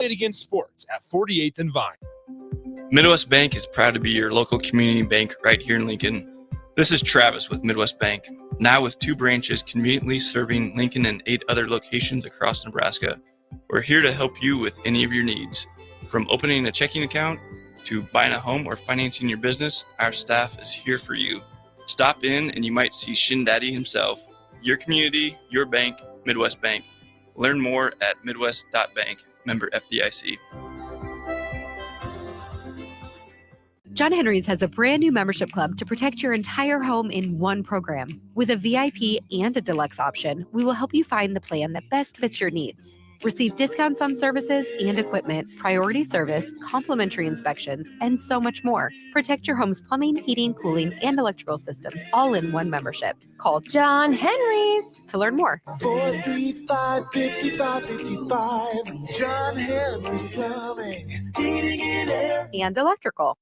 Against sports at 48th and Vine. Midwest Bank is proud to be your local community bank right here in Lincoln. This is Travis with Midwest Bank, now with 2 branches conveniently serving Lincoln and 8 other locations across Nebraska. We're here to help you with any of your needs. From opening a checking account to buying a home or financing your business, our staff is here for you. Stop in and you might see Shin Daddy himself. Your community, your bank, Midwest Bank. Learn more at midwest.bank. Member FDIC. John Henry's has a brand new membership club to protect your entire home in one program. With a VIP and a deluxe option, we will help you find the plan that best fits your needs. Receive discounts on services and equipment, priority service, complimentary inspections, and so much more. Protect your home's plumbing, heating, cooling, and electrical systems all in one membership. Call John Henry's to learn more. 435-5555. John Henry's Plumbing, Heating and Air, and electrical.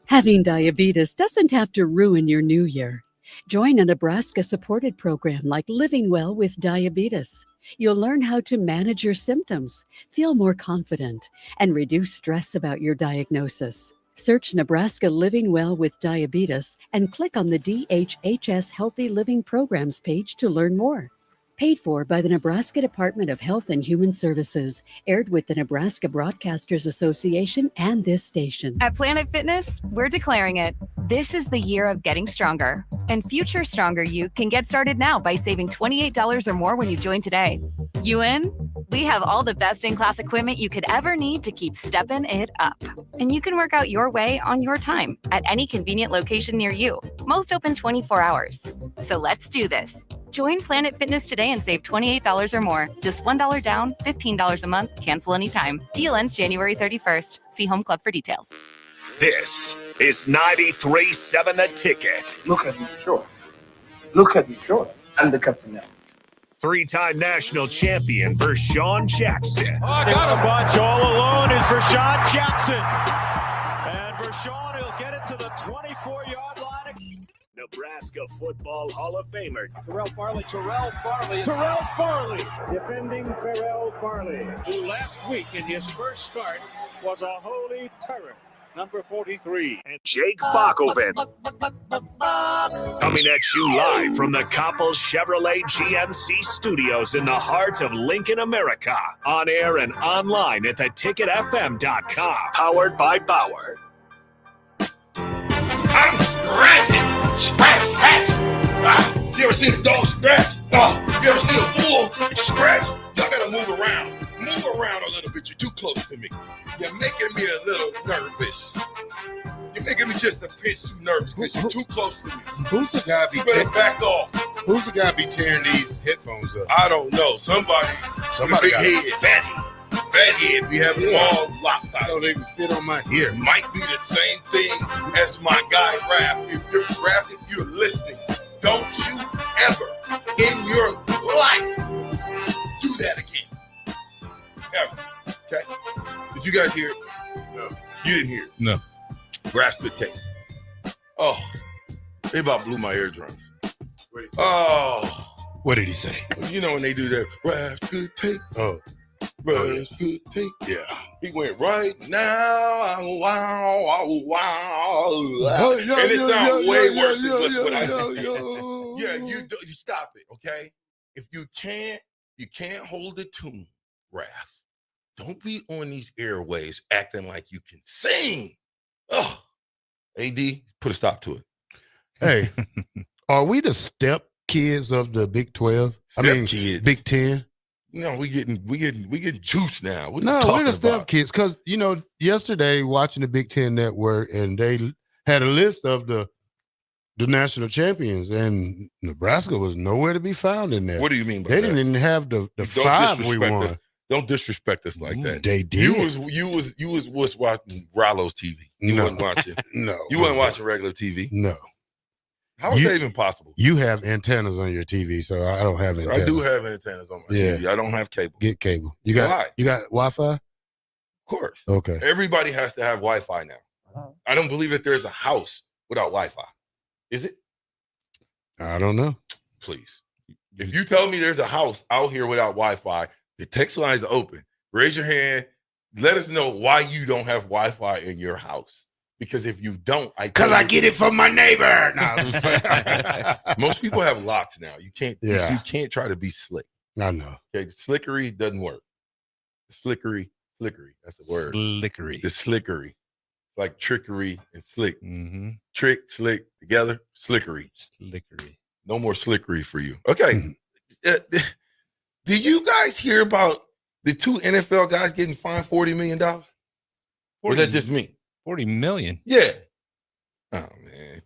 Having diabetes doesn't have to ruin your new year. Join a Nebraska-supported program like Living Well with Diabetes. You'll learn how to manage your symptoms, feel more confident, and reduce stress about your diagnosis. Search Nebraska Living Well with Diabetes and click on the DHHS Healthy Living Programs page to learn more. Paid for by the Nebraska Department of Health and Human Services. Aired with the Nebraska Broadcasters Association and this station. At Planet Fitness, we're declaring it. This is the year of getting stronger. And future stronger you can get started now by saving $28 or more when you join today. You in? We have all the best in-class equipment you could ever need to keep stepping it up. And you can work out your way on your time at any convenient location near you. Most open 24 hours. So let's do this. Join Planet Fitness today and save $28 or more. Just $1 down, $15 a month, cancel anytime. Deal ends January 31st. See Home Club for details. This is 93.7 The Ticket. Look at me, sure. Look at me, sure. I'm the captain now. 3-time national champion Vershawn Jackson. Oh, got a bunch all alone is Vershawn Jackson. And Vershawn, he'll get it to the 24-yard line. Nebraska Football Hall of Famer Terrell Farley, defending Terrell Farley, who last week in his first start was a holy terror, number 43. And Jake Bakoven. Coming at you live from the Coppel Chevrolet GMC studios in the heart of Lincoln, America. On air and online at theticketfm.com. Powered by Bauer. I'm scratching. Scratch. You ever seen a dog scratch? You ever seen a bull scratch? Y'all gotta move around. Move around a little bit. You're too close to me. You're making me a little nervous. You're making me just a pinch too nervous because you're too close to me. Who's the guy You better back off. Who's the guy be tearing these headphones up? I don't know. Somebody with a big head. Fat head. We have them all lopsided. Don't even fit on my ear. Might be the same thing as my guy Raph. If you're listening, don't you ever in your life do that again. Ever. Okay? Did you guys hear it? No. You didn't hear it? No. Grasp the tape. Oh, they about blew my eardrums. Oh. What did he say? You know when they do that, grasp the tape. Oh. Grasp the tape. Yeah. He went right now. Wow. And it sounds way worse than just what I did. Yeah, you stop it, okay? If you can't hold the tune, Raph. Don't be on these airways acting like you can sing. Oh, AD, put a stop to it. Hey, are we the step kids of the Big 12? Kids. Big 10? No, we getting juice now. We're the step kids because yesterday watching the Big 10 Network and they had a list of the national champions and Nebraska was nowhere to be found in there. What do you mean by they that? didn't even have the 5 we won. Don't disrespect us like that. They did. You was watching Rollo's TV. You wasn't watching. No. You wasn't watching regular TV. No. How is that even possible? You have antennas on your TV, so I don't have antennas. I do have antennas on my TV. I don't have cable. Get cable. You got Wi-Fi? Of course. Okay. Everybody has to have Wi-Fi now. I don't believe that there's a house without Wi-Fi. Is it? I don't know. Please. If you tell me there's a house out here without Wi-Fi, the text lines are open. Raise your hand. let us know why you don't have Wi-Fi in your house. Because if you don't, because I get it from my neighbor. Most people have locks now. You can't. Yeah. You can't try to be slick. I know. Okay, slickery doesn't work. Slickery. That's the word. Slickery. The slickery, like trickery and slick. Mm-hmm. Trick, slick together. Slickery. No more slickery for you. Okay. Do you guys hear about the 2 NFL guys getting fined $40 million? Or is that just me? 40 million. Yeah. Oh man,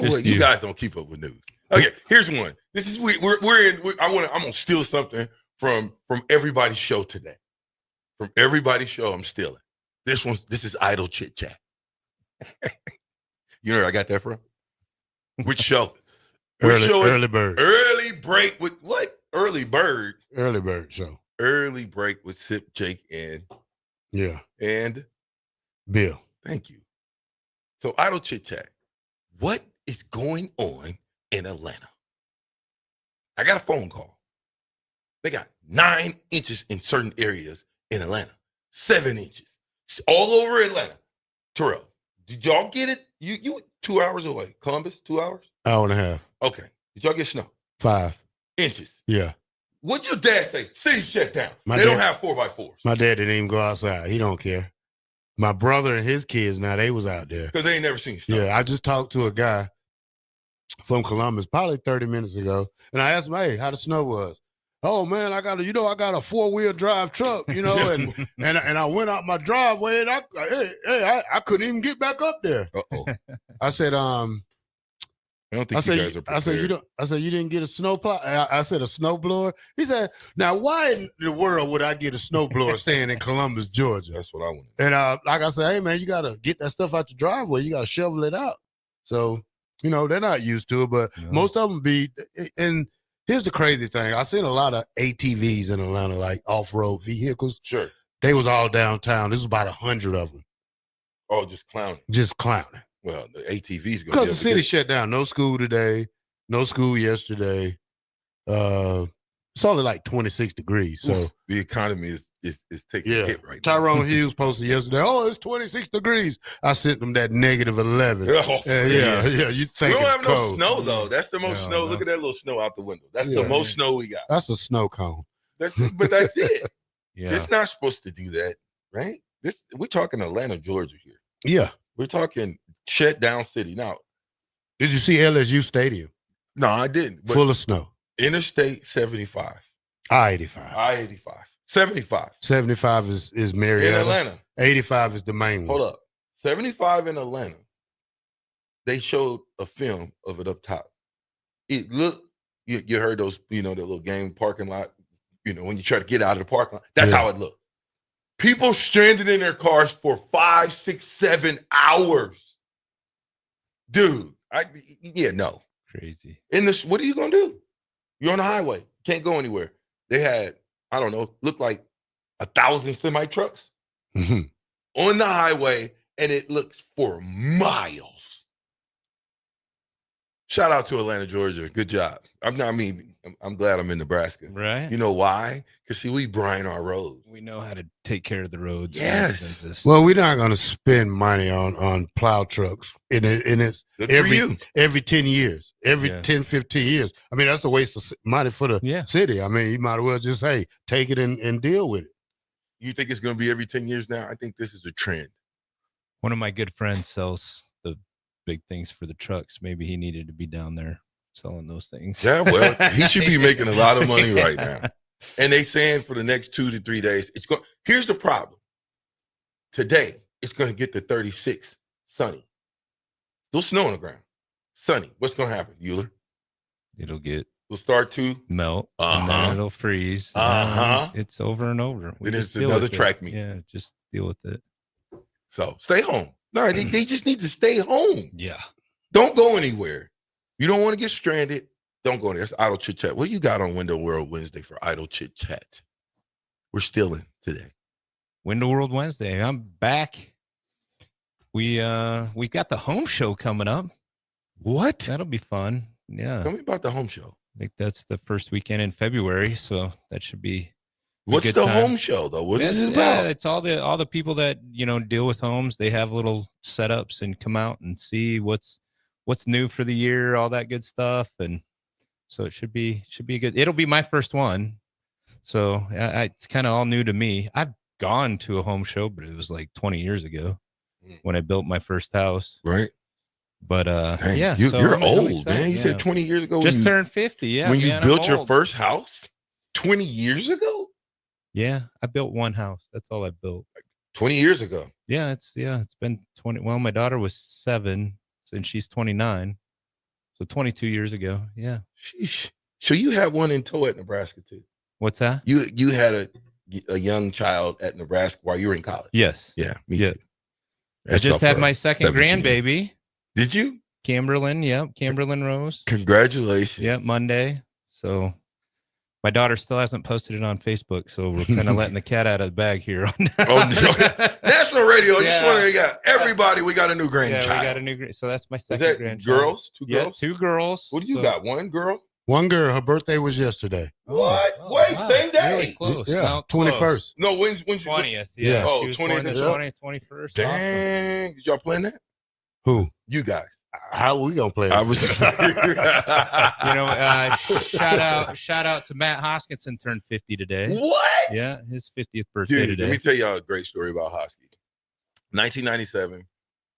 what? You guys don't keep up with news. Okay, here's one. This is I'm gonna steal something from everybody's show today. From everybody's show, I'm stealing. This is idle chit chat. You know where I got that from? Which show? Early Bird. Early break with what? Early Bird. Early Bird show. Early break with Sip, Jake, and Bill. Thank you. So idle chit chat. What is going on in Atlanta? I got a phone call. They got 9 inches in certain areas in Atlanta. 7 inches. It's all over Atlanta. Terrell, did y'all get it? You 2 hours away. Columbus, 2 hours? Hour and a half. Okay. Did y'all get snow? 5 inches. Yeah. What'd your dad say? City shut down. They dad don't have 4x4s. My dad didn't even go outside. He don't care. My brother and his kids now, they was out there. Because they ain't never seen snow. Yeah, I just talked to a guy from Columbus probably 30 minutes ago. And I asked him, hey, how the snow was. Oh man, I got a 4-wheel drive truck, and I went out my driveway and I couldn't even get back up there. Uh-oh. I said, I don't think you guys are prepared. I said, you didn't get a snow plow? I said, a snow blower? He said, now why in the world would I get a snow blower staying in Columbus, Georgia? That's what I want. And like I said, hey man, you got to get that stuff out your driveway. You got to shovel it out. So, they're not used to it, but most of them be, and here's the crazy thing. I seen a lot of ATVs in Atlanta, like off-road vehicles. Sure. They was all downtown. This was about 100 of them. Oh, just clowning. Just clowning. Well, the ATVs because the city shut down. No school today. No school yesterday. It's only like 26 degrees. So the economy is taking a hit right now. Tyrone Hughes posted yesterday. Oh, it's 26 degrees. I sent them that -11. Yeah. You think we don't have cold. no snow though. That's the most snow. Look at that little snow out the window. That's the most snow we got. That's a snow cone. But that's it. Yeah. It's not supposed to do that, right? We're talking Atlanta, Georgia here. Yeah. We're talking shut down city. Now, did you see LSU Stadium? No, I didn't. Full of snow. Interstate 75. I-85. I-85. 75. 75 is Marietta. In Atlanta. 85 is the main one. Hold up. 75 in Atlanta. They showed a film of it up top. It looked, you heard those, the little game parking lot, when you try to get out of the parking lot. That's how it looked. People stranded in their cars for 5, 6, 7 hours. Dude, no. Crazy. What are you going to do? You're on the highway. Can't go anywhere. They had, I don't know, looked like 1,000 semi trucks on the highway, and it looked for miles. Shout out to Atlanta, Georgia. Good job. I'm glad I'm in Nebraska. Right. You know why? Because we brine our roads. We know how to take care of the roads. Yes. Well, we're not going to spend money on plow trucks in it's every 10 years, every 10, 15 years. I mean, that's a waste of money for the city. I mean, you might as well just, take it and deal with it. You think it's going to be every 10 years now? I think this is a trend. One of my good friends sells the big things for the trucks. Maybe he needed to be down there selling those things. Yeah, well, he should be making a lot of money right now. And they saying for the next 2 to 3 days, here's the problem. Today, it's going to get to 36, sunny. Still snow on the ground. Sunny. What's going to happen, Euler? We'll start to melt. And then it'll freeze. It's over and over. Then it's another track meet. Yeah, just deal with it. So stay home. No, they just need to stay home. Yeah. Don't go anywhere. You don't want to get stranded. Don't go in there. It's Idle Chit Chat. What you got on Window World Wednesday for Idle Chit Chat? We're still in today. Window World Wednesday. I'm back. We got the home show coming up. What? That'll be fun. Yeah. Tell me about the home show. I think that's the first weekend in February, so that should be What's the home show though? What is it about? It's all the people that deal with homes. They have little setups and come out and see what's new for the year, all that good stuff, and so it should be good. It'll be my first one, so it's kind of all new to me. I've gone to a home show, but it was like 20 years ago when I built my first house. Right. But Dang, yeah, you're old, man. You said 20 years ago. Just turned 50. Yeah. When man, you built I'm your old. first house 20 years ago? Yeah, I built one house. That's all I built. 20 years ago. Yeah, it's been 20. Well, my daughter was 7, and she's 29. So 22 years ago. Yeah. Sheesh. So you had one in tow at Nebraska too. What's that? You had a young child at Nebraska while you were in college. Yes. Yeah, me too. I just had my second 17. grandbaby. Did you? Camberlyn, yep. Camberlyn Rose. Congratulations. Yep, Monday. So my daughter still hasn't posted it on Facebook, so we're kind of letting the cat out of the bag here. National radio. I just want to everybody. We got a new grandchild. Yeah, we got a new. So that's my second Is that grandchild. girls? Two girls? Yeah, 2 girls. What do you got? One girl? One girl. Her birthday was yesterday. What? Wait, same day? Really close. Yeah, No, 21st. No, when's 20th. Yeah. Oh, She was 20th born the and 21st. Dang. Did y'all plan that? Who? You guys. How we gonna play? I was just Shout out to Matt Hoskinson, turned 50 today. What? Yeah, his 50th birthday Dude, today. let me tell y'all a great story about Hosky. 1997,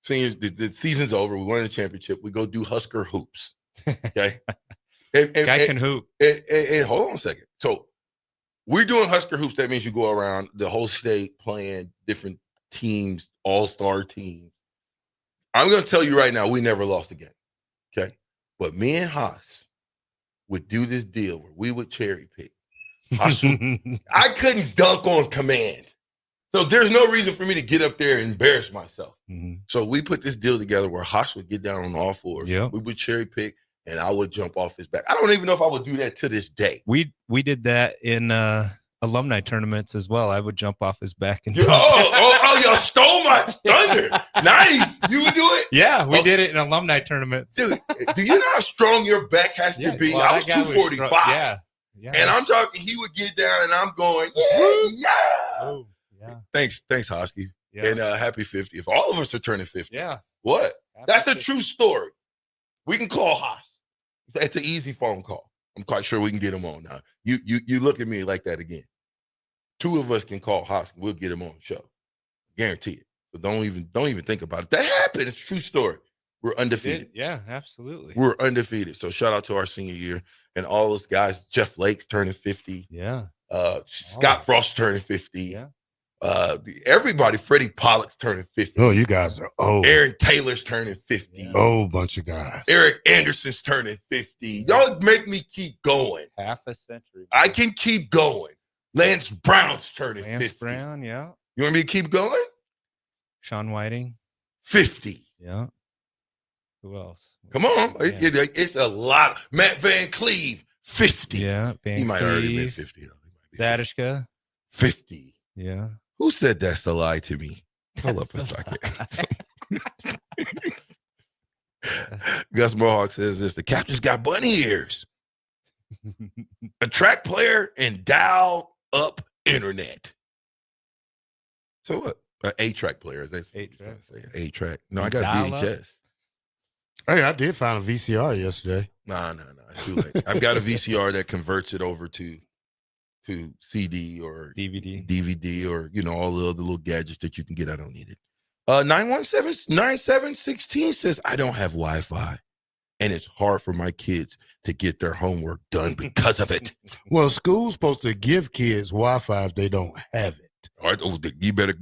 seniors, the season's over. We won the championship. We go do Husker hoops. Okay. Guy can hoop. And hold on a second. So we're doing Husker hoops. That means you go around the whole state playing different teams, all-star teams. I'm going to tell you right now, we never lost a game. Okay. But me and Haas would do this deal where we would cherry pick. I couldn't dunk on command. So there's no reason for me to get up there and embarrass myself. Mm-hmm. So we put this deal together where Haas would get down on all fours. Yep. We would cherry pick and I would jump off his back. I don't even know if I would do that to this day. We did that in alumni tournaments as well. I would jump off his back and y'all stole my thunder. Nice. You would do it? Yeah, we did it in alumni tournaments. Dude, do you know how strong your back has to be? Well, I was that guy 245. Yeah. And I'm talking, he would get down and I'm going, yeah. Oh, yeah. Thanks, Hosky. Yeah. And happy 50. If all of us are turning 50. Yeah. What? Happy That's a 50. true story. We can call Haas. It's an easy phone call. I'm quite sure we can get him on now. You look at me like that again. 2 of us can call Haas and we'll get him on the show. Guarantee it. But don't even think about it. That happened. It's a true story. We're undefeated. Yeah, absolutely. We're undefeated. So shout out to our senior year and all those guys. Jeff Lake's turning 50. Yeah. Scott Frost turning 50. Yeah. Everybody, Freddie Pollock's turning 50. Oh, you guys are old. Aaron Taylor's turning 50. Yeah. Old bunch of guys. Eric Anderson's turning 50. Y'all make me keep going. Half a century. I can keep going. Lance Brown's turning Lance 50. Brown, yeah. You want me to keep going? Sean Whiting. 50. Yeah. Who else? Come on. Yeah. It's a lot. Matt Van Cleve, 50. Yeah. He might already be 50. Zadishka. 50. Yeah. Who said that's a lie to me? Hold up a second. Gus Mohawk says this. The captain's got bunny ears. A track player and dialed up internet. So what? A-track player. A-track. A-track. No, I got Dial-up? VHS. Hey, I did find a VCR yesterday. No. It's too late. I've got a VCR that converts it over to CD or DVD or, all the other little gadgets that you can get. I don't need it. 917-9716 says, I don't have Wi-Fi and it's hard for my kids to get their homework done because of it. Well, school's supposed to give kids Wi-Fi if they don't have it. All right, you better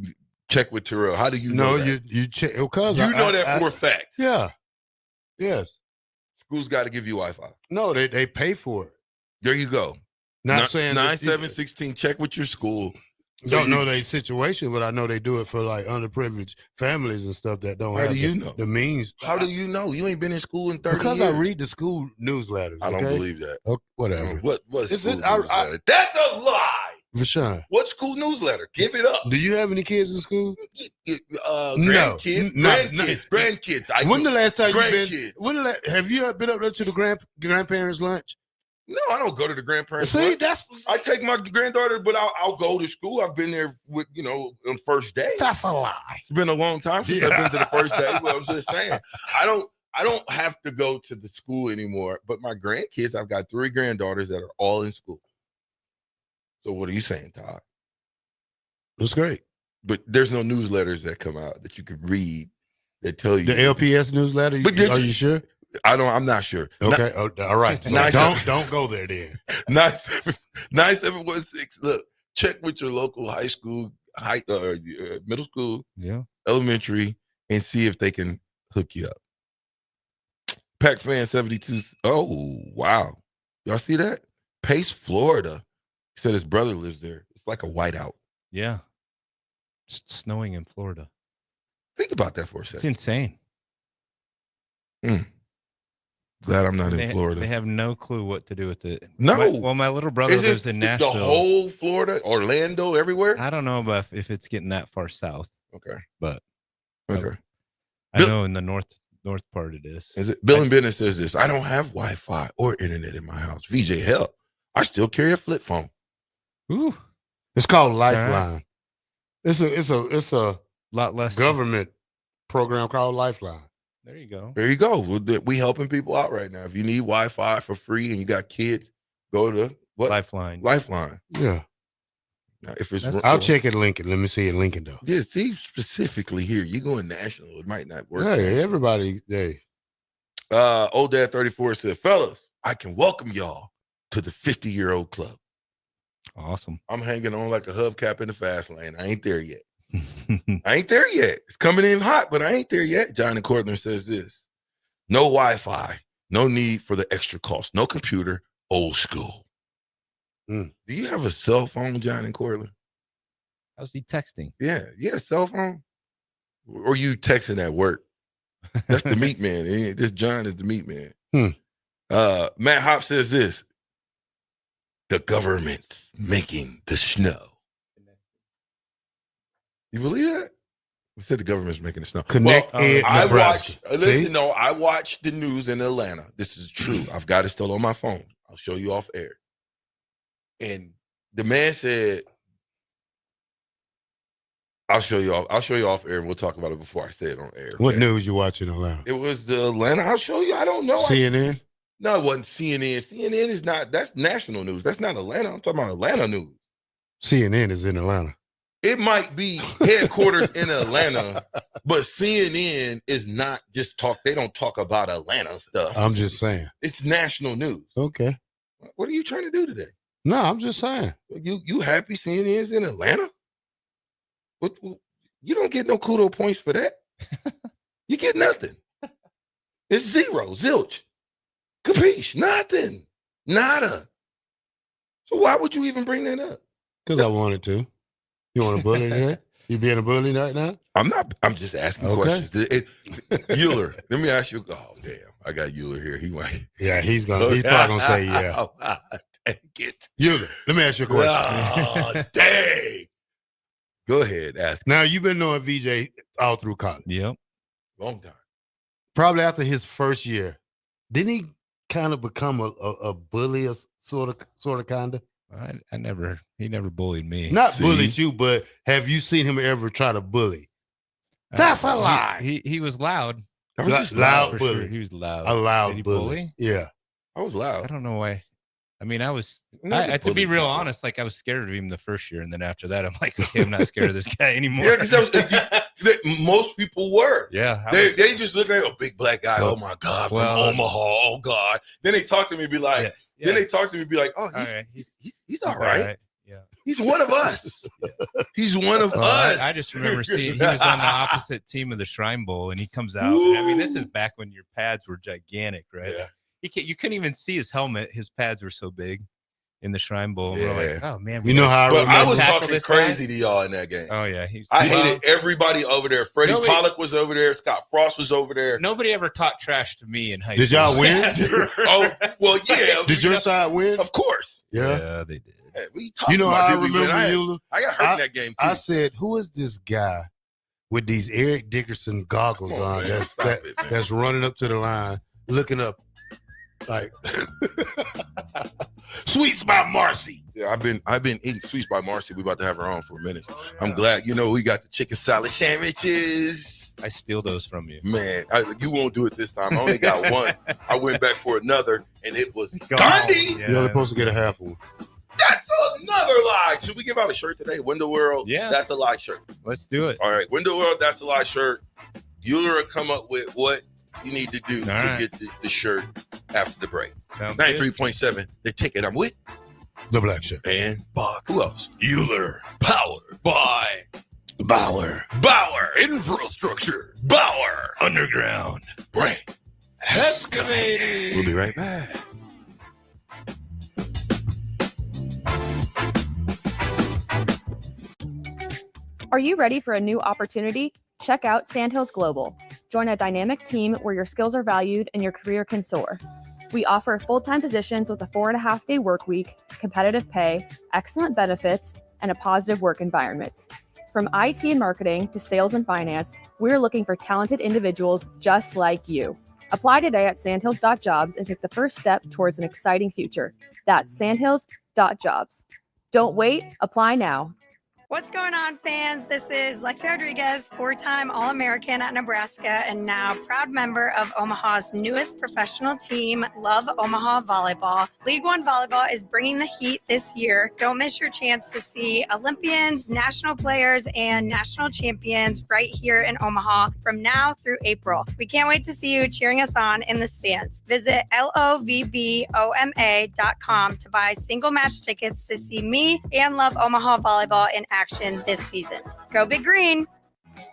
check with Terrell. How do you know that? you check because you know that for a fact. Yeah. Yes. School's got to give you Wi-Fi. No, they pay for it. There you go. Not saying 9716. Check with your school. Don't know their situation, but I know they do it for like underprivileged families and stuff that don't have the means. How do you know? You ain't been in school in 30 because years. I read the school newsletters. I don't believe that. Okay, whatever. What's Is school it? newsletter? That's a lie. Rashawn, what school newsletter? Give it up. Do you have any kids in school? Grandkids. Grandkids. When the last time you been? have you been up there to the grandparents' lunch? No, I don't go to the grandparents. See, lunch. I take my granddaughter, but I'll go to school. I've been there with, on first day. That's a lie. It's been a long time since I've been to the first day, but I'm just saying. I don't have to go to the school anymore. But my grandkids, I've got 3 granddaughters that are all in school. So what are you saying, Todd? That's great. But there's no newsletters that come out that you can read that tell you the LPS newsletter. Are you sure? I'm not sure. Okay. All right. So don't go there then. 9716. Look, check with your local high school, middle school, elementary, and see if they can hook you up. Pac Fan 72. Oh, wow. Y'all see that? Pace, Florida. He said his brother lives there. It's like a whiteout. Yeah. It's snowing in Florida. Think about that for a second. It's insane. Glad I'm not in Florida. They have no clue what to do with it. No. My little brother lives in Nashville. The whole Florida, Orlando, everywhere? I don't know about if it's getting that far south. Okay. But okay. I know in the north part it is. Is it? Bill and Business says this. I don't have Wi-Fi or internet in my house. VJ, hell, I still carry a flip phone. Ooh. It's called Lifeline. It's a lot less government program called Lifeline. There you go. There you go. We helping people out right now. If you need Wi-Fi for free and you got kids, go to what? Lifeline. Yeah. Now, if it's I'll check it Lincoln. Let me see it Lincoln though. Yeah, see specifically here. You going national, it might not work. Hey, everybody. Hey. Old Dad 34 said, fellas, I can welcome y'all to the 50-year-old club. Awesome. I'm hanging on like a hubcap in the fast lane. I ain't there yet. I ain't there yet. It's coming in hot, but I ain't there yet. John and Cortland says this. No Wi-Fi. No need for the extra cost. No computer. Old school. Do you have a cell phone, John and Cortland? How's he texting? Yeah, cell phone. Or you texting at work? That's the meat man. This John is the meat man. Matt Hop says this. The government's making the snow. You believe that? I said the government's making the snow. Connect Nebraska. I watched the news in Atlanta. This is true. I've got it still on my phone. I'll show you off air. And the man said, I'll show you off air and we'll talk about it before I say it on air. What news you watching in Atlanta? It was the Atlanta. I'll show you. I don't know. CNN? No, it wasn't CNN. CNN is not, that's national news. That's not Atlanta. I'm talking about Atlanta news. CNN is in Atlanta. It might be headquarters in Atlanta, but CNN is not just talk. They don't talk about Atlanta stuff. I'm just saying. It's national news. Okay. What are you trying to do today? No, I'm just saying. You happy CNN's in Atlanta? What, you don't get no kudo points for that. You get nothing. It's zero, zilch. Capiche? Nothing. Nada. So why would you even bring that up? Because I wanted to. You want to bully today? You being a bully right now? I'm not. I'm just asking questions. Euler, let me ask you. Oh, damn. I got Euler here. He might. Yeah, he's probably going to say yeah. Dang it. Euler, let me ask you a question. Oh, dang. Go ahead. Ask. Now, you've been knowing VJ all through college. Yep. Long time. Probably after his first year. Didn't he kind of become a bully, sort of, kind of? He never bullied me. Not bullied you, but have you seen him ever try to bully? That's a lie. He was loud. I was just loud bully. Sure. He was loud. A loud Did he bully. Yeah. I was loud. I don't know why. I mean, to be real honest, like I was scared of him the first year, and then after that, I'm like, okay, I'm not scared of this guy anymore. Yeah, because most people were. Yeah, they just look at a big black guy. Oh my God, from Omaha. Oh God. Then they talk to me, and be like, oh, he's all right. Yeah, he's one of us. He's one of us. I just remember seeing he was on the opposite team of the Shrine Bowl, and he comes out. And, I mean, this is back when your pads were gigantic, right? Yeah. You couldn't even see his helmet. His pads were so big in the Shrine Bowl. Yeah. We're like, oh man, you know how I was talking crazy to y'all in that game. Oh yeah, I hated everybody over there. Freddie Pollock was over there. Scott Frost was over there. Nobody ever talked trash to me in high school. Did y'all win? Oh well, yeah. Did your side win? Of course. Yeah, they did. You know how I remember you? I got hurt in that game too. I said, "Who is this guy with these Eric Dickerson goggles on? That's running up to the line, looking up." Like Sweets by Marcy. Yeah, I've been eating Sweets by Marcy. We about to have her on for a minute. I'm glad. We got the chicken salad sandwiches. I steal those from you. Man, you won't do it this time. I only got one. I went back for another, and it was Gone. Gandhi. You're only supposed to get a half one. That's another lie. Should we give out a shirt today? Window World. Yeah. That's a lie shirt. Let's do it. All right, Window World. That's a lie shirt. You'll come up with what you need to do to get the shirt after the break. 93.7. The ticket. I'm with the Black Shirt and Bach. Who else? Euler. Powered by Bauer. Infrastructure. Bauer. Underground. Brand. Excavating. We'll be right back. Are you ready for a new opportunity? Check out Sandhills Global. Join a dynamic team where your skills are valued and your career can soar. We offer full-time positions with a 4.5-day work week, competitive pay, excellent benefits, and a positive work environment. From IT and marketing to sales and finance, we're looking for talented individuals just like you. Apply today at sandhills.jobs and take the first step towards an exciting future. That's sandhills.jobs. Don't wait, apply now. What's going on, fans? This is Lexi Rodriguez, 4-time All-American at Nebraska and now proud member of Omaha's newest professional team, Love Omaha Volleyball. League One Volleyball is bringing the heat this year. Don't miss your chance to see Olympians, national players, and national champions right here in Omaha from now through April. We can't wait to see you cheering us on in the stands. Visit lovboma.com to buy single match tickets to see me and Love Omaha Volleyball in action this season. Go Big Green!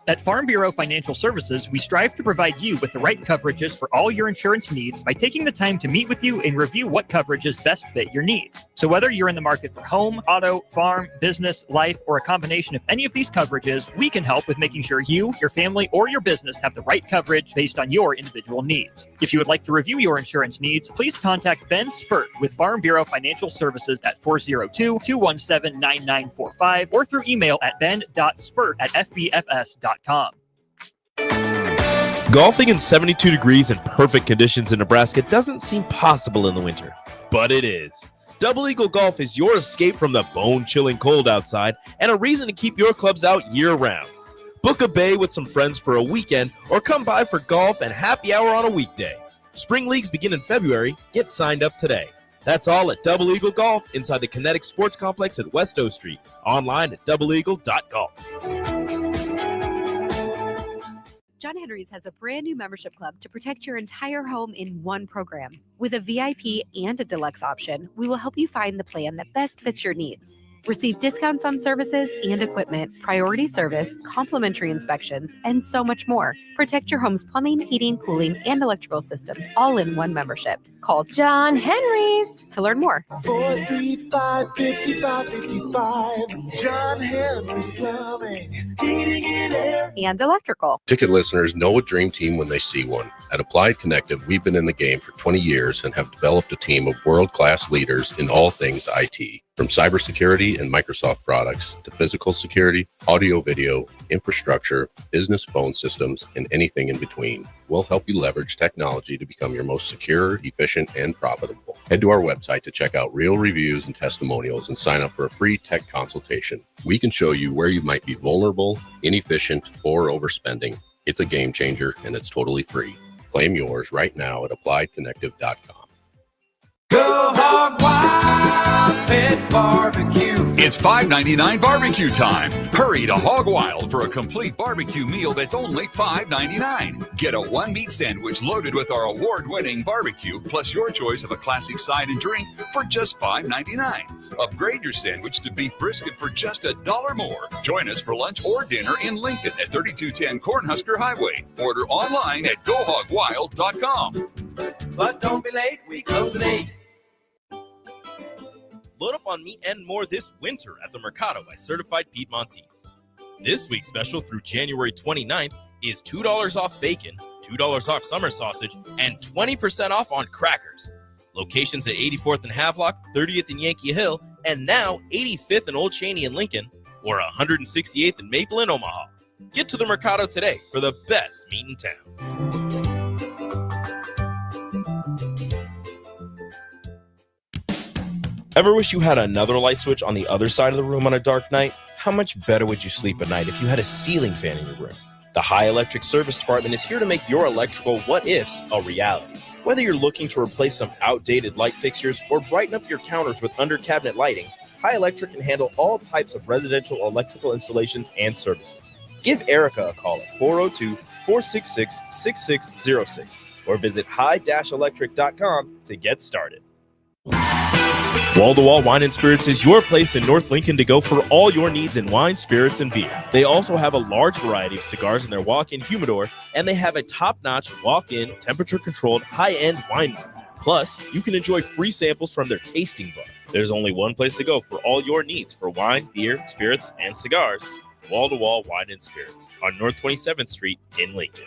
At Farm Bureau Financial Services, we strive to provide you with the right coverages for all your insurance needs by taking the time to meet with you and review what coverages best fit your needs. So whether you're in the market for home, auto, farm, business, life, or a combination of any of these coverages, we can help with making sure you, your family, or your business have the right coverage based on your individual needs. If you would like to review your insurance needs, please contact Ben Spurt with Farm Bureau Financial Services at 402-217-9945 or through email at ben.spurt@fbfs.com. Golfing in 72 degrees and perfect conditions in Nebraska doesn't seem possible in the winter, but it is. Double Eagle Golf is your escape from the bone-chilling cold outside and a reason to keep your clubs out year-round. Book a bay with some friends for a weekend or come by for golf and happy hour on a weekday. Spring leagues begin in February. Get signed up today. That's all at Double Eagle Golf inside the Kinetic Sports Complex at West O Street. Online at doubleeagle.golf. John Henry's has a brand new membership club to protect your entire home in one program. With a VIP and a deluxe option, we will help you find the plan that best fits your needs. Receive discounts on services and equipment, priority service, complimentary inspections, and so much more. Protect your home's plumbing, heating, cooling, and electrical systems all in one membership. Call John Henry's to learn more. 435-5555. John Henry's Plumbing, Heating and Air. And electrical. Ticket listeners know a dream team when they see one. At Applied Connective, we've been in the game for 20 years and have developed a team of world-class leaders in all things IT. From cybersecurity and Microsoft products to physical security, audio-video, infrastructure, business phone systems, and anything in between, we'll help you leverage technology to become your most secure, efficient, and profitable. Head to our website to check out real reviews and testimonials and sign up for a free tech consultation. We can show you where you might be vulnerable, inefficient, or overspending. It's a game changer, and it's totally free. Claim yours right now at appliedconnective.com. Go Hog Wild Pit Barbecue. It's $5.99 barbecue time. Hurry to Hog Wild for a complete barbecue meal that's only $5.99. Get a one-meat sandwich loaded with our award-winning barbecue, plus your choice of a classic side and drink for just $5.99. Upgrade your sandwich to beef brisket for just $1 more. Join us for lunch or dinner in Lincoln at 3210 Cornhusker Highway. Order online at GoHogWild.com. But don't be late, we close at 8. Load up on meat and more this winter at the Mercado by Certified Piedmontese. This week's special through January 29th is $2 off bacon, $2 off summer sausage, and 20% off on crackers. Locations at 84th and Havelock, 30th and Yankee Hill, and now 85th and Old Cheney in Lincoln, or 168th and Maple in Omaha. Get to the Mercado today for the best meat in town. Ever wish you had another light switch on the other side of the room on a dark night? How much better would you sleep at night if you had a ceiling fan in your room? The High Electric Service Department is here to make your electrical what-ifs a reality. Whether you're looking to replace some outdated light fixtures or brighten up your counters with under-cabinet lighting, High Electric can handle all types of residential electrical installations and services. Give Erica a call at 402-466-6606 or visit high-electric.com to get started. Wall-to-Wall Wine and Spirits is your place in North Lincoln to go for all your needs in wine, spirits, and beer. They also have a large variety of cigars in their walk-in humidor, and they have a top-notch walk-in, temperature-controlled, high-end wine bar. Plus, you can enjoy free samples from their tasting bar. There's only one place to go for all your needs for wine, beer, spirits, and cigars. Wall-to-Wall Wine and Spirits on North 27th Street in Lincoln.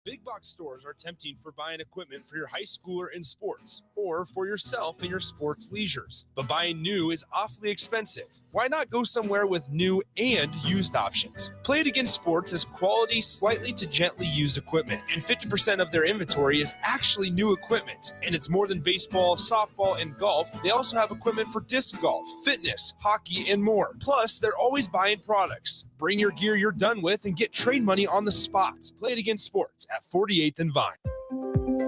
Big box stores are tempting for buying equipment for your high schooler in sports or for yourself in your sports leisures. But buying new is awfully expensive. Why not go somewhere with new and used options? Play It Again Sports is quality, slightly to gently used equipment, and 50% of their inventory is actually new equipment. And it's more than baseball, softball, and golf. They also have equipment for disc golf, fitness, hockey, and more. Plus, they're always buying products. Bring your gear you're done with and get trade money on the spot. Play It Again Sports at 48th and Vine.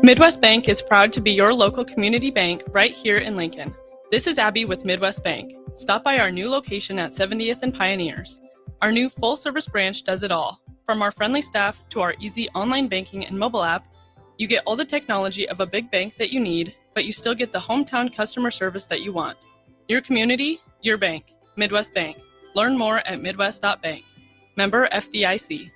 Midwest Bank is proud to be your local community bank right here in Lincoln. This is Abby with Midwest Bank. Stop by our new location at 70th and Pioneers. Our new full-service branch does it all. From our friendly staff to our easy online banking and mobile app, you get all the technology of a big bank that you need, but you still get the hometown customer service that you want. Your community, your bank. Midwest Bank. Learn more at midwest.bank. Member FDIC.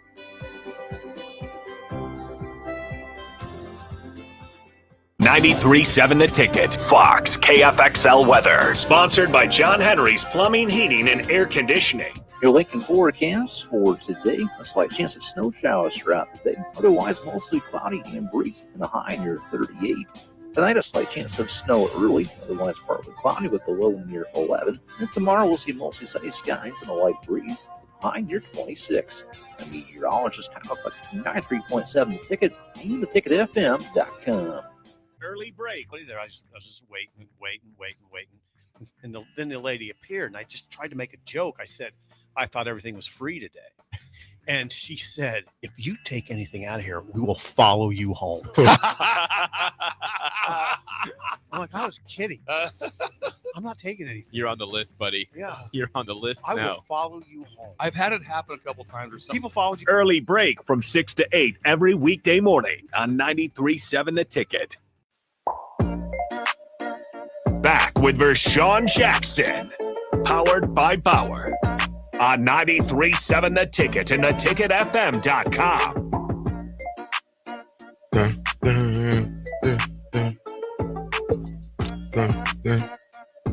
$93.7 The Ticket. Fox KFXL weather. Sponsored by John Henry's Plumbing, Heating, and Air Conditioning. Your Lincoln forecast for today, a slight chance of snow showers throughout the day. Otherwise, mostly cloudy and breezy and a high near 38. Tonight, a slight chance of snow early, otherwise partly cloudy with a low near 11. And tomorrow, we'll see mostly sunny skies and a light breeze, high near 26. The meteorologist kind of up at 93.7 The Ticket and theticketfm.com. Early break. What is there? I was just waiting. And then the lady appeared, and I just tried to make a joke. I said, I thought everything was free today. And she said, if you take anything out of here, we will follow you home. I'm like, I was kidding. I'm not taking anything. You're on the list, buddy. Yeah. You're on the list I now. will follow you home. I've had it happen a couple times or something. People followed you. Early break from 6 to 8 every weekday morning on 93.7 The Ticket. Back with Vershawn Jackson. Powered by Bauer. On 93.7 The Ticket and theticketfm.com.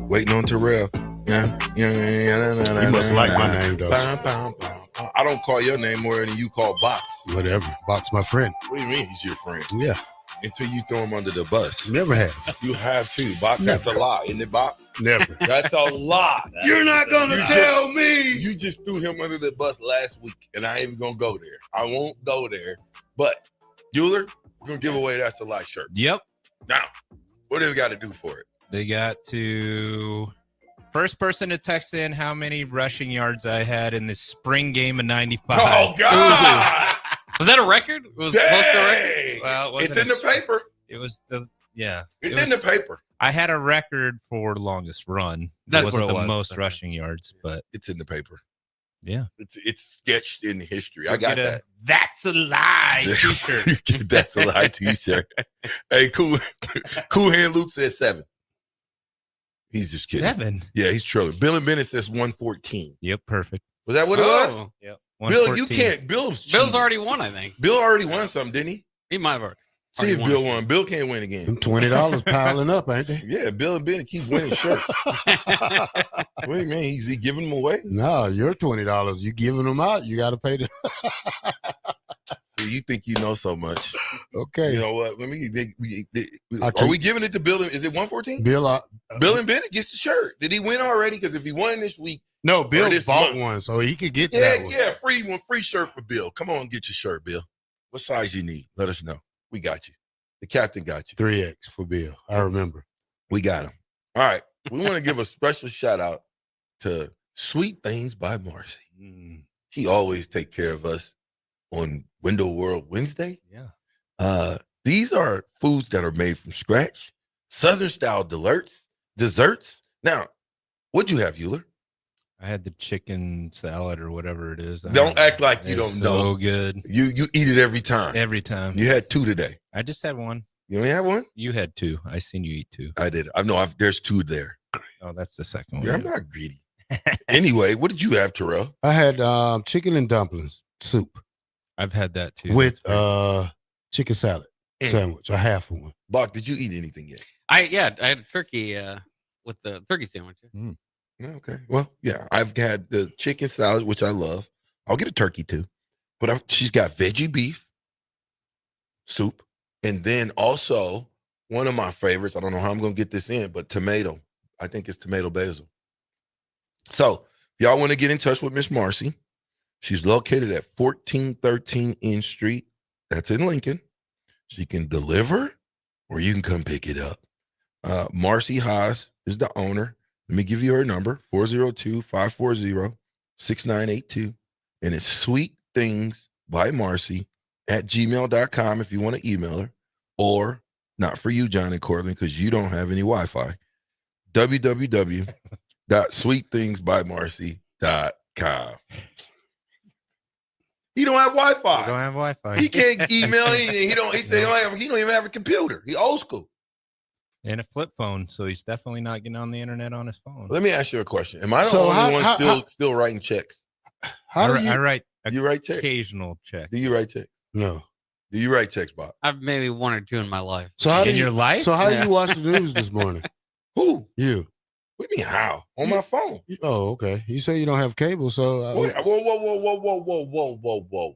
Waiting on Terrell. Yeah. You must like my name, though. I don't call your name more than you call Box. Whatever. Box, my friend. What do you mean he's your friend? Yeah. Until you throw him under the bus. Never have. You have to. Box, that's a lie. Isn't it, Box? Never. That's a lie. You're not going to tell me. You just threw him under the bus last week, and I ain't even going to go there. I won't go there. But, Bueller, we're going to give away That's a Lie shirt. Yep. Now, what do we got to do for it? They got to first person to text in how many rushing yards I had in this spring game of 95. Oh, God. Was that a record? Was it close to a record? Well, It's in the paper. It was yeah. It's in the paper. I had a record for longest run. That's It wasn't what it the was. most rushing yards, but It's in the paper. yeah. It's sketched in history. I got that. That's a lie t-shirt. That's a lie t-shirt. Hey, Cool Hand Luke said 7. He's just kidding. 7? Yeah, he's trolling. Bill and Bennett says 114. Yep, perfect. Was that what it was? Yep. Bill, you 114. can't. Bill's already won, I think. Bill already won something, didn't he? He might have already. See if Bill won. Bill can't win again. Them $20 piling up, ain't they? Yeah, Bill and Bennett keep winning shirts. Wait, man, is he giving them away? No, your $20. You giving them out. You got to pay the. You think you know so much. Okay. You know what? Let me. Are we giving it to Bill? Is it 114? Bill and Bennett gets the shirt. Did he win already? Because if he won this week. No, Bill this bought month- one, so he could get Yeah, that one. yeah, free shirt for Bill. Come on, get your shirt, Bill. What size you need? Let us know. We got you. The captain got you. 3X for Bill. I remember. We got him. All right. We want to give a special shout out to Sweet Things by Marcy. She always take care of us on Window World Wednesday. Yeah. These are foods that are made from scratch, Southern style desserts. Now, what'd you have, Euler? I had the chicken salad or whatever it is. Don't act like you don't know. So good. You eat it every time. Every time. You had 2 today. I just had one. You only had one? You had 2. I seen you eat 2. I did. I know. There's 2 there. Oh, that's the second one. Yeah, I'm not greedy. Anyway, what did you have, Terrell? I had chicken and dumplings soup I've had that too. with chicken salad sandwich, a half one. Bach, did you eat anything yet? I had a turkey with the turkey sandwich. Okay. Well, yeah, I've had the chicken salad, which I love. I'll get a turkey too, but she's got veggie beef soup, and then also one of my favorites. I don't know how I'm going to get this in, but tomato. I think it's tomato basil. So, if y'all want to get in touch with Miss Marcy, she's located at 1413 N Street. That's in Lincoln. She can deliver, or you can come pick it up. Marcy Haas is the owner. Let me give you her number, 402-540-6982. And it's Sweet Things by Marcy at gmail.com if you want to email her. Or, not for you, John and Cortland, because you don't have any Wi-Fi. www.sweetthingsbymarcy.com. He don't have Wi-Fi. You don't have Wi-Fi. He can't email anything. He don't even have a computer. He old school. And a flip phone, so he's definitely not getting on the internet on his phone. Let me ask you a question. Am I the only one still writing checks? I write checks? Occasional checks. Do you write checks? No. Do you write checks, Bob? I've maybe 1 or 2 in my life. So how in your life? So how do you watch the news this morning? Who? You. What do you mean how? On my phone. Oh, okay. You say you don't have cable, so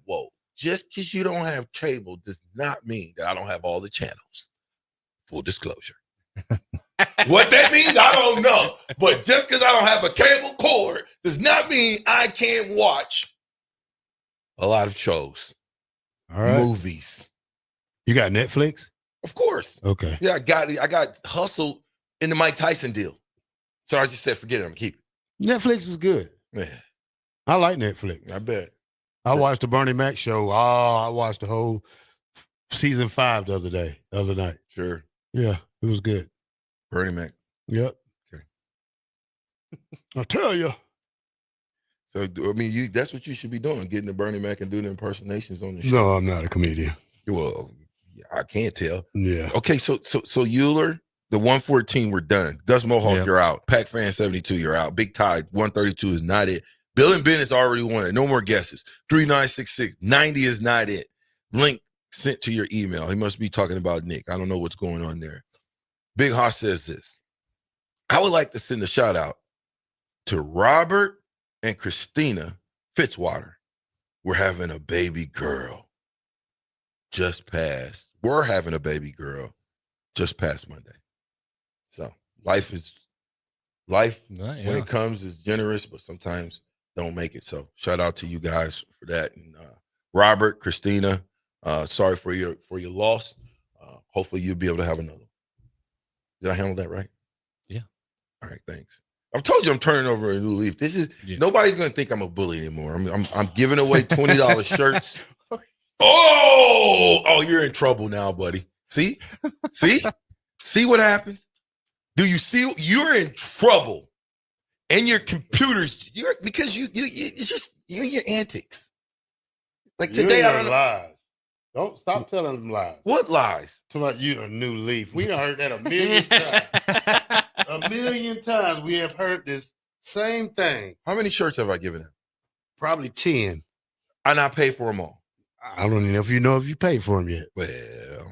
whoa. Just because you don't have cable does not mean that I don't have all the channels. Full disclosure. What that means, I don't know. But just because I don't have a cable cord does not mean I can't watch a lot of shows. All right. Movies. You got Netflix? Of course. Okay. Yeah, I got hustled in the Mike Tyson deal. So I just said, forget it, I'm keeping it. Netflix is good. Yeah. I like Netflix. I bet. I watched the Bernie Mac show. Oh, I watched the whole season 5 the other night. Sure. Yeah, it was good. Bernie Mac. Yep. Okay. I'll tell you. So, I mean, that's what you should be doing, getting the Bernie Mac and doing the impersonations on the show. No, I'm not a comedian. Well, I can't tell. Yeah. Okay, so Euler, the 114, we're done. Gus Mohawk, you're out. Pac Fan 72, you're out. Big Tide 132 is not it. Bill and Bennett's already won it. No more guesses. 3966 90 is not it. Link sent to your email. He must be talking about Nick. I don't know what's going on there. Big Hoss says this. I would like to send a shout out to Robert and Christina Fitzwater. We're having a baby girl just past. We're having a baby girl just past Monday. So life when it comes is generous, but sometimes don't make it. So shout out to you guys for that. And Robert, Christina, sorry for your loss. Hopefully you'll be able to have another. Did I handle that right? Yeah. All right, thanks. I've told you I'm turning over a new leaf. This is nobody's gonna think I'm a bully anymore. I'm giving away $20 shirts. Oh, you're in trouble now, buddy. See what happens? Do you see? You're in trouble, and your computers. Because it's just your antics. Like today, I don't know. Lies. Don't stop telling them lies. What lies? Talking about you a new leaf. We done heard that a million times. A million times we have heard this same thing. How many shirts have I given him? Probably 10. And I pay for them all. I don't even know if you paid for them yet. Well,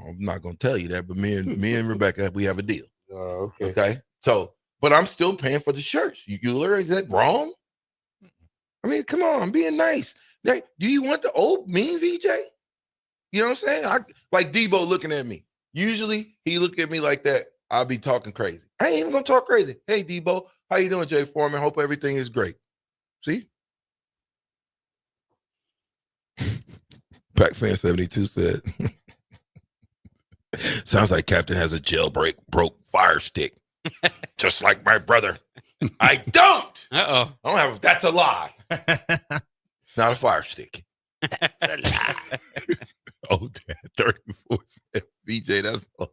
I'm not gonna tell you that, but me and Rebecca, we have a deal. Oh, okay. Okay. So, but I'm still paying for the shirts. Euler, is that wrong? I mean, come on, I'm being nice. Do you want the old mean VJ? You know what I'm saying? Like Debo looking at me. Usually he look at me like that. I'll be talking crazy. I ain't even gonna talk crazy. Hey Debo, how you doing, Jay Foreman? Hope everything is great. See? Pac Fan 72 said Sounds like Captain has a jailbreak broke fire stick. Just like my brother. I don't. Uh-oh. I don't have. That's a lie. It's not a fire stick. That's a lie. Oh, Dad, 34 BJ, that's a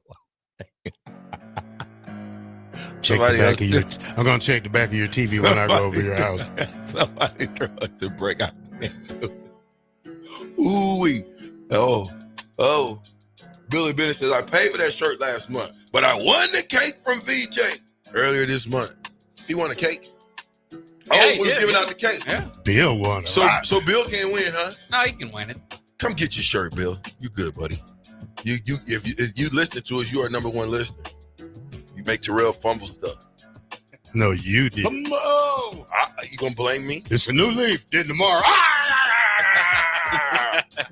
Check the back of your. I'm gonna check the back of your TV when I go over your house. Somebody throw it to break out. Ooh-wee. Oh. Billy Bennett says, I paid for that shirt last month, but I won the cake from VJ earlier this month. He won a cake? We was giving out the cake. Yeah. Bill won a lot. So Bill can't win, huh? No, you can win it. Come get your shirt, Bill. You good, buddy. If you listen to us, you are number one listener. You make Terrell fumble stuff. No, you did. Come on. You gonna blame me? It's a new leaf. Did tomorrow.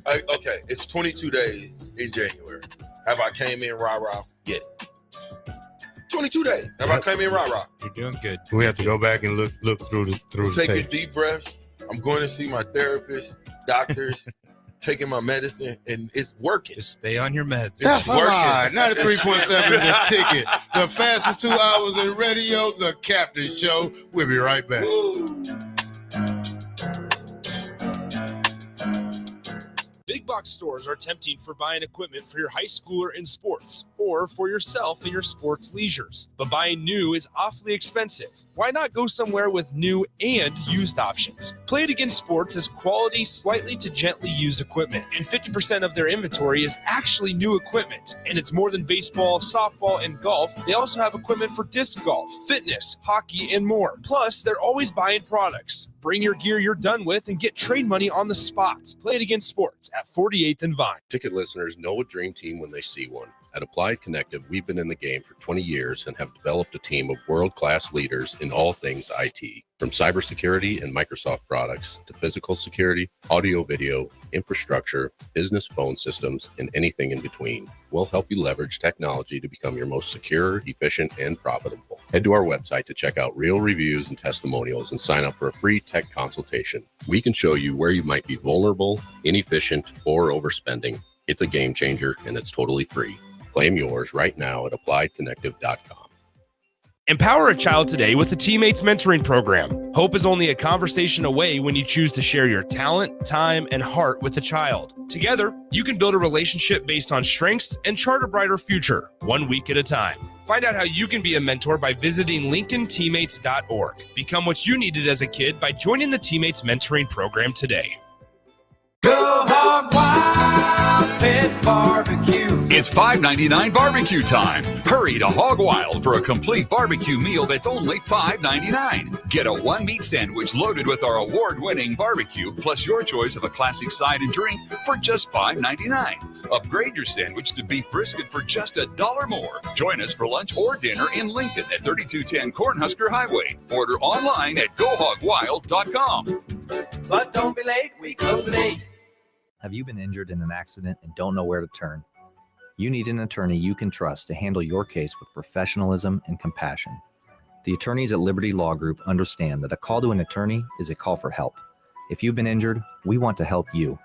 Okay, it's 22 days in January. Have I came in rah-rah yet? 22 days. Have I came in rah-rah? You're doing good. We have to go back and look through the Taking tapes. deep breaths. I'm going to see my therapist, doctors, taking my medicine, and it's working. Just stay on your meds. That's working. all right. 93.7 the ticket. The fastest 2 hours in radio, the Captain Show. We'll be right back. Big box stores are tempting for buying equipment for your high schooler in sports or for yourself in your sports leisures. But buying new is awfully expensive. Why not go somewhere with new and used options? Play It Again Sports has quality, slightly to gently used equipment, and 50% of their inventory is actually new equipment. And it's more than baseball, softball, and golf. They also have equipment for disc golf, fitness, hockey, and more. Plus, they're always buying products. Bring your gear you're done with and get trade money on the spot. Play It Again Sports at 48th and Vine. Ticket listeners know a dream team when they see one. At Applied Connective, we've been in the game for 20 years and have developed a team of world-class leaders in all things IT. From cybersecurity and Microsoft products to physical security, audio-video, infrastructure, business phone systems, and anything in between. We'll help you leverage technology to become your most secure, efficient, and profitable. Head to our website to check out real reviews and testimonials and sign up for a free tech consultation. We can show you where you might be vulnerable, inefficient, or overspending. It's a game changer, and it's totally free. Claim yours right now at appliedconnective.com. Empower a child today with the Teammates Mentoring Program. Hope is only a conversation away when you choose to share your talent, time, and heart with the child. Together, you can build a relationship based on strengths and chart a brighter future, 1 week at a time. Find out how you can be a mentor by visiting LincolnTeammates.org. Become what you needed as a kid by joining the Teammates Mentoring Program today. Go Hog Wild Pit Barbecue. It's $5.99 barbecue time. Hurry to Hog Wild for a complete barbecue meal that's only $5.99. Get a one-meat sandwich loaded with our award-winning barbecue, plus your choice of a classic side and drink for just $5.99. Upgrade your sandwich to beef brisket for just $1 more. Join us for lunch or dinner in Lincoln at 3210 Cornhusker Highway. Order online at GoHogWild.com. But don't be late, we close at 8. Have you been injured in an accident and don't know where to turn? You need an attorney you can trust to handle your case with professionalism and compassion. The attorneys at Liberty Law Group understand that a call to an attorney is a call for help. If you've been injured, we want to help you.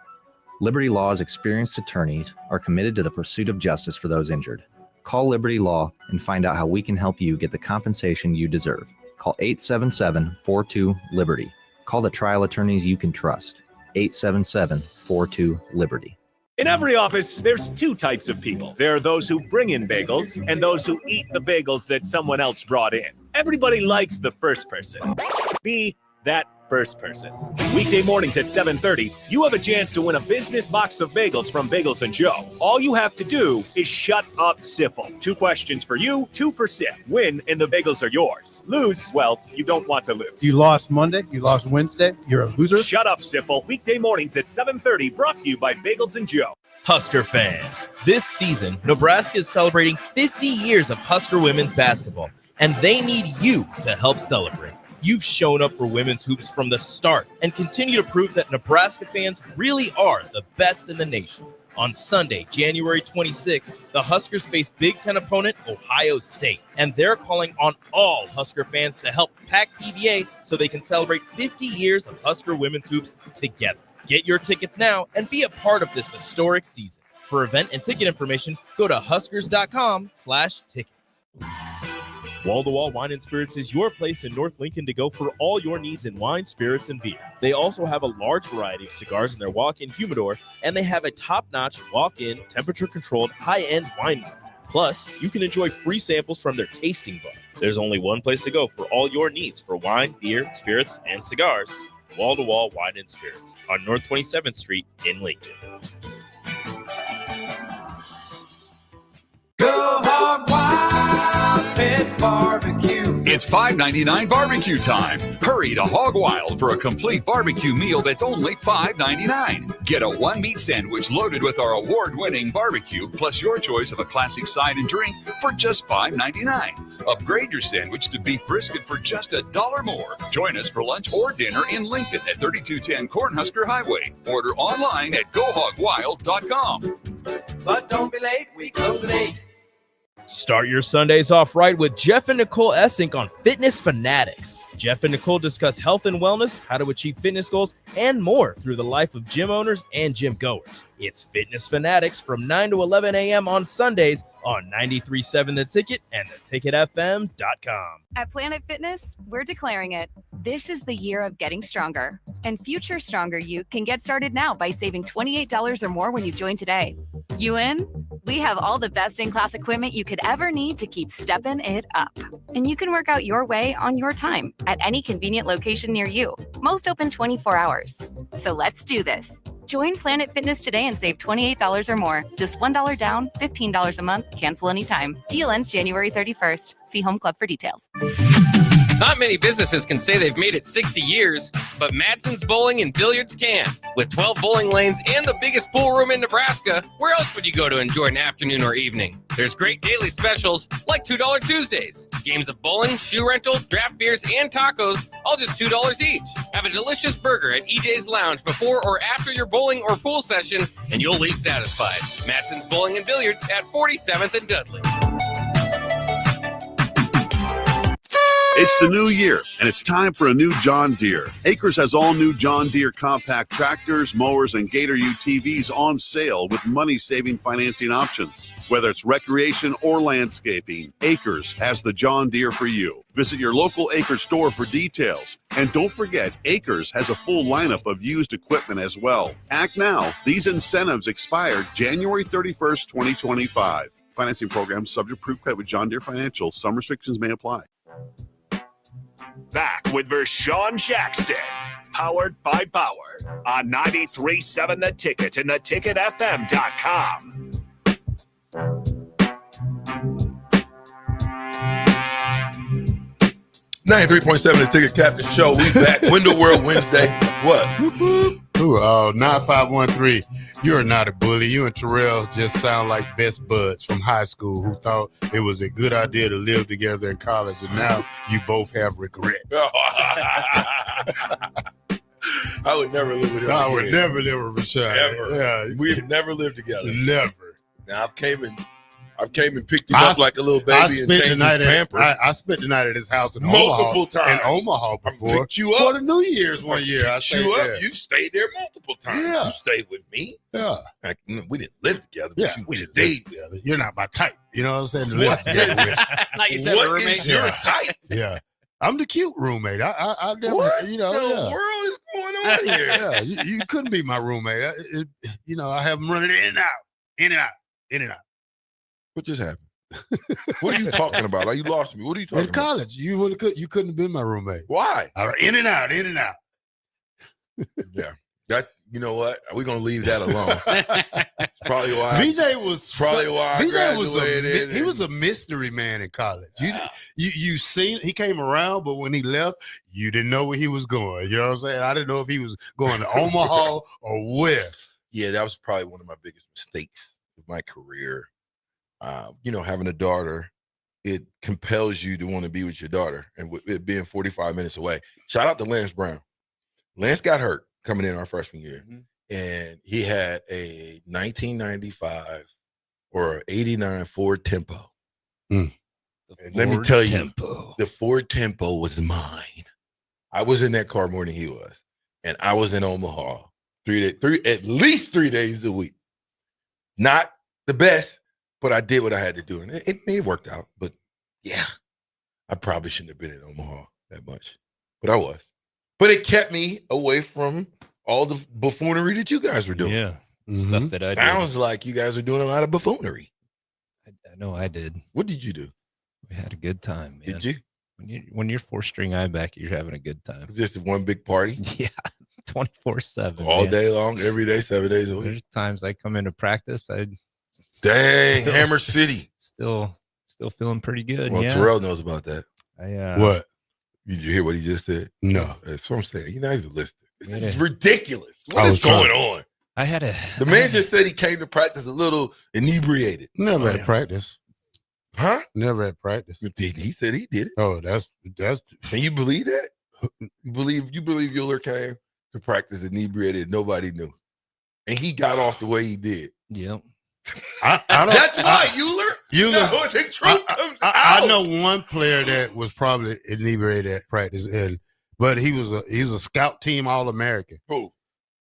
Liberty Law's experienced attorneys are committed to the pursuit of justice for those injured. Call Liberty Law and find out how we can help you get the compensation you deserve. Call 877-42-LIBERTY. Call the trial attorneys you can trust. 877-42-LIBERTY. In every office, there's two types of people. There are those who bring in bagels and those who eat the bagels that someone else brought in. Everybody likes the first person. Be that first person. Weekday mornings at 7:30, you have a chance to win a business box of bagels from Bagels & Joe. All you have to do is shut up, Sipple. 2 questions for you, 2 for Sip. Win, and the bagels are yours. Lose, well, you don't want to lose. You lost Monday, you lost Wednesday, you're a loser. Shut up, Sipple. Weekday mornings at 7:30, brought to you by Bagels & Joe. Husker fans, this season, Nebraska is celebrating 50 years of Husker women's basketball, and they need you to help celebrate. You've shown up for women's hoops from the start and continue to prove that Nebraska fans really are the best in the nation. On Sunday, January 26th, the Huskers face Big Ten opponent Ohio State, and they're calling on all Husker fans to help pack PVA so they can celebrate 50 years of Husker women's hoops together. Get your tickets now and be a part of this historic season. For event and ticket information, go to huskers.com/tickets. Wall to Wall Wine and Spirits is your place in North Lincoln to go for all your needs in wine, spirits, and beer. They also have a large variety of cigars in their walk-in humidor, and they have a top-notch walk-in, temperature-controlled, high-end wine bar. Plus, you can enjoy free samples from their tasting bar. There's only one place to go for all your needs for wine, beer, spirits, and cigars. Wall to Wall Wine and Spirits on North 27th Street in Lincoln. Go Hog Wild Pit Barbecue. It's $5.99 barbecue time. Hurry to Hog Wild for a complete barbecue meal that's only $5.99. Get a one-meat sandwich loaded with our award-winning barbecue, plus your choice of a classic side and drink for just $5.99. Upgrade your sandwich to beef brisket for just $1 more. Join us for lunch or dinner in Lincoln at 3210 Cornhusker Highway. Order online at GoHogWild.com. But don't be late, we close at 8. Start your Sundays off right with Jeff and Nicole Essink on Fitness Fanatics. Jeff and Nicole discuss health and wellness, how to achieve fitness goals, and more through the life of gym owners and gym goers. It's Fitness Fanatics from 9 to 11 a.m. on Sundays on 93.7 The Ticket and theticketfm.com. At Planet Fitness, we're declaring it. This is the year of getting stronger. And future stronger you can get started now by saving $28 or more when you join today. You in? We have all the best in-class equipment you could ever need to keep stepping it up. And you can work out your way on your time at any convenient location near you. Most open 24 hours. So let's do this. Join Planet Fitness today and save $28 or more. Just $1 down, $15 a month, cancel anytime. Deal ends January 31st. See Home Club for details. Not many businesses can say they've made it 60 years, but Madsen's Bowling and Billiards can. With 12 bowling lanes and the biggest pool room in Nebraska, where else would you go to enjoy an afternoon or evening? There's great daily specials like $2 Tuesdays. Games of bowling, shoe rental, draft beers, and tacos, all just $2 each. Have a delicious burger at EJ's Lounge before or after your bowling or pool session, and you'll leave satisfied. Madsen's Bowling and Billiards at 47th and Dudley. It's the new year, and it's time for a new John Deere. Acres has all new John Deere compact tractors, mowers, and Gator UTVs on sale with money-saving financing options. Whether it's recreation or landscaping, Acres has the John Deere for you. Visit your local Acres store for details. And don't forget, Acres has a full lineup of used equipment as well. Act now. These incentives expire January 31st, 2025. Financing program subject to approved credit with John Deere Financial. Some restrictions may apply. Back with Vershawn Jackson, powered by Bauer on 93.7 The Ticket and theticketfm.com. 93.7 The Ticket Captain Show. We back. Window World Wednesday. What? Ooh, 9513. You're not a bully. You and Terrell just sound like best buds from high school who thought it was a good idea to live together in college, and now you both have regrets. I would never live with him. I would never live with Rashad. Ever. Yeah. We've never lived together. Never. Now I've came and picked him up like a little baby and changed his pamper. I spent the night at his house in multiple times. In Omaha before. I picked you up For the New Year's one year. I picked you up. You stayed there multiple times. Yeah. You stayed with me. Yeah. Like, we didn't live together. Yeah. We stayed together. You're not my type. You know what I'm saying? To live together with. Not your type of roommate. What is your type? Yeah. I'm the cute roommate. I never, What you know, the yeah. world is going on here? Yeah, you couldn't be my roommate. I have them running in and out, in and out, in and out. What just happened? What are you talking about? Like, you lost me. What are you talking In about? college, you couldn't have been my roommate. Why? In and out, in and out. Yeah. That's, you know what? We're gonna leave that alone. That's probably why. VJ was probably why I graduated. He was a mystery man in college. You seen he came around, but when he left, you didn't know where he was going. You know what I'm saying? I didn't know if he was going to Omaha or where. Yeah, that was probably one of my biggest mistakes of my career. Having a daughter, it compels you to want to be with your daughter, and with it being 45 minutes away. Shout out to Lance Brown. Lance got hurt coming in our freshman year, and he had a 1995 or 89 Ford Tempo. And let me tell you, the Ford Tempo was mine. I was in that car more than he was, and I was in Omaha at least 3 days a week. Not the best, but I did what I had to do, and it worked out. But yeah, I probably shouldn't have been in Omaha that much, but I was. But it kept me away from all the buffoonery that you guys were doing. Yeah, stuff that I Sounds like you guys are doing a lot of buffoonery. I know I did. What did you do? We had a good time, man. Did you? When you're 4-string I-back, you're having a good time. Just one big party? Yeah, 24/7. All man. day long, every day, 7 days a week. There's times I come into practice, Dang, Hammer City. Still feeling pretty good. Well, yeah. Terrell knows about that. What? Did you hear what he just said? No. That's what I'm saying. You're not even listening. This is Yeah. ridiculous. What is going on? I had a. The man just said he came to practice a little inebriated. Never at practice. Huh? Never at practice. He said he did it. Oh, that's. Can you believe that? You believe Euler came to practice inebriated and nobody knew, and he got off the way he did. Yep. I don't, That's why Euler. Euler. The truth comes out. I know one player that was probably inebriated at practice, but he was a scout team All-American. Who?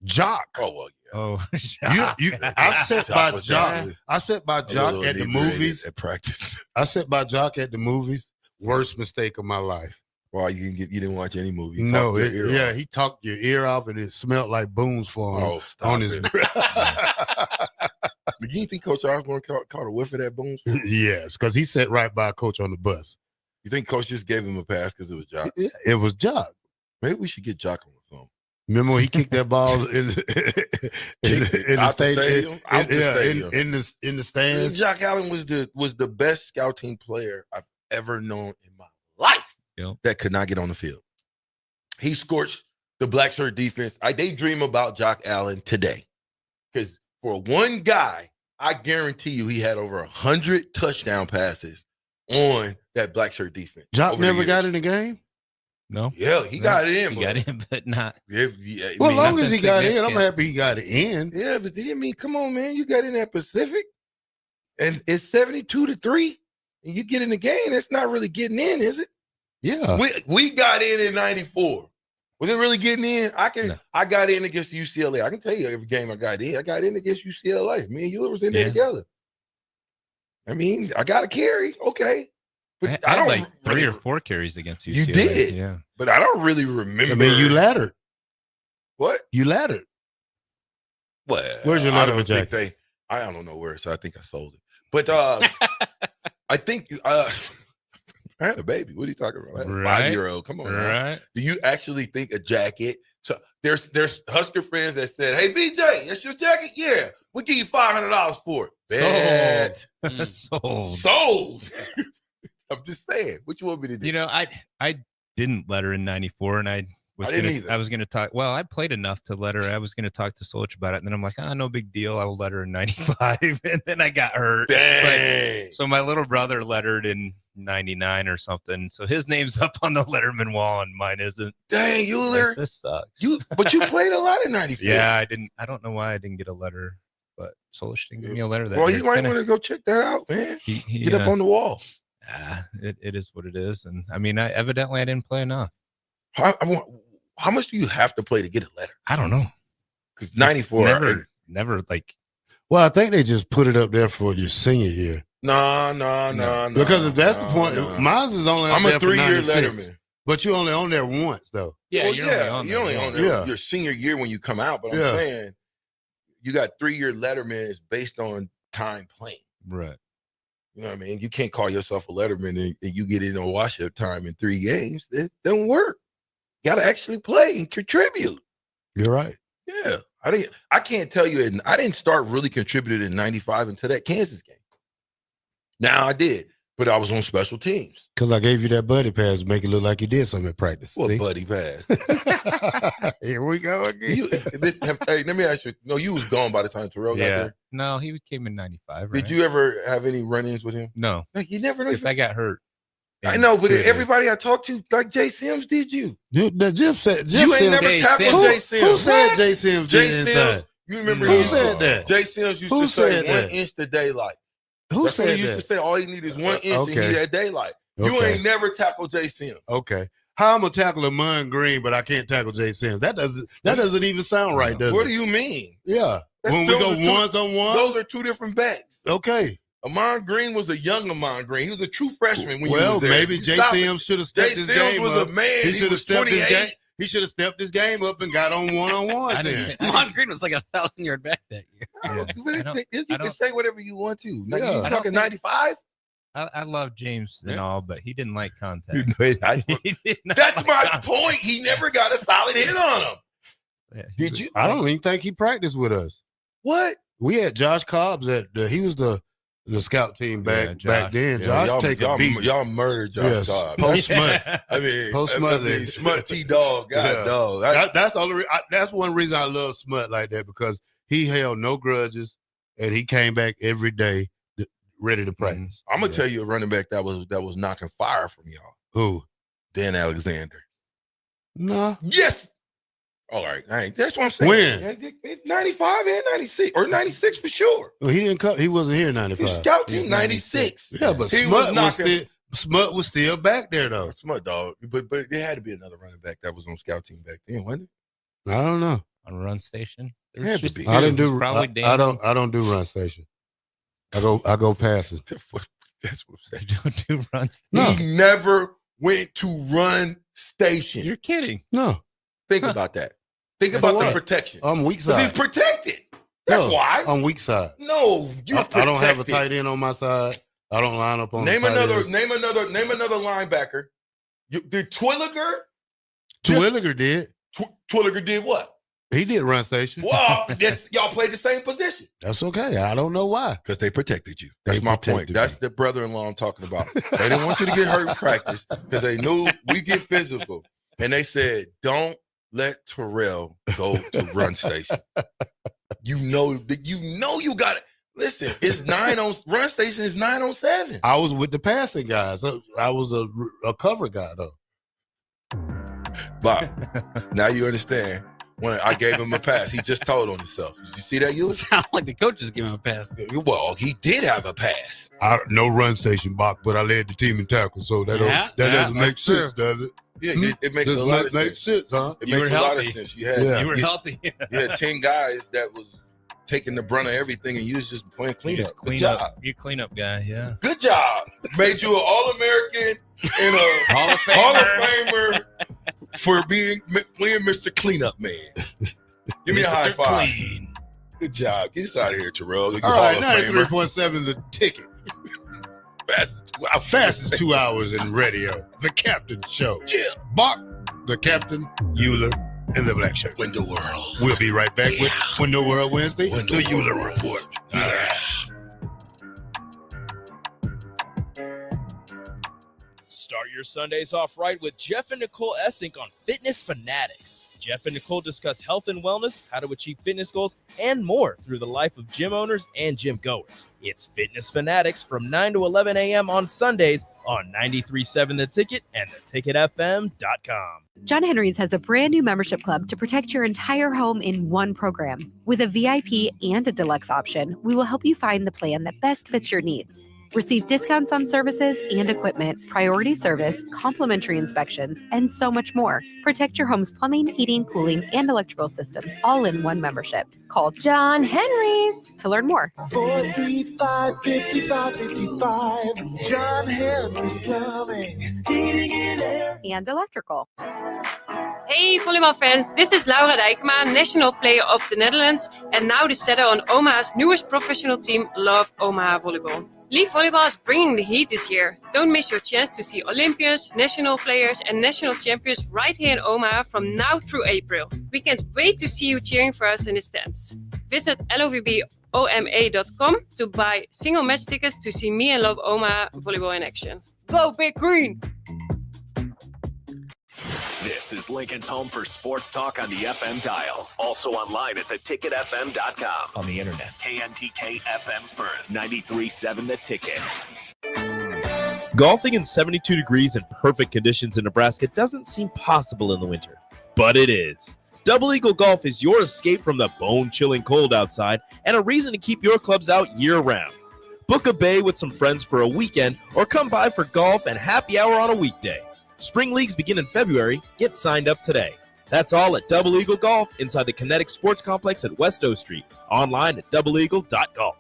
Jock. Oh well, yeah. I sat by was Jock. definitely I sat by a Jock little at the inebriated movies. at practice. I sat by Jock at the movies. Worst mistake of my life. Why you didn't watch any movie? No, he talked your ear off, and it smelled like booms for him. Oh, stop on his. it. But you think Coach Osborne caught a whiff of that boom? Yes, because he sat right by Coach on the bus. You think Coach just gave him a pass because it was Jock? It was Jock. Maybe we should get Jock on the phone. Remember when he kicked that ball in the stadium? In the stands. Jock Allen was the best scout team player I've ever known in my life. Yep. That could not get on the field. He scorched the black shirt defense. I daydream about Jock Allen today. Because for one guy, I guarantee you he had over 100 touchdown passes on that black shirt defense. Jock never got in the game? No. Yeah, he got in. He got in, but not. Yeah, Well, as long as he got in, I'm significant. happy he got in. Yeah, but I mean, come on, man. You got in that Pacific, and it's 72-3, and you get in the game. That's not really getting in, is it? Yeah. We got in 94. Was it really getting in? I got in against UCLA. I can tell you every game I got in. I got in against UCLA. Me and you was in there together. I mean, I got a carry. Okay. But I I had don't like 3 or 4 carries against UCLA. You did. Yeah. But I don't really remember. I mean, you laddered. What? You laddered. Well, Where's your I letterman don't think jacket? I don't know where, so I think I sold it. But I think I had a baby. What are you talking about? I had a Right. 5-year-old. Come on, now. Right. Do you actually think a jacket? So there's Husker fans that said, "Hey, VJ, that's your jacket? Yeah, we'll give you $500 for it." Bet. Sold. I'm just saying. What you want me to do? You know, I didn't letter in 94, and I didn't either. was gonna talk. Well, I played enough to letter. I was gonna talk to Solich about it, and then I'm like, no big deal. I will letter in 95, and then I got hurt. Dang. But, so my little brother lettered in 99 or something. So his name's up on the letterman wall, and mine isn't. Dang, Euler. Like, this sucks. But you played a lot in 94. Yeah, I didn't. I don't know why I didn't get a letter, but Solich didn't give me a letter. That Well, year. you might Then want to go check that out, man. he, Get up on the wall. It is what it is, and I mean, I didn't play enough. How much do you have to play to get a letter? I don't know. Because 94, never like. Well, I think they just put it up there for your senior year. No. Because if that's the point, mine is only up I'm there a for 3-year 96. letterman. But you only on there once, though. Yeah, Well, you're only on there your senior year when you come out. But I'm Yeah. saying you got 3-year lettermans based on time playing. Right. You know what I mean? You can't call yourself a letterman and you get in on washup time in 3 games. It don't work. You got to actually play and contribute. You're right. Yeah. I can't tell you. And I didn't start really contributing in 95 until that Kansas game. Now I did, but I was on special teams. Because I gave you that buddy pass to make it look like you did something at practice. What See? buddy pass? Here we go again. Hey, let me ask you. No, you was gone by the time Terrell got Yeah. there. No, he came in 95. Right? Did you ever have any run-ins with him? No. Like you never know. Because I got hurt. I know, but everybody I talked to, like Jay Sims, did you? Jim said you ain't Sims, never tackled who, Jay Sims. Who said Jay Sims Jay did Sims, anything? you remember Who said that? Jay Sims used Who to say said 1 that? inch to daylight. Who That's what said he used that? to say. All he needed is 1 inch and Okay. he had daylight. You Okay. ain't never tackled Jay Sims. Okay. How I'm gonna tackle Amon Green, but I can't tackle Jay Sims? That doesn't even sound right, does it? What do you mean? Yeah. When we go ones on one, those are two different backs. Okay. Amon Green was a young Amon Green. He was a true freshman when he was there. Maybe Jay Sims should have stepped his game was up. A man. He should have stepped his 28. game. He should have stepped his game up and got on one-on-one then. Amon Green was like 1,000-yard back that year. You can say whatever you want to. Yeah. You talking 95? I love James and all, but he didn't like contact. That's my point. He never got a solid hit on him. Yeah, Did you? I don't even think he practiced with us. What? We had Josh Cobbs he was the scout team back then. Yeah, Josh take a beat. Y'all murdered Josh Cobbs. Post smut. I mean, Smut. Smut T Dog. Dog. That's the only. That's one reason I love Smut like that, because he held no grudges and he came back every day ready to practice. I'm gonna tell you a running back that was knocking fire from y'all. Who? Dan Alexander. No. Yes. All right. That's what I'm saying. When? 95 and 96, or 96 for sure. Well, he didn't come. He wasn't here in 95. He was scout team 96. Yeah, but Smut was still back there though. Smut dog. But there had to be another running back that was on scout team back then, wasn't it? I don't know. On run station. Had to be. I didn't do. Probably I don't do run station. I go passing. That's what I'm saying. Don't do run station. No. He never went to run station. You're kidding. No. Think about that. Think about the protection. I'm weak Because side. he's protected. That's why. I'm weak side. No, you're I don't have a tight end on my side. I don't line up on. Name the tight another ends. linebacker. Did Twilliger? Twilliger did. Twilliger did what? He did run station. Well, y'all played the same position. That's okay. I don't know why. Because they protected you. That's my point. That's the brother-in-law I'm talking about. They didn't want you to get hurt in practice because they knew we get physical. And they said, don't let Terrell go to run station. You know you got it. Listen, it's 9 on run station is 9 on 7. I was with the passing guys. I was a cover guy though. Bob, now you understand. When I gave him a pass, he just told on himself. Did you see that, you? Sound like the coach just gave him a pass. Well, he did have a pass. No run station, Bach, but I led the team in tackles, so that doesn't make sense, does it? Yeah, it makes a lot of sense. Huh? It makes a lot of sense. You were healthy. You had 10 guys that was taking the brunt of everything, and you was just playing cleanup. Good job. You cleanup guy, yeah. Good job. Made you an All-American and a Hall of Famer for playing Mr. Cleanup Man. Give me a high five. Clean. Good job. Get us out of here, Terrell. All right, 93.7 the ticket. Fastest 2 hours in radio. The Captain Show. Yeah. Bach, the Captain, Euler, and the Black Shirt. Window World. We'll be right back with Window World Wednesday, the Euler Report. Yeah. Start your Sundays off right with Jeff and Nicole Essink on Fitness Fanatics. Jeff and Nicole discuss health and wellness, how to achieve fitness goals, and more through the life of gym owners and gym goers. It's Fitness Fanatics from 9 to 11 a.m. on Sundays on 93.7 The Ticket and theticketfm.com. John Henry's has a brand new membership club to protect your entire home in one program. With a VIP and a deluxe option, we will help you find the plan that best fits your needs. Receive discounts on services and equipment, priority service, complimentary inspections, and so much more. Protect your home's plumbing, heating, cooling, and electrical systems all in one membership. Call John Henry's to learn more. 435-5555. John Henry's Plumbing, Heating and Air. And electrical. Hey volleyball fans, this is Laura Dijkema, national player of the Netherlands, and now the setter on Omaha's newest professional team, Love Omaha Volleyball. League volleyball is bringing the heat this year. Don't miss your chance to see Olympians, national players, and national champions right here in Omaha from now through April. We can't wait to see you cheering for us in the stands. Visit lovboma.com to buy single match tickets to see me and Love Omaha volleyball in action. Go Big Green! This is Lincoln's home for sports talk on the FM dial. Also online at theticketfm.com. On the internet. KNTK FM Firth, 93.7 The Ticket. Golfing in 72 degrees and perfect conditions in Nebraska doesn't seem possible in the winter, but it is. Double Eagle Golf is your escape from the bone-chilling cold outside and a reason to keep your clubs out year-round. Book a bay with some friends for a weekend or come by for golf and happy hour on a weekday. Spring leagues begin in February. Get signed up today. That's all at Double Eagle Golf inside the Kinetic Sports Complex at West O Street. Online at doubleeagle.golf.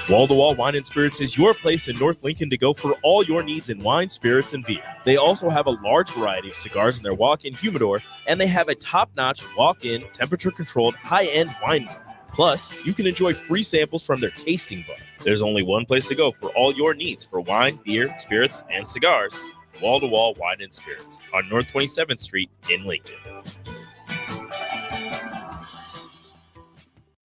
Wall-to-Wall Wine and Spirits is your place in North Lincoln to go for all your needs in wine, spirits, and beer. They also have a large variety of cigars in their walk-in humidor, and they have a top-notch walk-in, temperature-controlled, high-end wine bar. Plus, you can enjoy free samples from their tasting bar. There's only one place to go for all your needs for wine, beer, spirits, and cigars. Wall-to-Wall Wine and Spirits on North 27th Street in Lincoln.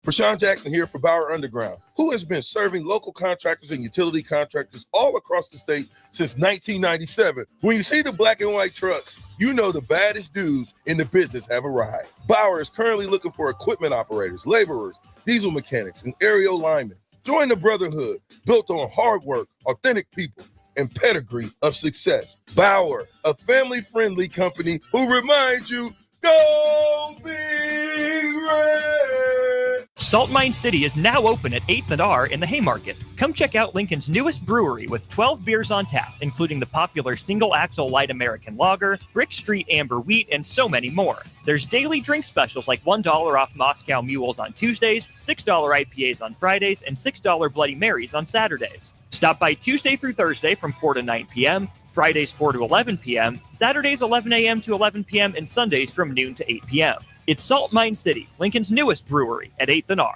Rashawn Jackson here for Bauer Underground, who has been serving local contractors and utility contractors all across the state since 1997. When you see the black and white trucks, you know the baddest dudes in the business have arrived. Bauer is currently looking for equipment operators, laborers, diesel mechanics, and aerial linemen. Join the brotherhood built on hard work, authentic people, and pedigree of success. Bauer, a family-friendly company who reminds you, go Big Red! Salt Mine City is now open at 8th and R in the Haymarket. Come check out Lincoln's newest brewery with 12 beers on tap, including the popular Single Axle Light American Lager, Brick Street Amber Wheat, and so many more. There's daily drink specials like $1 off Moscow Mules on Tuesdays, $6 IPAs on Fridays, and $6 Bloody Marys on Saturdays. Stop by Tuesday through Thursday from 4 to 9 p.m., Fridays 4 to 11 p.m., Saturdays 11 a.m. to 11 p.m., and Sundays from noon to 8 p.m. It's Salt Mine City, Lincoln's newest brewery at 8th and R.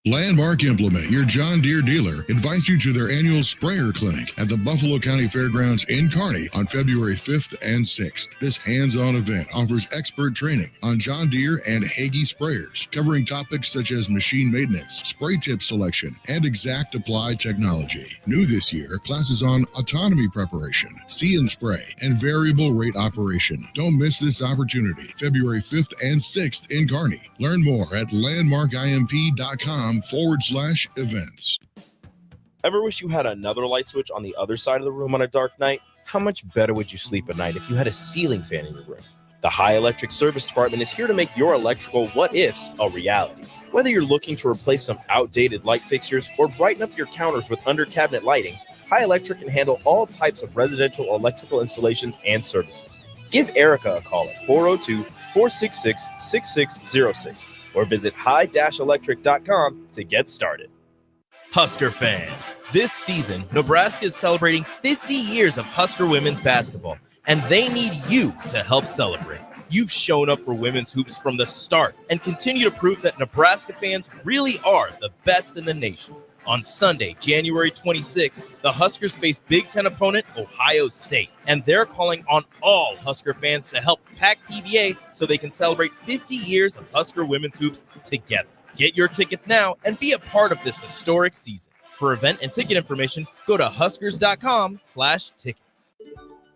Landmark Implement, your John Deere dealer, invites you to their annual sprayer clinic at the Buffalo County Fairgrounds in Kearney on February 5th and 6th. This hands-on event offers expert training on John Deere and Hagee sprayers, covering topics such as machine maintenance, spray tip selection, and exact apply technology. New this year, classes on autonomy preparation, see and spray, and variable rate operation. Don't miss this opportunity, February 5th and 6th in Kearney. Learn more at landmarkimp.com/events. Ever wish you had another light switch on the other side of the room on a dark night? How much better would you sleep at night if you had a ceiling fan in your room? The High Electric Service Department is here to make your electrical what-ifs a reality. Whether you're looking to replace some outdated light fixtures or brighten up your counters with under-cabinet lighting, High Electric can handle all types of residential electrical installations and services. Give Erica a call at 402-466-6606 or visit high-electric.com to get started. Husker fans, this season, Nebraska is celebrating 50 years of Husker women's basketball, and they need you to help celebrate. You've shown up for women's hoops from the start and continue to prove that Nebraska fans really are the best in the nation. On Sunday, January 26th, the Huskers face Big Ten opponent Ohio State, and they're calling on all Husker fans to help pack PBA so they can celebrate 50 years of Husker women's hoops together. Get your tickets now and be a part of this historic season. For event and ticket information, go to huskers.com/tickets.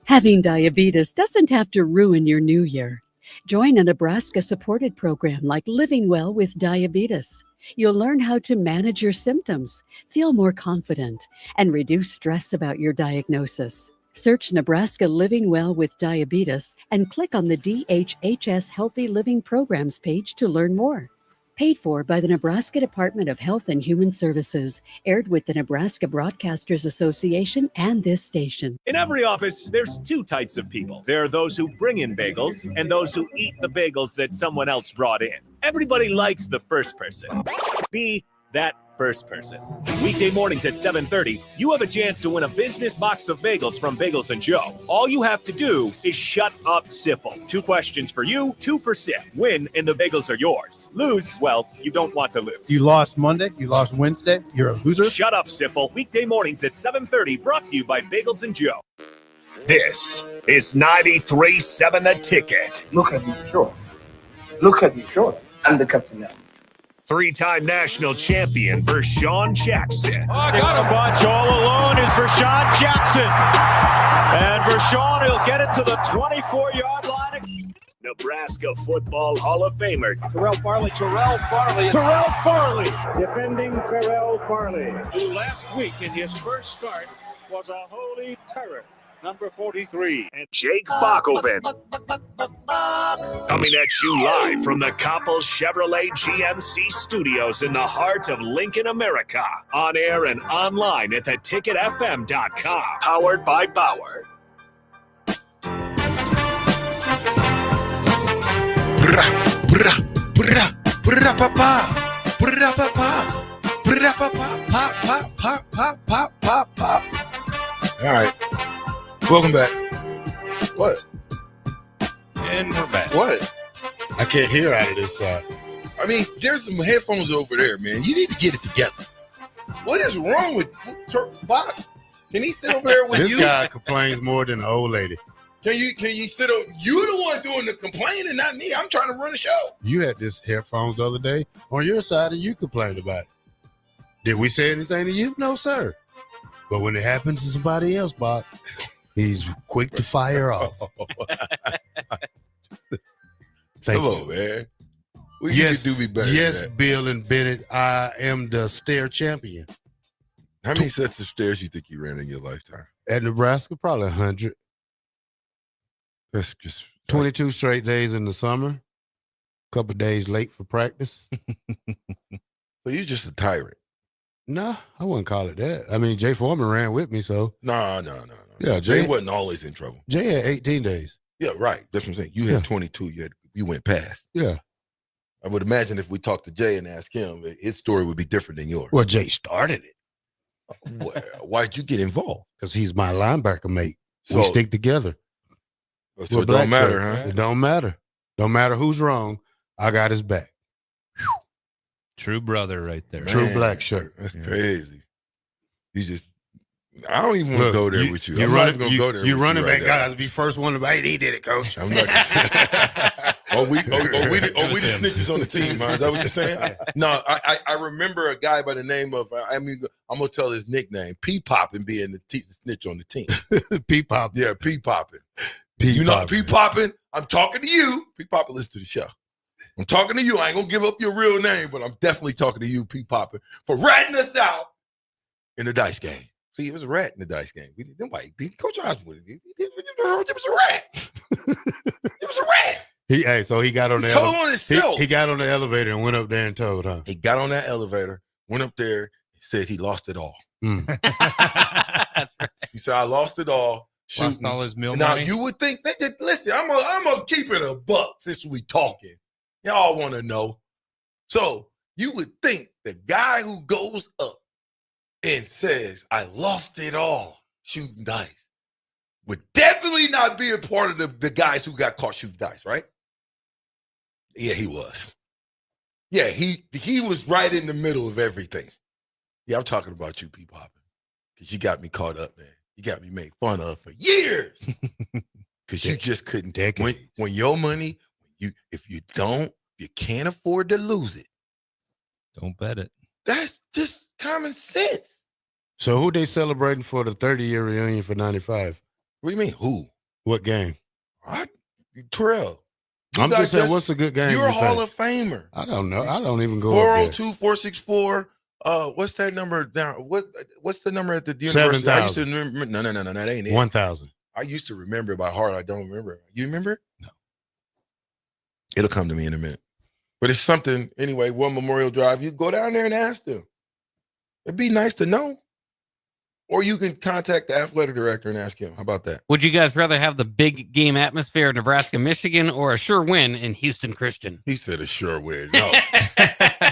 Having diabetes doesn't have to ruin your new year. Join a Nebraska-supported program like Living Well with Diabetes. You'll learn how to manage your symptoms, feel more confident, and reduce stress about your diagnosis. Search Nebraska Living Well with Diabetes and click on the DHHS Healthy Living Programs page to learn more. Paid for by the Nebraska Department of Health and Human Services, aired with the Nebraska Broadcasters Association and this station. In every office, there's two types of people. There are those who bring in bagels and those who eat the bagels that someone else brought in. Everybody likes the first person. Be that first person. Weekday mornings at 7:30, you have a chance to win a business box of bagels from Bagels & Joe. All you have to do is shut up, Sipple. 2 questions for you, 2 for Sip. Win, and the bagels are yours. Lose, well, you don't want to lose. You lost Monday, you lost Wednesday, you're a loser. Shut up, Sipple. Weekday mornings at 7:30, brought to you by Bagels & Joe. This is 93.7 The Ticket. Look at me, sure. Look at me, sure. I'm the captain now. 3-time national champion Vershawn Jackson. Oh, I got a bunch all alone is Vershawn Jackson. And Vershawn will get it to the 24-yard line. Nebraska Football Hall of Famer Terrell Farley, defending Terrell Farley, who last week in his first start was a holy terror, number 43. And Jake Bakoven. talk. Coming at you live from the Coppel Chevrolet GMC studios in the heart of Lincoln, America. On air and online at theticketfm.com. Powered by Bauer. All right. Welcome back. What? And we're back. What? I can't hear out of this side. I mean, there's some headphones over there, man. You need to get it together. What is wrong with Bob? Can he sit over there with This you? guy complains more than the old lady. Can you sit over? You're the one doing the complaining, not me. I'm trying to run a show. You had this headphones the other day on your side and you complained about it. Did we say anything to you? No, sir. But when it happens to somebody else, Bob, he's quick to fire off. Thank Come you. on, man. We Yes, do be better. yes, than that. Bill and Bennett, I am the stair champion. How many sets of stairs you think you ran in your lifetime? At Nebraska, probably 100. That's just 22 straight days in the summer. Couple days late for practice. So you're just a tyrant. No, I wouldn't call it that. I mean, Jay Foreman ran with me, so. No. Yeah, Jay Jay wasn't always in trouble. Jay had 18 days. Yeah, right. That's what I'm saying. You had Yeah. 22. You went past. Yeah. I would imagine if we talked to Jay and asked him, his story would be different than yours. Well, Jay started it. Why'd you get involved? Because he's my linebacker mate. We So- stick together. So We're it don't black matter, shirts. huh? It don't matter. Don't matter who's wrong. I got his back. True brother right there. True Man, black shirt. That's crazy. You just, I don't even want to Look, go there with you. You I'm not running, even gonna you, go there. you with running you right back now. guys be first one to be, hey, he did it, coach. I'm not. Are we the snitches on the team, man? Is that what you're saying? No, I remember a guy by the name of, I'm gonna tell his nickname, P Poppin being the snitch on the team. P Pop. Yeah, P Poppin. P You know, Poppin. P Poppin, I'm talking to you. P Poppin, listen to the show. I'm talking to you. I ain't gonna give up your real name, but I'm definitely talking to you, P Poppin, for ratting us out in the dice game. See, it was a rat in the dice game. We didn't like Coach Oswald. It was a rat. It was a rat. So he got on He the told on himself. He got on the elevator and went up there and told, huh? He got on that elevator, went up there, said he lost it all. That's right. He said, I lost it all. Lost shooting." all his meal Now, money. you would think, listen, I'm gonna keep it a buck since we talking. Y'all want to know. So you would think the guy who goes up and says, I lost it all shooting dice would definitely not be a part of the guys who got caught shooting dice, right? Yeah, he was. Yeah, he was right in the middle of everything. Yeah, I'm talking about you, P. Poppin, because you got me caught up, man. You got me made fun of for years because you just couldn't. When your money, if you can't afford to lose it, don't bet it. That's just common sense. So who they celebrating for the 30-year reunion for 95? What do you mean, who? What game? Terrell. I'm just saying, what's a good game? You're a you think? Hall of Famer. I don't know. I don't even go up there. 402-464. What's that number down? What's the number at the university? I used to 7,000. remember. No, that ain't it. 1,000. I used to remember it by heart. I don't remember it. You remember it? No. It'll come to me in a minute. But it's something, anyway, One Memorial Drive. You go down there and ask them. It'd be nice to know. Or you can contact the athletic director and ask him. How about that? Would you guys rather have the big game atmosphere of Nebraska, Michigan, or a sure win in Houston Christian? He said a sure win. No.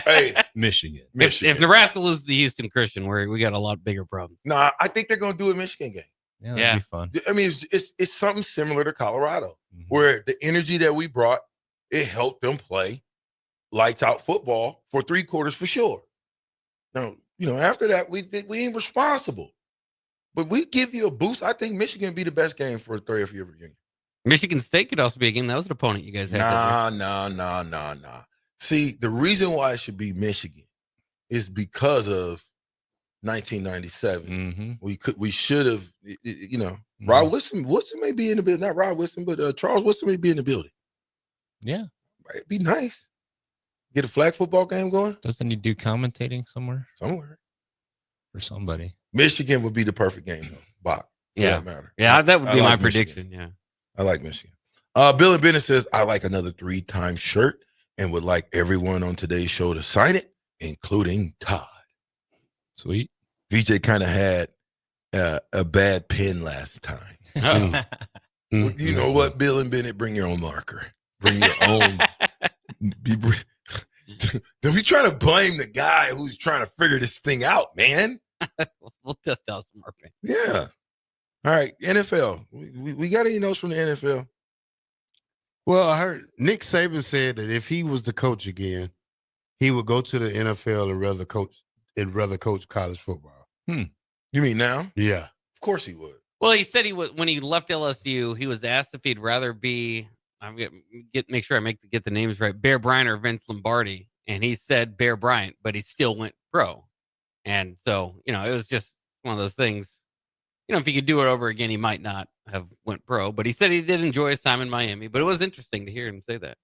Hey, Michigan. If Nebraska loses to Houston Christian, we got a lot bigger problems. No, I think they're going to do a Michigan game. Yeah, that'd be fun. I mean, it's something similar to Colorado, where the energy that we brought, it helped them play lights out football for 3 quarters for sure. Now, after that, we ain't responsible. But we give you a boost. I think Michigan would be the best game for a 30th year reunion. Michigan State could also be a game. That was an opponent you guys had. that year. Nah. See, the reason why it should be Michigan is because of 1997. We should have, Rod Wilson may be in the building. Not Rod Wilson, but Charles Wilson may be in the building. Yeah. It'd be nice. Get a flag football game going. Doesn't he do commentating somewhere? Somewhere. For somebody. Michigan would be the perfect game, though. Bach. For Yeah. that matter. Yeah, that would be my Michigan. prediction. Yeah. I like Michigan. Bill and Bennett says, I like another 3-time shirt and would like everyone on today's show to sign it, including Todd. Sweet. VJ kind of had a bad pen last time. Oh. You know what, Bill and Bennett, bring your own marker. Bring your own. Don't be trying to blame the guy who's trying to figure this thing out, man. We'll test out some more pens. Yeah. All right, NFL. We got any notes from the NFL? Well, I heard Nick Saban said that if he was the coach again, he would go to the NFL and rather coach college football. You mean now? Yeah. Of course he would. Well, he said he was when he left LSU. He was asked if he'd rather be. I'm gonna make sure I get the names right. Bear Bryant or Vince Lombardi, and he said Bear Bryant, but he still went pro. And so it was just one of those things. If he could do it over again, he might not have went pro. But he said he did enjoy his time in Miami. But it was interesting to hear him say that.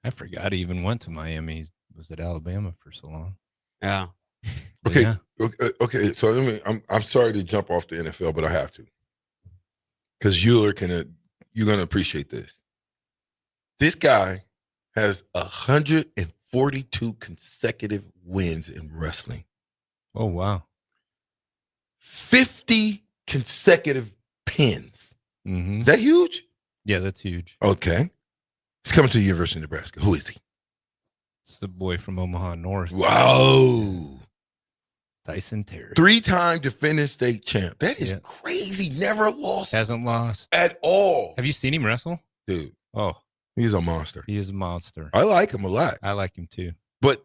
I forgot he even went to Miami. He was at Alabama for so long. Yeah. Okay. Yeah. Okay. So I'm sorry to jump off the NFL, but I have to, because you're going to appreciate this. This guy has 142 consecutive wins in wrestling. Oh, wow. 50 consecutive pins. Mm-hmm. Is that huge? Yeah, that's huge. Okay. He's coming to the University of Nebraska. Who is he? It's the boy from Omaha North. Wow. Tyson Terry. 3-time defending state champ. That is crazy. Never lost. Hasn't lost at all. Have you seen him wrestle? Dude. Oh. He's a monster. He is a monster. I like him a lot. I like him too. But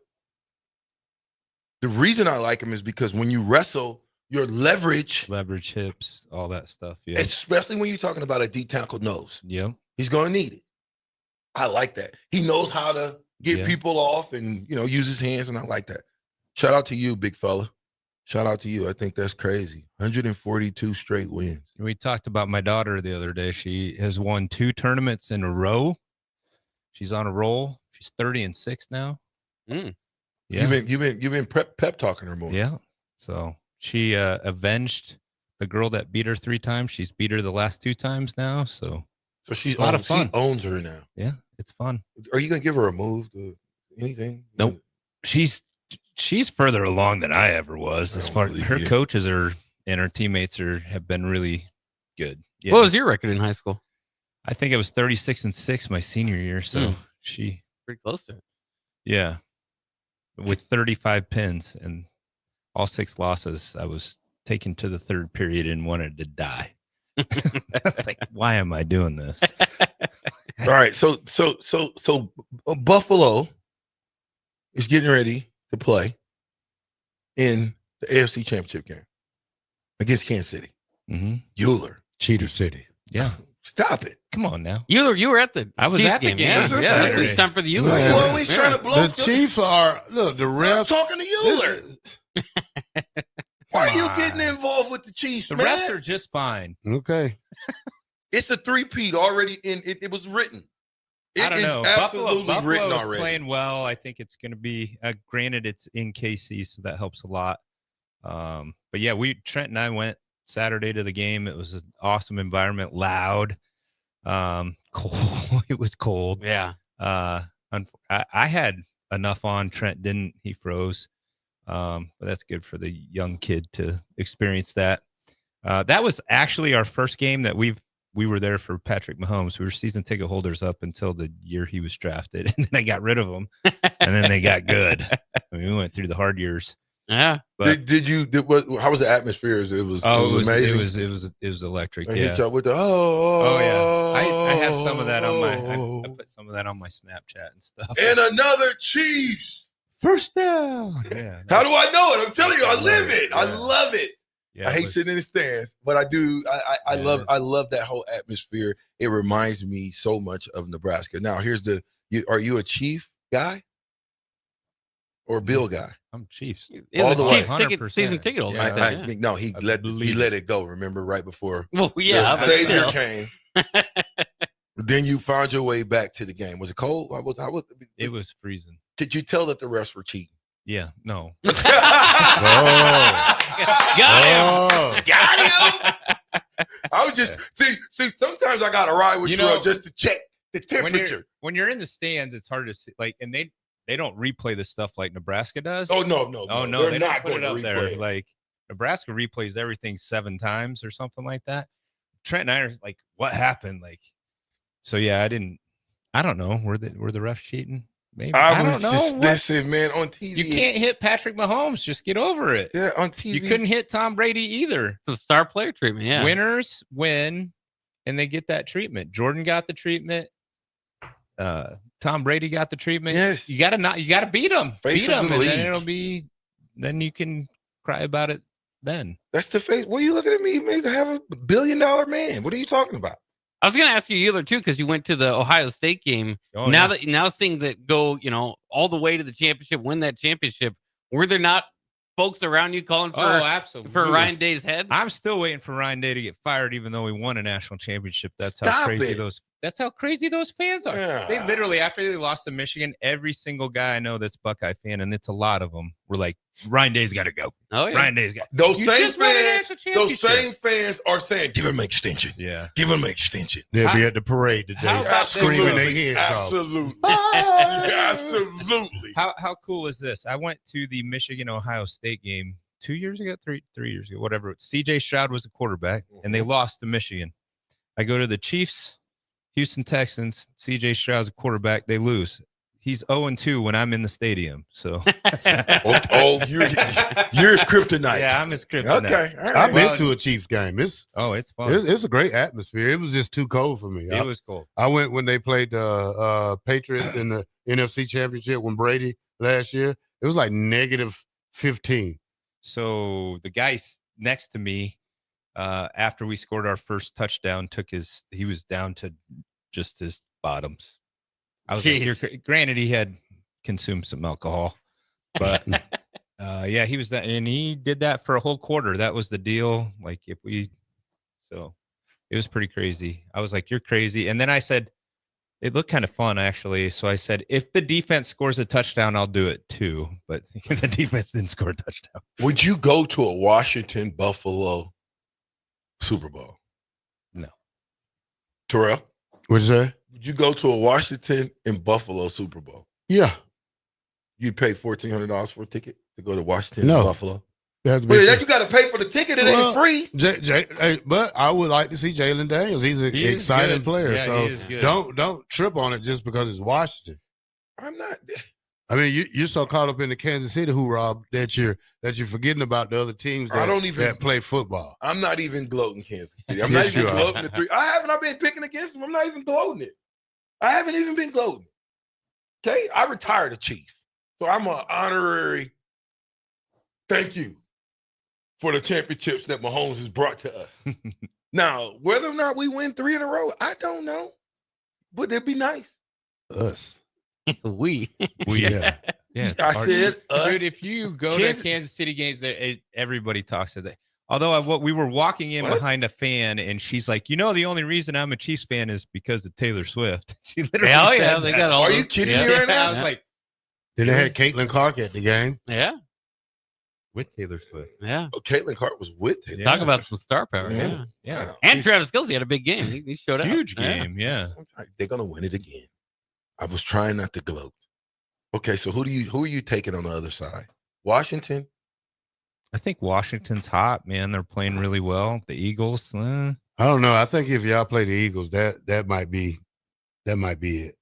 the reason I like him is because when you wrestle, your leverage, hips, all that stuff. Yeah. Especially when you're talking about a detangled nose. Yeah. He's going to need it. I like that. He knows how to get people off and, use his hands, and I like that. Shout out to you, big fella. Shout out to you. I think that's crazy. 142 straight wins. We talked about my daughter the other day. She has won 2 tournaments in a row. She's on a roll. She's 30-6 now. Mm. Yeah. You've been pep talking her more. Yeah. So she avenged the girl that beat her 3 times. She's beat her the last 2 times now. So she's a lot of fun. She owns her now. Yeah, it's fun. Are you gonna give her a move? Anything? Nope. She's further along than I ever was. As far as her coaches and her teammates have been really good. Yeah. What was your record in high school? I think it was 36-6 my senior year. So she pretty close to it. Yeah. With 35 pins and all 6 losses, I was taken to the 3rd period and wanted to die. Like, why am I doing this? All right. So Buffalo is getting ready to play in the AFC Championship game against Kansas City. Mm-hmm. Euler. Cheater City. Yeah. Stop it. Come on now. You were at the I was Chiefs at the game. Yeah. It's time for the Euler. You're always trying to blow The Chiefs are, look, the refs. I'm talking to Euler. Why are you getting involved with the Chiefs, The man? refs are just fine. Okay. It's a 3-peat already in it. It was written. I don't know. Absolutely Buffalo written is already. playing well. I think it's going to be. Granted, it's in KC, so that helps a lot. But yeah, Trent and I went Saturday to the game. It was an awesome environment, loud, cold. It was cold. Yeah. I had enough on. Trent didn't. He froze. But that's good for the young kid to experience that. That was actually our first game that we were there for Patrick Mahomes. We were season ticket holders up until the year he was drafted, and then they got rid of him, and then they got good. I mean, we went through the hard years. Yeah. But how was the atmosphere? It was amazing. It was electric. I Yeah. hit y'all with the I have some of that on my. I put some of that on my Snapchat and stuff. And another Chiefs. First down. Yeah. How do I know it? I'm telling you, I live it. I love it. Yeah, I hate sitting in the stands, but I do. I love that whole atmosphere. It reminds me so much of Nebraska. Now, are you a Chief guy or Bill guy? I'm Chiefs. All the way. Season ticket holder. No, he let it go. Remember, right before yeah, the Savior came. Then you found your way back to the game. Was it cold? It was freezing. Did you tell that the refs were cheating? Yeah, no. Got him. Got him. I was just see. Sometimes I gotta ride with Terrell just to check the temperature. When you're in the stands, it's hard to see. Like, and they don't replay the stuff like Nebraska does. Oh no, they're they not don't put going it up to there. replay it. Like Nebraska replays everything 7 times or something like that. Trent and I are like, what happened? Like, so yeah, I don't know. Were the refs cheating? Maybe. I don't was know. just listen, man. On TV, You can't hit Patrick Mahomes. Just get over it. Yeah, on TV. You couldn't hit Tom Brady either. Some star player treatment, yeah. Winners win, and they get that treatment. Jordan got the treatment. Tom Brady got the treatment. Yes. You gotta beat them. Face Beat of them, the and league. then you can cry about it then. That's the face. What are you looking at me? Made to have $1 billion man. What are you talking about? I was going to ask you either too, because you went to the Ohio State game. Oh, now seeing that go, all the way to the championship, win that championship. Were there not folks around you calling for absolutely for Ryan Day's head? I'm still waiting for Ryan Day to get fired, even though he won a national championship. That's how Stop crazy it. That's how crazy those fans are. Yeah. They literally, after they lost to Michigan, every single guy I know that's Buckeye fan, and it's a lot of them, were like, Ryan Day's got to go. Oh yeah, Ryan Day's got. Those You same just won a fans. national Those championship. same fans are saying, "Give him an extension. Yeah, give him an extension." They'll be at the parade How today, about screaming this? their heads off. Absolutely, absolutely. How cool is this? I went to the Michigan Ohio State game 2 years ago, three years ago, whatever. CJ Stroud was the quarterback, and they lost to Michigan. I go to the Chiefs, Houston Texans. CJ Stroud's a quarterback. They lose. He's 0-2 when I'm in the stadium. So, you're his kryptonite. Yeah, I'm his kryptonite. Okay, all right. I've been to a Chiefs game. It's fun. It's a great atmosphere. It was just too cold for me. It was cold. I went when they played the Patriots in the NFC Championship when Brady last year. It was like -15. So the guy next to me, after we scored our first touchdown, he was down to just his bottoms. I was like, granted, he had consumed some alcohol, but yeah, he was that, and he did that for a whole quarter. That was the deal. Like so it was pretty crazy. I was like, you're crazy. And then I said, it looked kind of fun actually. So I said, if the defense scores a touchdown, I'll do it too. But the defense didn't score a touchdown. Would you go to a Washington Buffalo Super Bowl? No. Terrell, what'd you say? Would you go to a Washington and Buffalo Super Bowl? Yeah. You'd pay $1,400 for a ticket to go to Washington No. and Buffalo? Well, You got to pay for the ticket. It ain't free. But I would like to see Jalen Daniels. He's an exciting player. Yeah, so he is good. don't trip on it just because it's Washington. I'm not. I mean, you're so caught up in the Kansas City Rob, that you're forgetting about the other teams that play football. I'm not even gloating Kansas City. I'm Yes, not even you are. gloating the three. I've been picking against them. I'm not even gloating it. I haven't even been gloating. Okay, I retired a Chief, so I'm an honorary. Thank you for the championships that Mahomes has brought to us. Now, whether or not we win 3 in a row, I don't know, but it'd be nice. Us. we. Yeah. Yeah, I said us. Dude, if you go to Kansas City games, everybody talks to that. Although we were walking in behind a fan, and she's like, the only reason I'm a Chiefs fan is because of Taylor Swift. She literally said they that. got all. Are those, you kidding me right now? I was like, Then they had Caitlin Clark at the game. yeah, with Taylor Swift. yeah. Oh, Caitlin Clark was with him. Talk about some star power. Yeah, Yeah. And Travis Kelce had a big game. He showed up. Huge Yeah. game. Yeah. They're gonna win it again. I was trying not to gloat. Okay, so who are you taking on the other side? Washington? I think Washington's hot, man. They're playing really well. The Eagles. I don't know. I think if y'all play the Eagles, that might be it.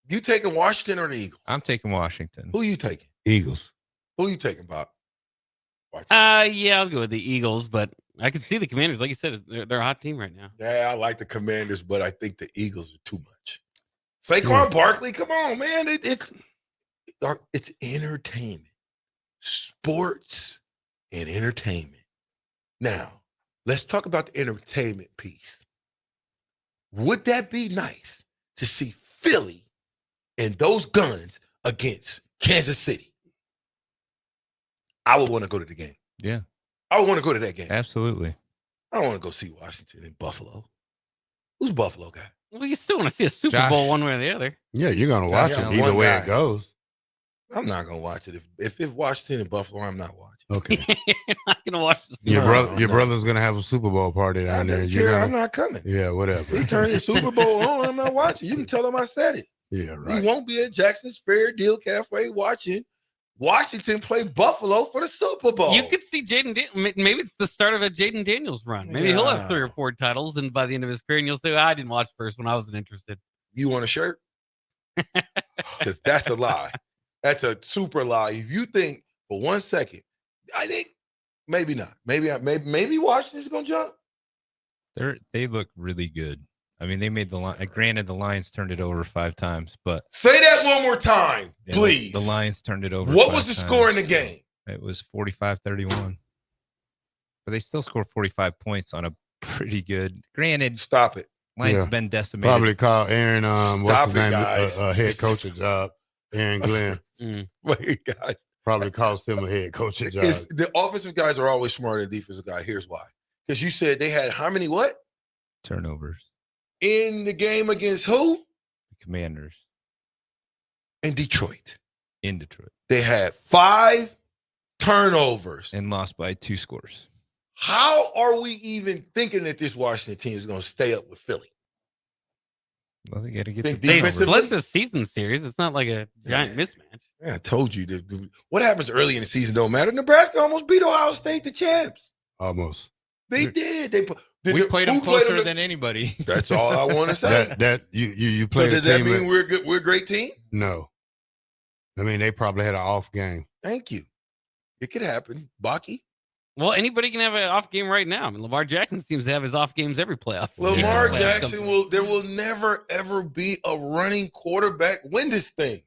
You taking Washington or the Eagles? I'm taking Washington. Who you taking? Eagles. Who you taking, Bob? Yeah, I'll go with the Eagles, but I can see the Commanders. Like you said, they're a hot team right now. Yeah, I like the Commanders, but I think the Eagles are too much. Saquon Barkley, come on, man. It's entertainment. Sports and entertainment. Now, let's talk about the entertainment piece. Would that be nice to see Philly and those guns against Kansas City? I would want to go to the game. Yeah. I would want to go to that game. Absolutely. I don't want to go see Washington and Buffalo. Who's Buffalo guy? Well, you still want to see a Super Josh. Bowl one way or the other. Yeah, you're gonna watch it either way it goes. I'm not gonna watch it. If it's Washington and Buffalo, I'm not watching. Okay. You're not gonna watch the Super Your Bowl. brother, your brother's gonna have a Super Bowl party down I there. don't You're care. gonna- I'm not coming. Yeah, whatever. He turned the Super Bowl on. I'm not watching. You can tell him I said it. Yeah, right. We won't be at Jackson's Fair Deal Cafe watching Washington play Buffalo for the Super Bowl. You could see Jaden. Maybe it's the start of a Jaden Daniels run. Maybe he'll have 3 or 4 titles, and by the end of his career, and you'll say, "I didn't watch first when I wasn't interested." You want a shirt? Because that's a lie. That's a super lie. If you think for 1 second, I think maybe not. Maybe Washington's gonna jump. They look really good. I mean, they made the line. Granted, the Lions turned it over 5 times, but Say that one more time, yeah, please. The Lions turned it over. What 5 was the times. score in the game? It was 45-31. But they still scored 45 points on a pretty good. Granted, stop it. Lions Yeah. have been decimated. Probably call Aaron. What's Stop his it, name? guys. Head coaching job. Aaron Glenn. Wait, guys. Probably cost him a head coaching job. The offensive guys are always smarter than defensive guys. Here's why. Because you said they had how many what? Turnovers. In the game against who? The Commanders. In Detroit. In Detroit. They had 5 turnovers. And lost by 2 scores. How are we even thinking that this Washington team is going to stay up with Philly? Well, they got to get Think the They defensively? split the season series. It's not like a giant mismatch. Yeah, I told you. What happens early in the season don't matter. Nebraska almost beat Ohio State, the champs. Almost. They did. We played them who played closer them? than anybody. That's all I want to say. That you So played does a that team. mean we're good? We're a great team? No. I mean, they probably had an off game. Thank you. It could happen. Baki. Well, anybody can have an off game right now. I mean, Lamar Jackson seems to have his off games every playoff. Lamar playoff Jackson comes. there will never, ever be a running quarterback win this thing.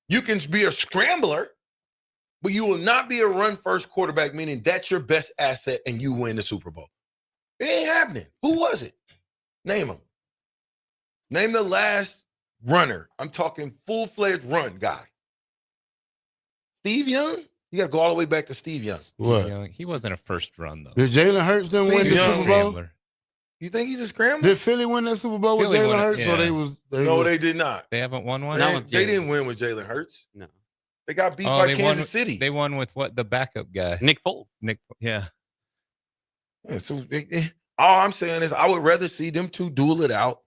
You can be a scrambler, but you will not be a run first quarterback, meaning that's your best asset and you win the Super Bowl. It ain't happening. Who was it? Name him. Name the last runner. I'm talking full-fledged run guy. Steve Young? You got to go all the way back to Steve Young. What? You know, he wasn't a first run, though. Did Jalen Hurts then win the Young. Super Bowl? Scrambler. You think he's a scrambler? Did Philly win that Super Bowl Philly with won Jalen it, Hurts? Or yeah. No, they did not. They haven't won one? They didn't win with Jalen Hurts. No. They got beat Oh, by they Kansas won, City. They won with what? The backup guy. Nick Foles. Yeah. Yeah, so all I'm saying is I would rather see them two duel it out.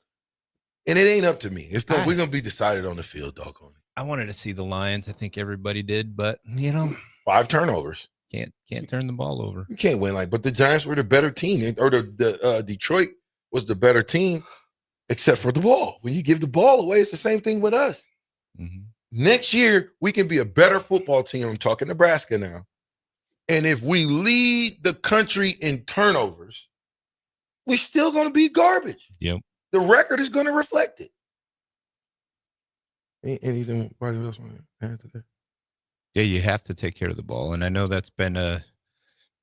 And it ain't up to me. We're gonna be decided on the field, doggone it. I wanted to see the Lions. I think everybody did, but 5 turnovers. Can't turn the ball over. You can't win but the Giants were the better team, or the Detroit was the better team, except for the ball. When you give the ball away, it's the same thing with us. Mm-hmm. Next year, we can be a better football team. I'm talking Nebraska now. And if we lead the country in turnovers, we're still going to be garbage. Yep. The record is going to reflect it. Anything else want to add to that? Yeah, you have to take care of the ball. And I know that's been a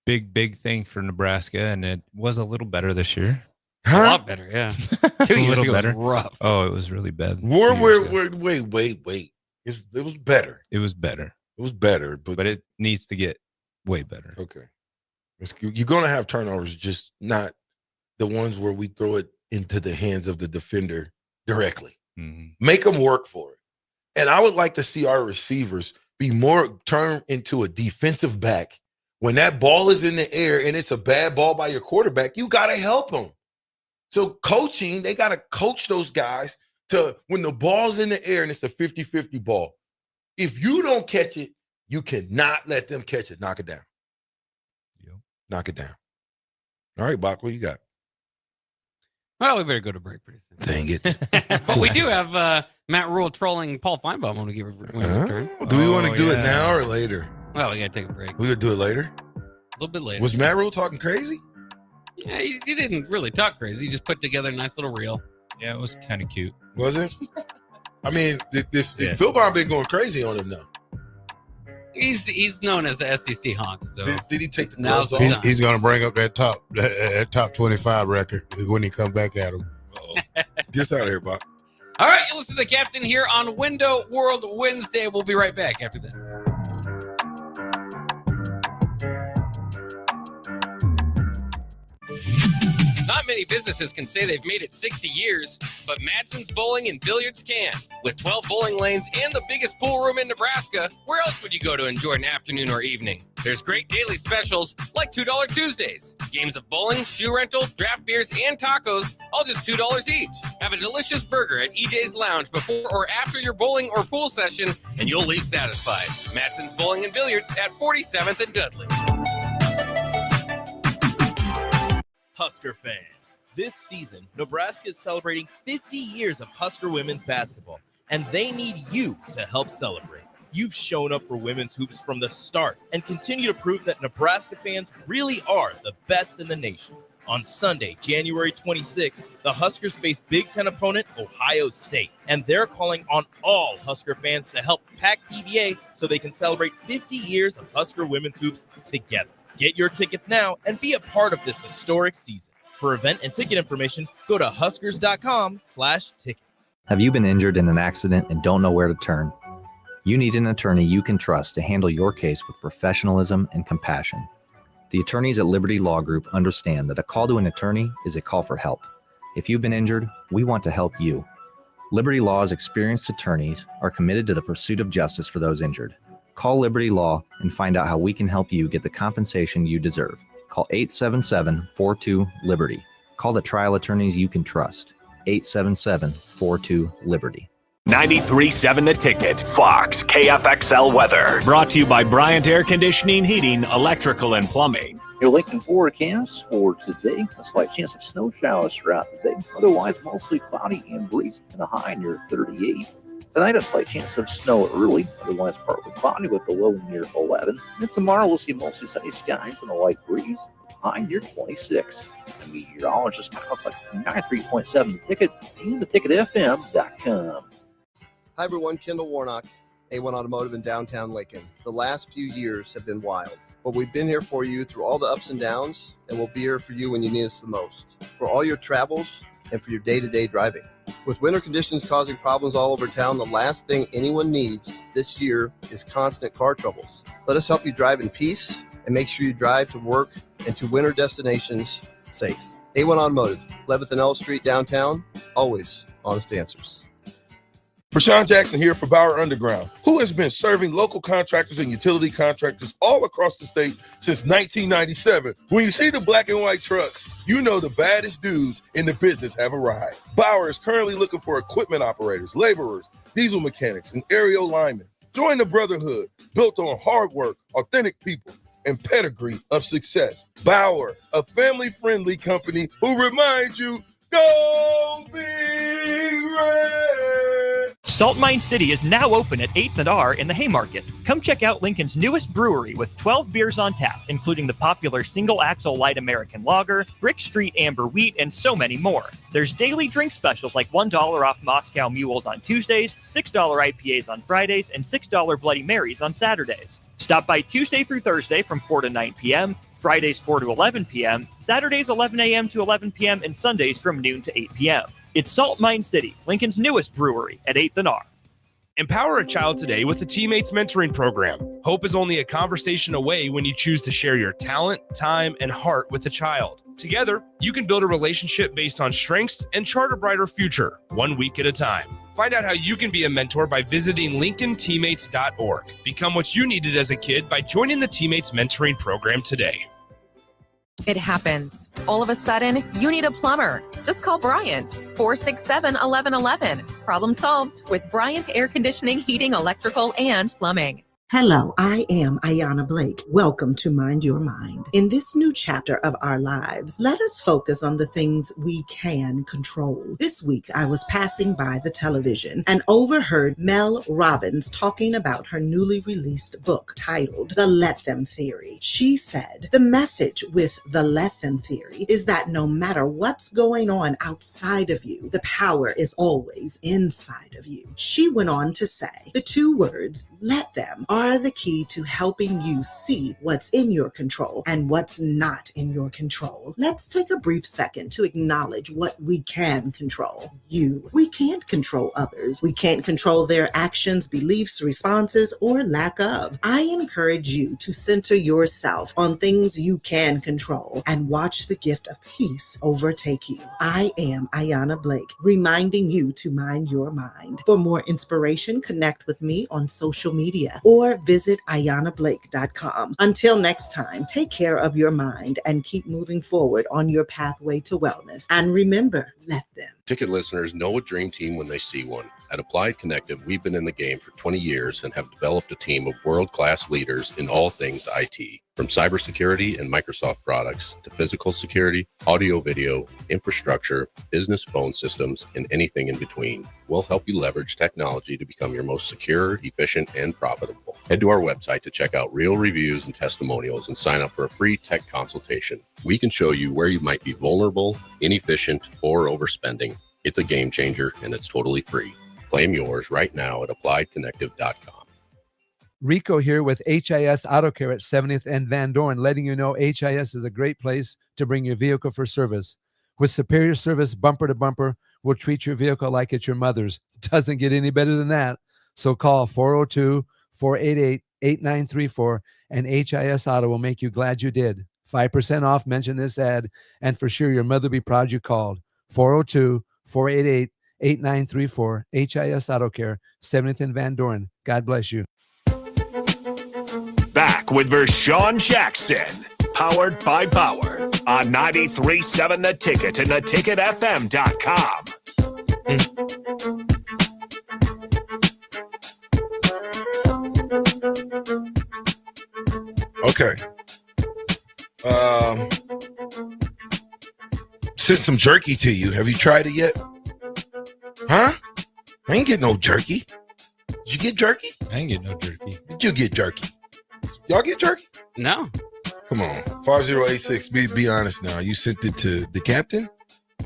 big thing for Nebraska, and it was a little better this year. A lot better, yeah. 2 years ago was rough. Oh, it was really bad. Wait. It was better. It was better. It was better, but it needs to get way better. Okay. You're going to have turnovers, just not the ones where we throw it into the hands of the defender directly. Mm-hmm. Make them work for it. And I would like to see our receivers be more turned into a defensive back. When that ball is in the air and it's a bad ball by your quarterback, you got to help them. So coaching, they got to coach those guys to when the ball's in the air and it's a 50-50 ball. If you don't catch it, you cannot let them catch it. Knock it down. Yep. Knock it down. All right, Bach, what you got? Well, we better go to break pretty soon. Dang it. But we do have Matt Rule trolling Paul Feinbaum when we get return. Do we want to do it now or later? Well, we got to take a break. We're going to do it later? A little bit later. Was Matt Rule talking crazy? Yeah, he didn't really talk crazy. He just put together a nice little reel. Yeah, it was kind of cute. Was it? I mean, Philbaum been going crazy on him now. He's known as the SEC honk. So did he take the now's gloves the off? time. He's going to bring up that top 25 record when he come back at him. Get us out of here, Bob. All right, you listen to the captain here on Window World Wednesday. We'll be right back after this. Not many many businesses can say they've made it 60 years, but Madsen's Bowling and Billiards can. With 12 bowling lanes and the biggest pool room in Nebraska, where else would you go to enjoy an afternoon or evening? There's great daily specials like $2 Tuesdays. Games of bowling, shoe rental, draft beers, and tacos, all just $2 each. Have a delicious burger at EJ's Lounge before or after your bowling or pool session, and you'll leave satisfied. Madsen's Bowling and Billiards at 47th and Dudley. Husker fans, this season, Nebraska is celebrating 50 years of Husker women's basketball, and they need you to help celebrate. You've shown up for women's hoops from the start and continue to prove that Nebraska fans really are the best in the nation. On Sunday, January 26th, the Huskers face Big Ten opponent Ohio State, and they're calling on all Husker fans to help pack PBA so they can celebrate 50 years of Husker women's hoops together. Get your tickets now and be a part of this historic season. For event and ticket information, go to huskers.com/tickets. Have you been injured in an accident and don't know where to turn? You need an attorney you can trust to handle your case with professionalism and compassion. The attorneys at Liberty Law Group understand that a call to an attorney is a call for help. If you've been injured, we want to help you. Liberty Law's experienced attorneys are committed to the pursuit of justice for those injured. Call Liberty Law and find out how we can help you get the compensation you deserve. Call 877-42-LIBERTY. Call the trial attorneys you can trust. 877-42-LIBERTY. 93.7 The Ticket, Fox, KFXL weather. Brought to you by Bryant Air Conditioning, Heating, Electrical, and Plumbing. Your Lincoln forecast for today, a slight chance of snow showers throughout the day. Otherwise, mostly cloudy and breezy and a high near 38. Tonight, a slight chance of snow early. Otherwise, partly cloudy with a low near 11. And tomorrow, we'll see mostly sunny skies and a light breeze. High near 26. The meteorologist out like 93.7 The Ticket and theticketfm.com. Hi everyone, Kendall Warnock, A1 Automotive in downtown Lincoln. The last few years have been wild, but we've been here for you through all the ups and downs, and we'll be here for you when you need us the most, for all your travels and for your day-to-day driving. With winter conditions causing problems all over town, the last thing anyone needs this year is constant car troubles. Let us help you drive in peace and make sure you drive to work and to winter destinations safe. A1 Automotive, 11th and L Street downtown, always honest answers. Rashawn Jackson here for Bauer Underground, who has been serving local contractors and utility contractors all across the state since 1997. When you see the black and white trucks, you know the baddest dudes in the business have arrived. Bauer is currently looking for equipment operators, laborers, diesel mechanics, and aerial linemen. Join the brotherhood built on hard work, authentic people, and pedigree of success. Bauer, a family-friendly company who reminds you, go Big Red! Salt Mine City is now open at 8th and R in the Haymarket. Come check out Lincoln's newest brewery with 12 beers on tap, including the popular Single Axle Light American Lager, Brick Street Amber Wheat, and so many more. There's daily drink specials like $1 off Moscow Mules on Tuesdays, $6 IPAs on Fridays, and $6 Bloody Marys on Saturdays. Stop by Tuesday through Thursday from 4 to 9 p.m., Fridays 4 to 11 p.m., Saturdays 11 a.m. to 11 p.m., and Sundays from noon to 8 p.m. It's Salt Mine City, Lincoln's newest brewery at 8th and R. Empower a child today with the Teammates Mentoring Program. Hope is only a conversation away when you choose to share your talent, time, and heart with a child. Together, you can build a relationship based on strengths and chart a brighter future, 1 week at a time. Find out how you can be a mentor by visiting LincolnTeammates.org. Become what you needed as a kid by joining the Teammates Mentoring Program today. It happens. All of a sudden, you need a plumber. Just call Bryant, 467-1111. Problem solved with Bryant Air Conditioning, Heating, Electrical, and Plumbing. Hello, I am Ayanna Blake. Welcome to Mind Your Mind. In this new chapter of our lives, let us focus on the things we can control. This week, I was passing by the television and overheard Mel Robbins talking about her newly released book titled The Let Them Theory. She said, the message with the Let Them Theory is that no matter what's going on outside of you, the power is always inside of you. She went on to say, the two words, let them, are are the key to helping you see what's in your control and what's not in your control. Let's take a brief second to acknowledge what we can control. We can't control others. We can't control their actions, beliefs, responses, or lack of. I encourage you to center yourself on things you can control and watch the gift of peace overtake you. I am Ayanna Blake, reminding you to mind your mind. For more inspiration, connect with me on social media or visit ayannablake.com. Until next time, take care of your mind and keep moving forward on your pathway to wellness. And remember, let them. Ticket listeners know a dream team when they see one. At Applied Connective, we've been in the game for 20 years and have developed a team of world-class leaders in all things IT. From cybersecurity and Microsoft products to physical security, audio-video, infrastructure, business phone systems, and anything in between, we'll help you leverage technology to become your most secure, efficient, and profitable. Head to our website to check out real reviews and testimonials and sign up for a free tech consultation. We can show you where you might be vulnerable, inefficient, or overspending. It's a game changer, and it's totally free. Claim yours right now at appliedconnective.com. Rico here with HIS Auto Care at 70th and Van Dorn, letting you know HIS is a great place to bring your vehicle for service. With superior service, bumper to bumper, we'll treat your vehicle like it's your mother's. Doesn't get any better than that. So call 402-488-8934 and HIS Auto will make you glad you did. 5% off, mention this ad, and for sure your mother will be proud you called. 402-488-8934, HIS Auto Care, 70th and Van Dorn. God bless you. Back with Vershawn Jackson, powered by Power on 93.7 The Ticket and theticketfm.com. Okay. Sent some jerky to you. Have you tried it yet? Huh? I ain't get no jerky. Did you get jerky? I ain't get no jerky. Did you get jerky? Y'all get jerky? No. Come on. 5086. Be honest now. You sent it to the captain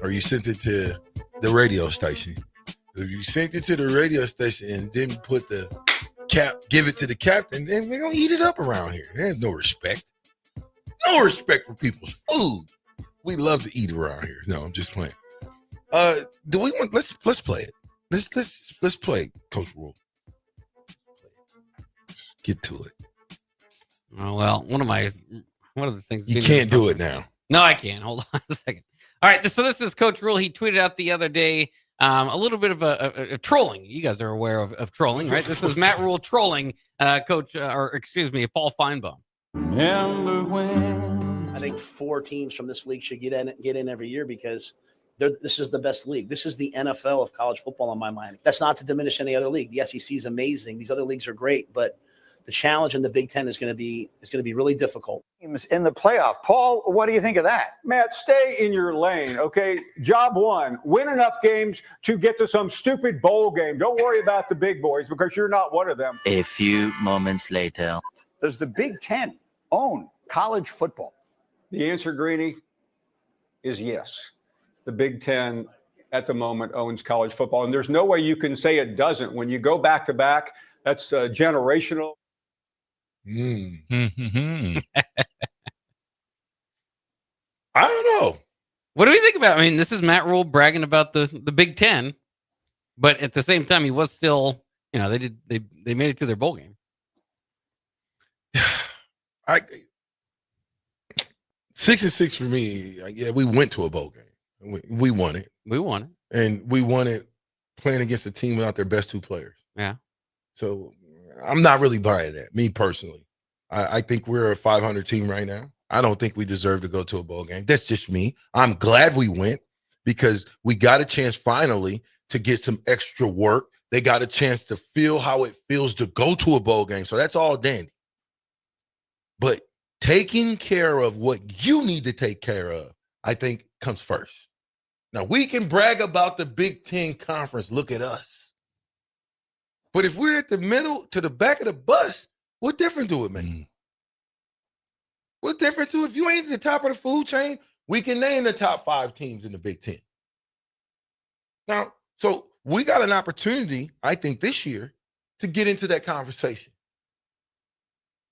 or you sent it to the radio station? If you sent it to the radio station and didn't put the give it to the captain, then we're gonna eat it up around here. There's no respect. No respect for people's food. We love to eat around here. No, I'm just playing. Do we want let's play it. Let's play Coach Rule. Get to it. Oh, well, one of the things you can't do it now. No, I can't. Hold on a second. All right, so this is Coach Rule. He tweeted out the other day a little bit of a trolling. You guys are aware of trolling, right? This was Matt Rule trolling Paul Feinbaum. Remember when? I think 4 teams from this league should get in every year because this is the best league. This is the NFL of college football in my mind. That's not to diminish any other league. The SEC is amazing. These other leagues are great, but the challenge in the Big Ten is going to be really difficult. Teams in the playoff. Paul, what do you think of that? Matt, stay in your lane, okay? Job one, win enough games to get to some stupid bowl game. Don't worry about the big boys because you're not one of them. A few moments later. Does the Big Ten own college football? The answer, Greeny, is yes. The Big Ten at the moment owns college football, and there's no way you can say it doesn't. When you go back to back, that's generational. I don't know. What do we think about? I mean, this is Matt Rule bragging about the Big Ten, but at the same time, he was still, they made it to their bowl game. 6-6 for me. Yeah, we went to a bowl game. We won it. We won it, and we won it playing against a team without their best 2 players. Yeah. So I'm not really buying that. Me personally, I think we're a 500 team right now. I don't think we deserve to go to a bowl game. That's just me. I'm glad we went because we got a chance finally to get some extra work. They got a chance to feel how it feels to go to a bowl game. So that's all dandy. But taking care of what you need to take care of, I think, comes first. Now, we can brag about the Big Ten Conference. Look at us. But if we're at the middle to the back of the bus, what difference do it make? What difference do if you ain't at the top of the food chain? We can name the top 5 teams in the Big Ten. Now, so we got an opportunity, I think, this year to get into that conversation.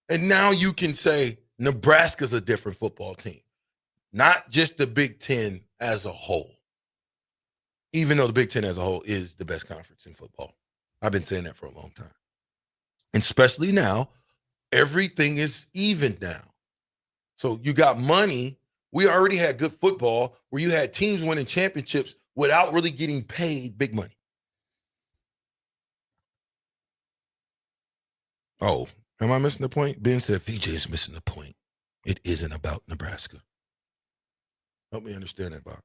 And now you can say Nebraska's a different football team, not just the Big Ten as a whole, even though the Big Ten as a whole is the best conference in football. I've been saying that for a long time. And especially now, everything is even now. So you got money. We already had good football where you had teams winning championships without really getting paid big money. Oh, am I missing the point? Ben said VJ is missing the point. It isn't about Nebraska. Help me understand that, Bob.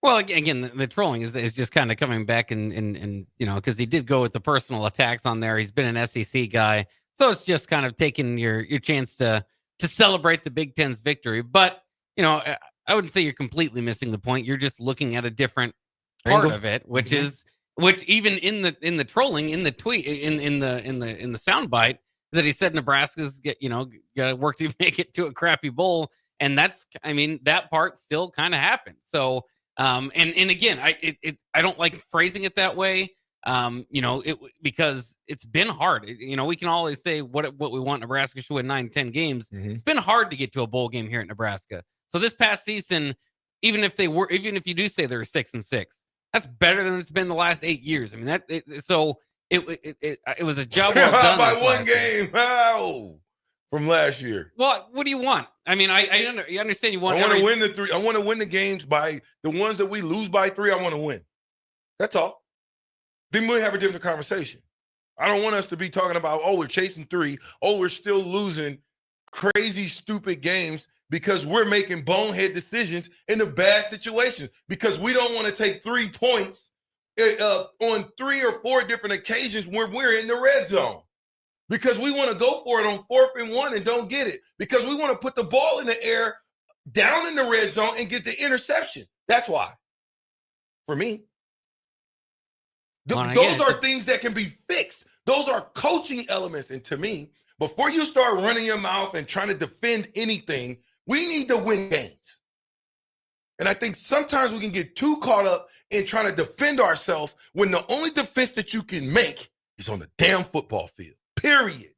Well, again, the trolling is just kind of coming back and because he did go with the personal attacks on there. He's been an SEC guy, so it's just kind of taking your chance to celebrate the Big Ten's victory. But I wouldn't say you're completely missing the point. You're just looking at a different part of it, which even in the trolling, in the tweet, in the soundbite, that he said Nebraska's got to work to make it to a crappy bowl, and that part still kind of happened. So. And again, I don't like phrasing it that way. Because it's been hard. We can always say what we want. Nebraska should win 9-10 games. Mm-hmm. It's been hard to get to a bowl game here at Nebraska. So this past season, even if you do say they're 6-6, that's better than it's been the last 8 years. I mean it was a job well done by one game. Wow. From last year. Well, what do you want? I mean, I understand you want. I want to win the 3. I want to win the games by the ones that we lose by 3. I want to win. That's all. Then we'll have a different conversation. I don't want us to be talking about, we're chasing 3. We're still losing crazy, stupid games because we're making bonehead decisions in the bad situations because we don't want to take 3 points on 3 or 4 different occasions when we're in the red zone. Because we want to go for it on 4th and 1 and don't get it. Because we want to put the ball in the air down in the red zone and get the interception. That's why. For me. Those are things that can be fixed. Those are coaching elements. And to me, before you start running your mouth and trying to defend anything, we need to win games. And I think sometimes we can get too caught up in trying to defend ourselves when the only defense that you can make is on the damn football field. Period.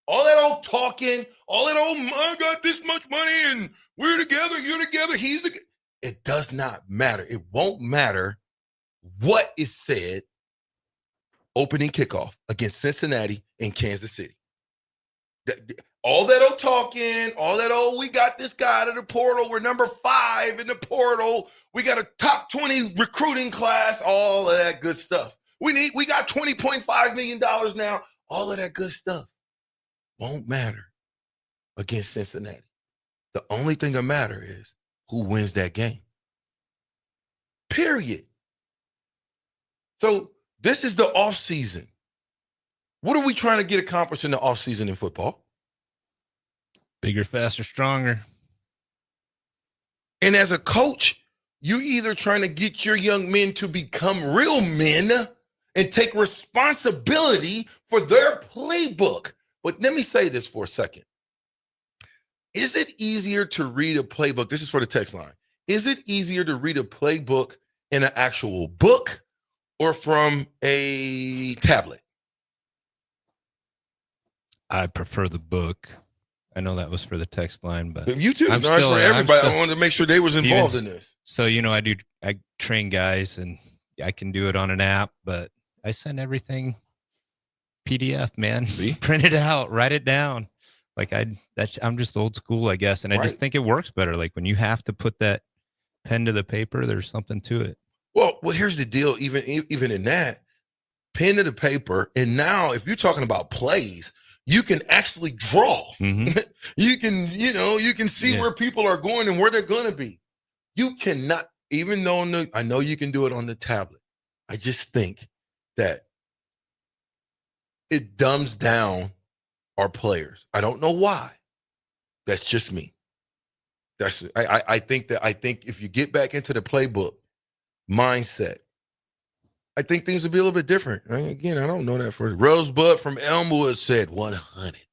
All that old talking, all that old, I got this much money and we're together, you're together, he's together. It does not matter. It won't matter what is said opening kickoff against Cincinnati and Kansas City. All that old talking, all that old, we got this guy out of the portal, we're number 5 in the portal, we got a top 20 recruiting class, all of that good stuff. We got $20.5 million now. All of that good stuff won't matter against Cincinnati. The only thing that matters is who wins that game. Period. So this is the offseason. What are we trying to get accomplished in the offseason in football? Bigger, faster, stronger. And as a coach, you either trying to get your young men to become real men and take responsibility for their playbook. But let me say this for a second. Is it easier to read a playbook? This is for the text line. Is it easier to read a playbook in an actual book or from a tablet? I prefer the book. I know that was for the text line, but you too. No, it's for everybody. I wanted to make sure they was involved in this. So, I train guys and I can do it on an app, but I send everything PDF, man. Print it out, write it down. Like I'm just old school, I guess. And I just think it works better. Like when you have to put that pen to the paper, there's something to it. Well, here's the deal. Even in that, pen to the paper. And now if you're talking about plays, you can actually draw. Mm-hmm. you can see where people are going and where they're going to be. You cannot, even though I know you can do it on the tablet. I just think that it dumbs down our players. I don't know why. That's just me. I think if you get back into the playbook mindset, I think things will be a little bit different. Again, I don't know that for Rosebud from Elmwood said 100.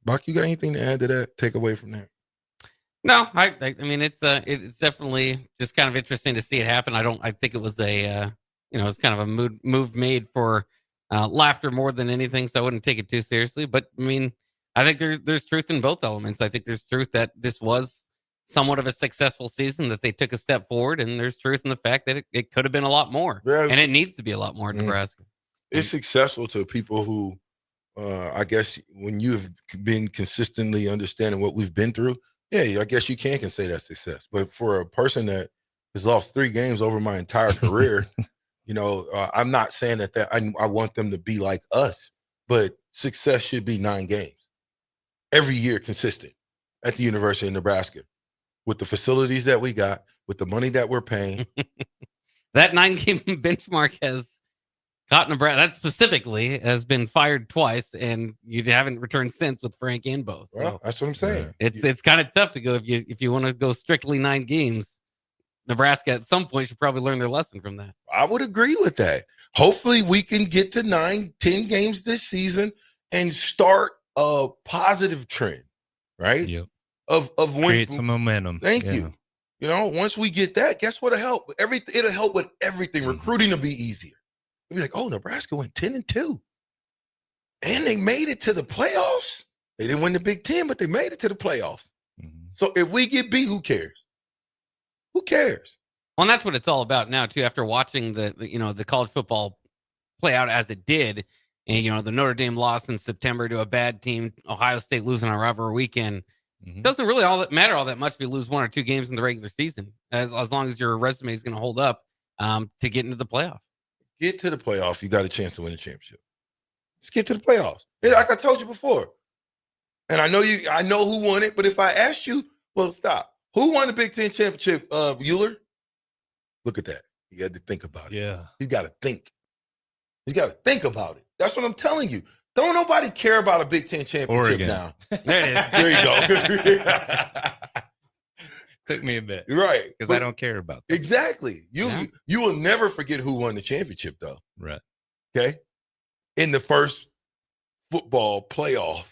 Bach, you got anything to add to that? Take away from that? No, I mean it's definitely just kind of interesting to see it happen. I think it was it's kind of a move made for laughter more than anything, so I wouldn't take it too seriously. But I mean, I think there's truth in both elements. I think there's truth that this was somewhat of a successful season, that they took a step forward, and there's truth in the fact that it could have been a lot more, and it needs to be a lot more in Nebraska. It's successful to people who, I guess, when you've been consistently understanding what we've been through, yeah, I guess you can say that's success. But for a person that has lost 3 games over my entire career, I'm not saying that I want them to be like us, but success should be 9 games every year, consistent at the University of Nebraska, with the facilities that we got, with the money that we're paying. That 9-game benchmark has caught Nebraska. That specifically has been fired twice, and you haven't returned since with Frank Inbo. So well, that's what I'm saying. It's kind of tough to go if you want to go strictly 9 games. Nebraska at some point should probably learn their lesson from that. I would agree with that. Hopefully we can get to 9, 10 games this season and start a positive trend, right? Yep. Of when create some momentum. Thank you. Once we get that, guess what'll help? It'll help with everything. Recruiting will be easier. It'll be like, oh, Nebraska went 10-2. And they made it to the playoffs. They didn't win the Big Ten, but they made it to the playoffs. So if we get beat, who cares? Who cares? Well, and that's what it's all about now, too, after watching the college football play out as it did. And, the Notre Dame loss in September to a bad team, Ohio State losing on rivalry weekend. It doesn't really matter all that much if you lose 1 or 2 games in the regular season, as long as your resume is going to hold up to get into the playoff. Get to the playoff, you got a chance to win a championship. Let's get to the playoffs. Like I told you before. And I know who won it, but if I asked you, well, stop. Who won the Big Ten championship, Bueller? Look at that. He had to think about it. Yeah. He's got to think. He's got to think about it. That's what I'm telling you. Don't nobody care about a Big Ten championship Oregon. now. There it is. There you go. Took me a bit. Right. Because I don't care about that. Exactly. You will never forget who won the championship, though. Right. Okay? In the first football playoff,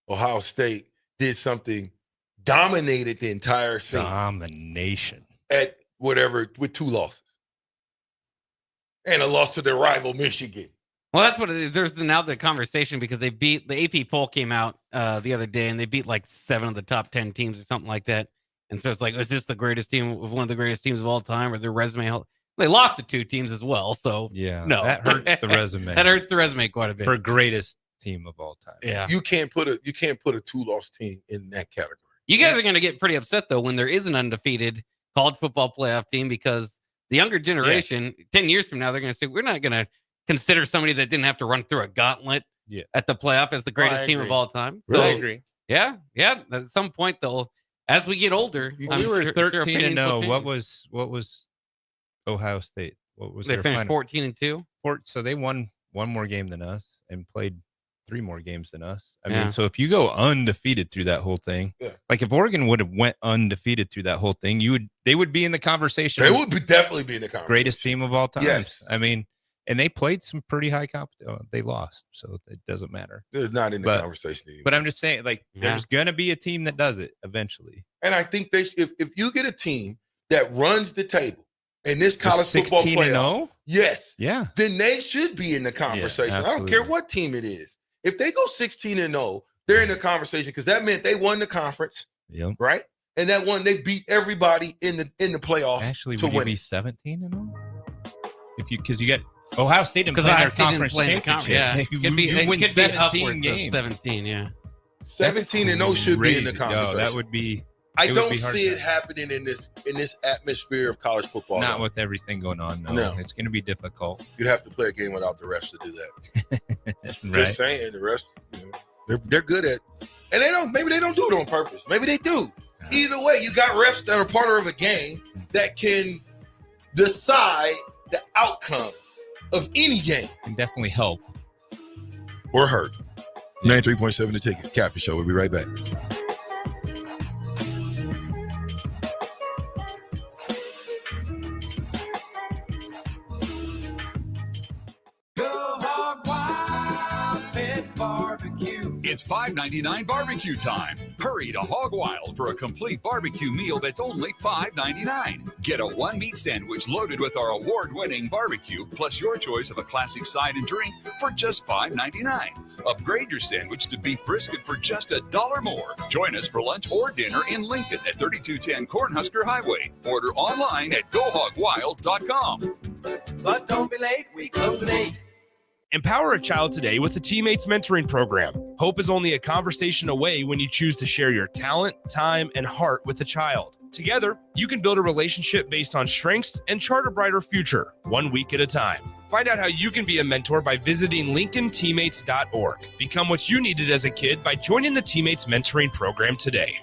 Ohio State did something, dominated the entire scene. Domination. At whatever, with 2 losses. And a loss to their rival, Michigan. Well, that's what it is. There's now the conversation because they beat the AP poll came out the other day, and they beat like 7 of the top 10 teams or something like that. And so it's like, is this the greatest team, one of the greatest teams of all time, or their resume? They lost to 2 teams as well. So yeah, no, that hurts the resume. That hurts the resume quite a bit for greatest team of all time. Yeah, you can't put a 2-loss team in that category. You guys are going to get pretty upset though when there is an undefeated college football playoff team, because the younger generation, 10 years from now, they're going to say we're not going to consider somebody that didn't have to run through a gauntlet at the playoff as the greatest team of all time. Really? So, I agree. Yeah. At some point, though, as we get older, we were 13-0. What was Ohio State? What was they their finished final? 14-2? So they won 1 more game than us and played 3 more games than us. I Yeah. mean, so if you go undefeated through that whole thing, like if Oregon would have went undefeated through that whole thing, they would be in the conversation. They would definitely be in the conversation. Greatest team of all time. Yes. I mean, and they played some pretty high competition. They lost, so it doesn't matter. They're not in the conversation anymore. But I'm just saying, like, there's gonna be a team that does it eventually. And I think if you get a team that runs the table in this college football 16-0? playoff, yes, yeah, then they should be in the conversation. I don't absolutely. care what team it is. If they go 16-0, they're in the conversation because that meant they won the conference, right? And that one they beat everybody in the playoff. Actually, to would you win be it. 17-0? Because you get Ohio State and Because play Ohio their State didn't conference play in the championship. conference. Yeah, You win 17 games. 17, yeah. 17-0 should be in the Crazy. conversation. That would be. I it would don't be hard see to- it happening in this atmosphere of college football. Not though. with everything going on. No. It's going to be difficult. You'd have to play a game without the refs to do that. Right. Just saying, the refs, they're good at, and maybe they don't do it on purpose. Maybe they do. Either way, you got refs that are part of a game that can decide the outcome of any game. Can definitely help. Or hurt. 93.7 The Ticket. Captain Show. We'll be right back. It's $5.99 barbecue time. Hurry to Hog Wild for a complete barbecue meal that's only $5.99. Get a one-meat sandwich loaded with our award-winning barbecue, plus your choice of a classic side and drink for just $5.99. Upgrade your sandwich to beef brisket for just $1 more. Join us for lunch or dinner in Lincoln at 3210 Cornhusker Highway. Order online at GoHogWild.com. But don't be late, we close at 8. Empower a child today with the Teammates Mentoring Program. Hope is only a conversation away when you choose to share your talent, time, and heart with a child. Together, you can build a relationship based on strengths and chart a brighter future, 1 week at a time. Find out how you can be a mentor by visiting LincolnTeammates.org. Become what you needed as a kid by joining the Teammates Mentoring Program today.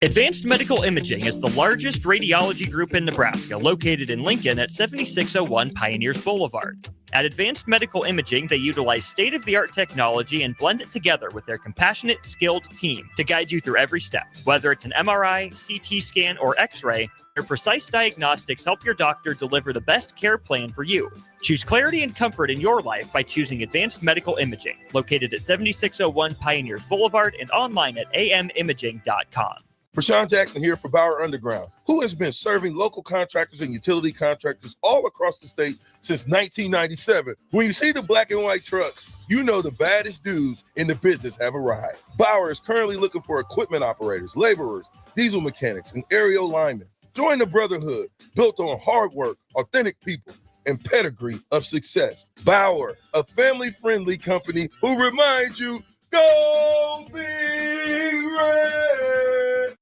Advanced Medical Imaging is the largest radiology group in Nebraska, located in Lincoln at 7601 Pioneers Boulevard. At Advanced Medical Imaging, they utilize state-of-the-art technology and blend it together with their compassionate, skilled team to guide you through every step. Whether it's an MRI, CT scan, or X-ray, their precise diagnostics help your doctor deliver the best care plan for you. Choose clarity and comfort in your life by choosing Advanced Medical Imaging, located at 7601 Pioneers Boulevard and online at amimaging.com. Rashawn Jackson here for Bauer Underground, who has been serving local contractors and utility contractors all across the state since 1997. When you see the black and white trucks, you know the baddest dudes in the business have arrived. Bauer is currently looking for equipment operators, laborers, diesel mechanics, and aerial linemen. Join the brotherhood built on hard work, authentic people, and pedigree of success. Bauer, a family-friendly company who reminds you, go Big Red!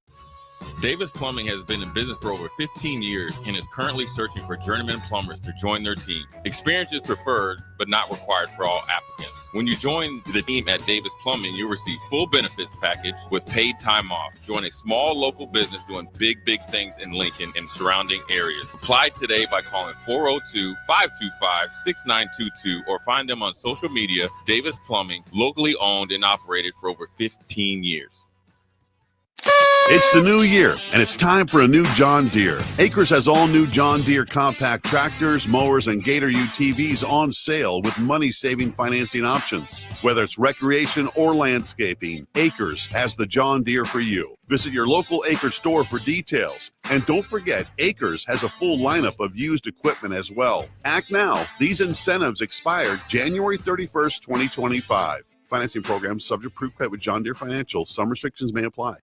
Davis Plumbing has been in business for over 15 years and is currently searching for journeyman plumbers to join their team. Experience is preferred, but not required for all applicants. When you join the team at Davis Plumbing, you'll receive full benefits package with paid time off. Join a small local business doing big things in Lincoln and surrounding areas. Apply today by calling 402-525-6922 or find them on social media. Davis Plumbing, locally owned and operated for over 15 years. It's the new year, and it's time for a new John Deere. Acres has all new John Deere compact tractors, mowers, and Gator UTVs on sale with money-saving financing options. Whether it's recreation or landscaping, Acres has the John Deere for you. Visit your local Acres store for details. And don't forget, Acres has a full lineup of used equipment as well. Act now. These incentives expire January 31st, 2025. Financing program subject to approved credit with John Deere Financial. Some restrictions may apply.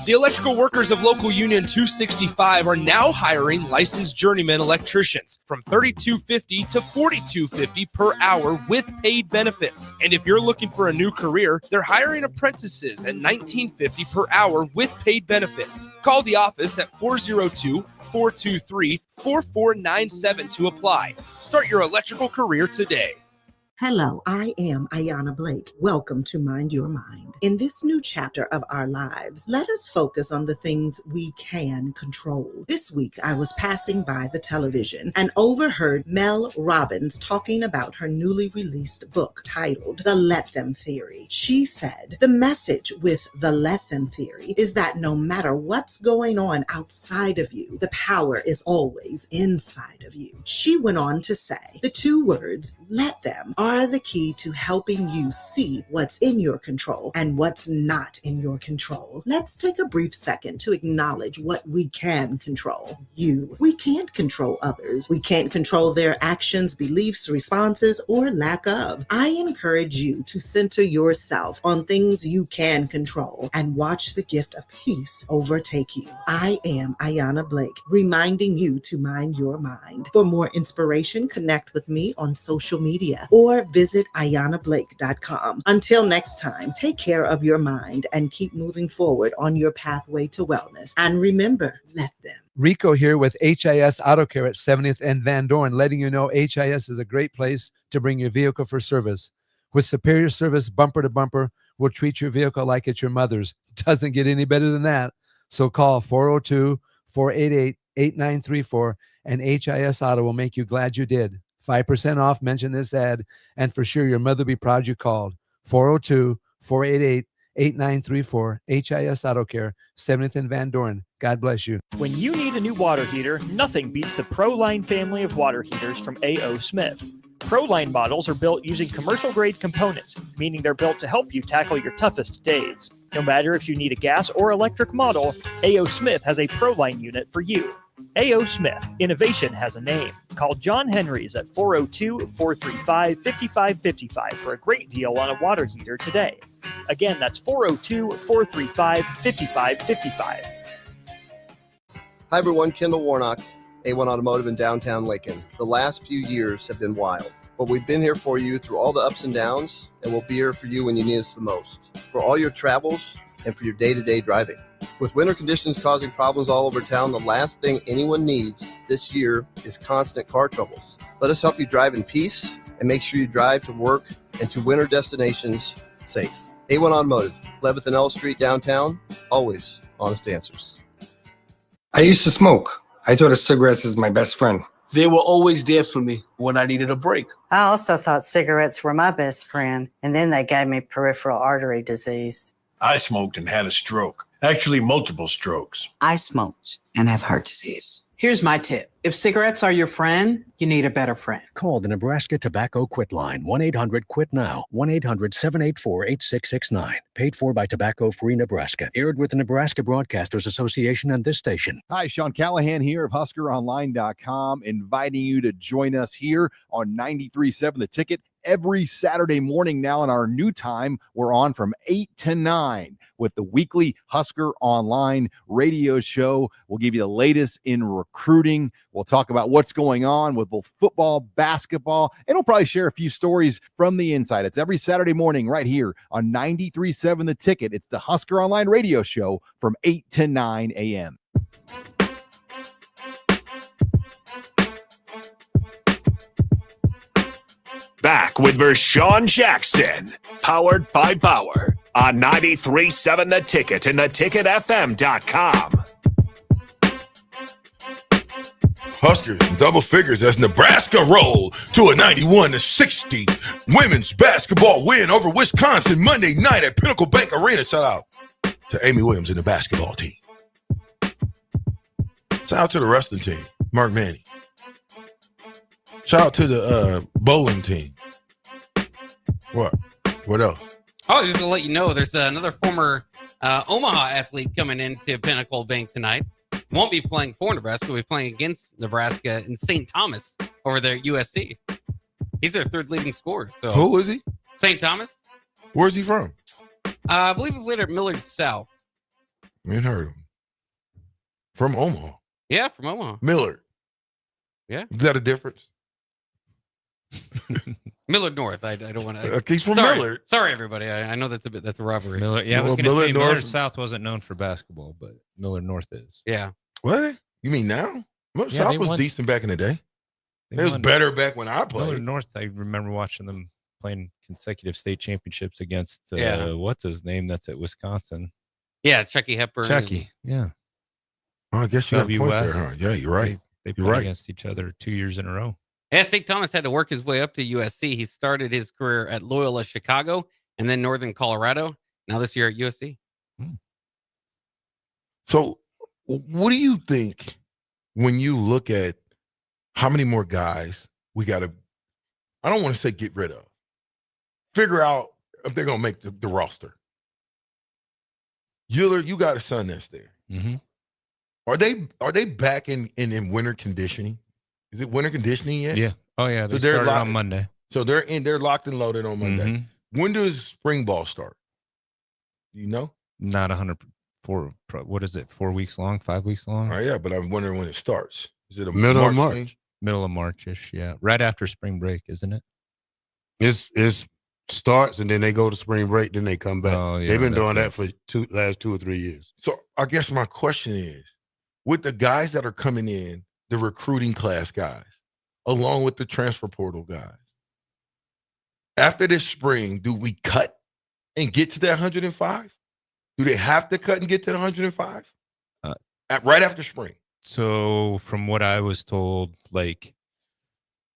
The electrical workers of Local Union 265 are now hiring licensed journeyman electricians from $32.50 to $42.50 per hour with paid benefits. And if you're looking for a new career, they're hiring apprentices at $19.50 per hour with paid benefits. Call the office at 402-423-4497 to apply. Start your electrical career today. Hello, I am Ayanna Blake. Welcome to Mind Your Mind. In this new chapter of our lives, let us focus on the things we can control. This week, I was passing by the television and overheard Mel Robbins talking about her newly released book titled The Let Them Theory. She said, the message with the Let Them Theory is that no matter what's going on outside of you, the power is always inside of you. She went on to say, the two words, let them, are the key to helping you see what's in your control and what's not in your control. Let's take a brief second to acknowledge what we can control. We can't control others. We can't control their actions, beliefs, responses, or lack of. I encourage you to center yourself on things you can control and watch the gift of peace overtake you. I am Ayanna Blake, reminding you to mind your mind. For more inspiration, connect with me on social media or visit AyannaBlake.com. Until next time, take care of your mind and keep moving forward on your pathway to wellness. And remember, let them. Rico here with HIS Auto Care at 70th and Van Dorn, letting you know HIS is a great place to bring your vehicle for service. With superior service bumper to bumper, we'll treat your vehicle like it's your mother's. It doesn't get any better than that. So call 402-488-8934 and HIS Auto will make you glad you did. 5% off, mention this ad, and for sure your mother will be proud you called. 402-488-8934, HIS Auto Care, 70th and Van Dorn. God bless you. When you need a new water heater, nothing beats the ProLine family of water heaters from A.O. Smith. ProLine models are built using commercial-grade components, meaning they're built to help you tackle your toughest days. No matter if you need a gas or electric model, A.O. Smith has a ProLine unit for you. A.O. Smith. Innovation has a name. Call John Henry's at 402-435-5555 for a great deal on a water heater today. Again, that's 402-435-5555. Hi, everyone. Kendall Warnock, A1 Automotive in downtown Lincoln. The last few years have been wild, but we've been here for you through all the ups and downs, and we'll be here for you when you need us the most, for all your travels and for your day-to-day driving. With winter conditions causing problems all over town, the last thing anyone needs this year is constant car troubles. Let us help you drive in peace and make sure you drive to work and to winter destinations safe. A1 Automotive, 11th and L Street downtown, always honest answers. I used to smoke. I thought of cigarettes as my best friend. They were always there for me when I needed a break. I also thought cigarettes were my best friend, and then they gave me peripheral artery disease. I smoked and had a stroke. Actually, multiple strokes. I smoked and have heart disease. Here's my tip. If cigarettes are your friend, you need a better friend. Call the Nebraska Tobacco Quit Line, 1-800-QUIT-NOW, 1-800-784-8669. Paid for by Tobacco Free Nebraska. Aired with the Nebraska Broadcasters Association and this station. Hi, Sean Callahan here of HuskerOnline.com, inviting you to join us here on 93.7 The Ticket. Every Saturday morning now in our new time, we're on from 8 to 9 with the weekly Husker Online radio show. We'll give you the latest in recruiting. We'll talk about what's going on with both football, basketball, and we'll probably share a few stories from the inside. It's every Saturday morning right here on 93.7 The Ticket. It's the Husker Online radio show from 8 to 9 a.m. Back with Vershawn Jackson, powered by Bauer on 93.7 The Ticket and theticketfm.com. Huskers in double figures as Nebraska roll to a 91-60 women's basketball win over Wisconsin Monday night at Pinnacle Bank Arena. Shout out to Amy Williams and the basketball team. Shout out to the wrestling team, Mark Manning. Shout out to the bowling team. What? What else? I was just going to let you know there's another former Omaha athlete coming into Pinnacle Bank tonight. Won't be playing for Nebraska. We'll be playing against Nebraska in St. Thomas over there at USC. He's their third leading scorer. So who is he? St. Thomas. Where's he from? I believe he played at Millard South. I ain't heard of him. From Omaha. Yeah, from Omaha. Millard. Yeah. Is that a difference? Millard North. I don't want to. He's from Millard. Sorry, everybody. I know that's a robbery. Millard, yeah, I was going to say Millard South wasn't known for basketball, but Millard North is. Yeah. What? You mean now? Millard South was decent back in the day. It was better back when I played. Millard North, I remember watching them playing consecutive state championships against, what's his name that's at Wisconsin? Yeah, Chucky Hepburn. Chucky, yeah. Oh, I guess you have a point there, huh? Yeah, you're right. They played against each other 2 years in a row. Yeah, St. Thomas had to work his way up to USC. He started his career at Loyola Chicago and then Northern Colorado. Now this year at USC. So what do you think when you look at how many more guys we got to, I don't want to say get rid of, figure out if they're going to make the roster? You got a son that's there. Mm-hmm. Are they back in winter conditioning? Is it winter conditioning yet? Yeah. Oh yeah. They started on Monday. So they're locked and loaded on Monday. Mm-hmm. When does spring ball start? Do you know? Not 100. What is it? 4 weeks long? 5 weeks long? Oh yeah, but I'm wondering when it starts. Is it a middle of March? Middle of March-ish. Yeah, right after spring break, isn't it? It's starts and then they go to spring break, then they come back. Oh, yeah, they've been doing that for last 2 or 3 years. So I guess my question is, with the guys that are coming in, the recruiting class guys, along with the transfer portal guys, after this spring, do we cut and get to that 105? Do they have to cut and get to the 105 right after spring? So from what I was told, like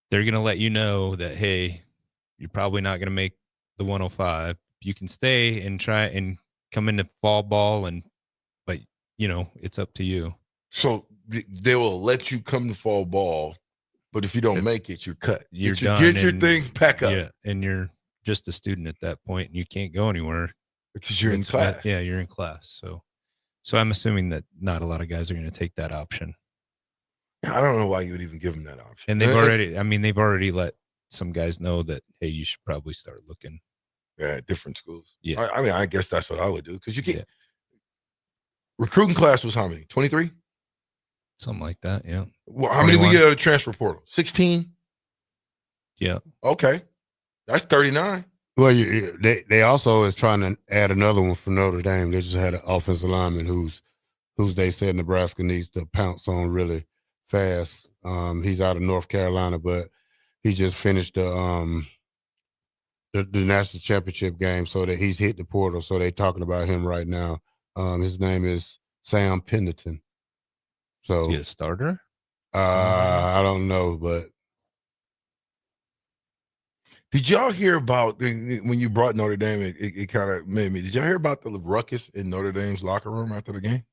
they're going to let you know that, hey, you're probably not going to make the 105. You can stay and try and come into fall ball, but it's up to you. So they will let you come to fall ball, but if you don't make it, you're cut. You're done. Get your things, pack up. Yeah, and you're just a student at that point, and you can't go anywhere because you're in class. Yeah, you're in class. So I'm assuming that not a lot of guys are going to take that option. I don't know why you would even give him that option. And they've already let some guys know that, hey, you should probably start looking. Yeah, different schools. Yeah. I mean, I guess that's what I would do because you can't. Recruiting class was how many? 23? Something like that, yeah. Well, how many we get out of the transfer portal? 16? Yeah. Okay. That's 39. Well, they also is trying to add another one for Notre Dame. They just had an offensive lineman who's they said Nebraska needs to pounce on really fast. He's out of North Carolina, but he just finished the national championship game, so that he's hit the portal. So they're talking about him right now. His name is Sam Pendleton. So is he a starter? I don't know, but did y'all hear about when you brought Notre Dame? It kind of made me. Did y'all hear about the ruckus in Notre Dame's locker room after the game?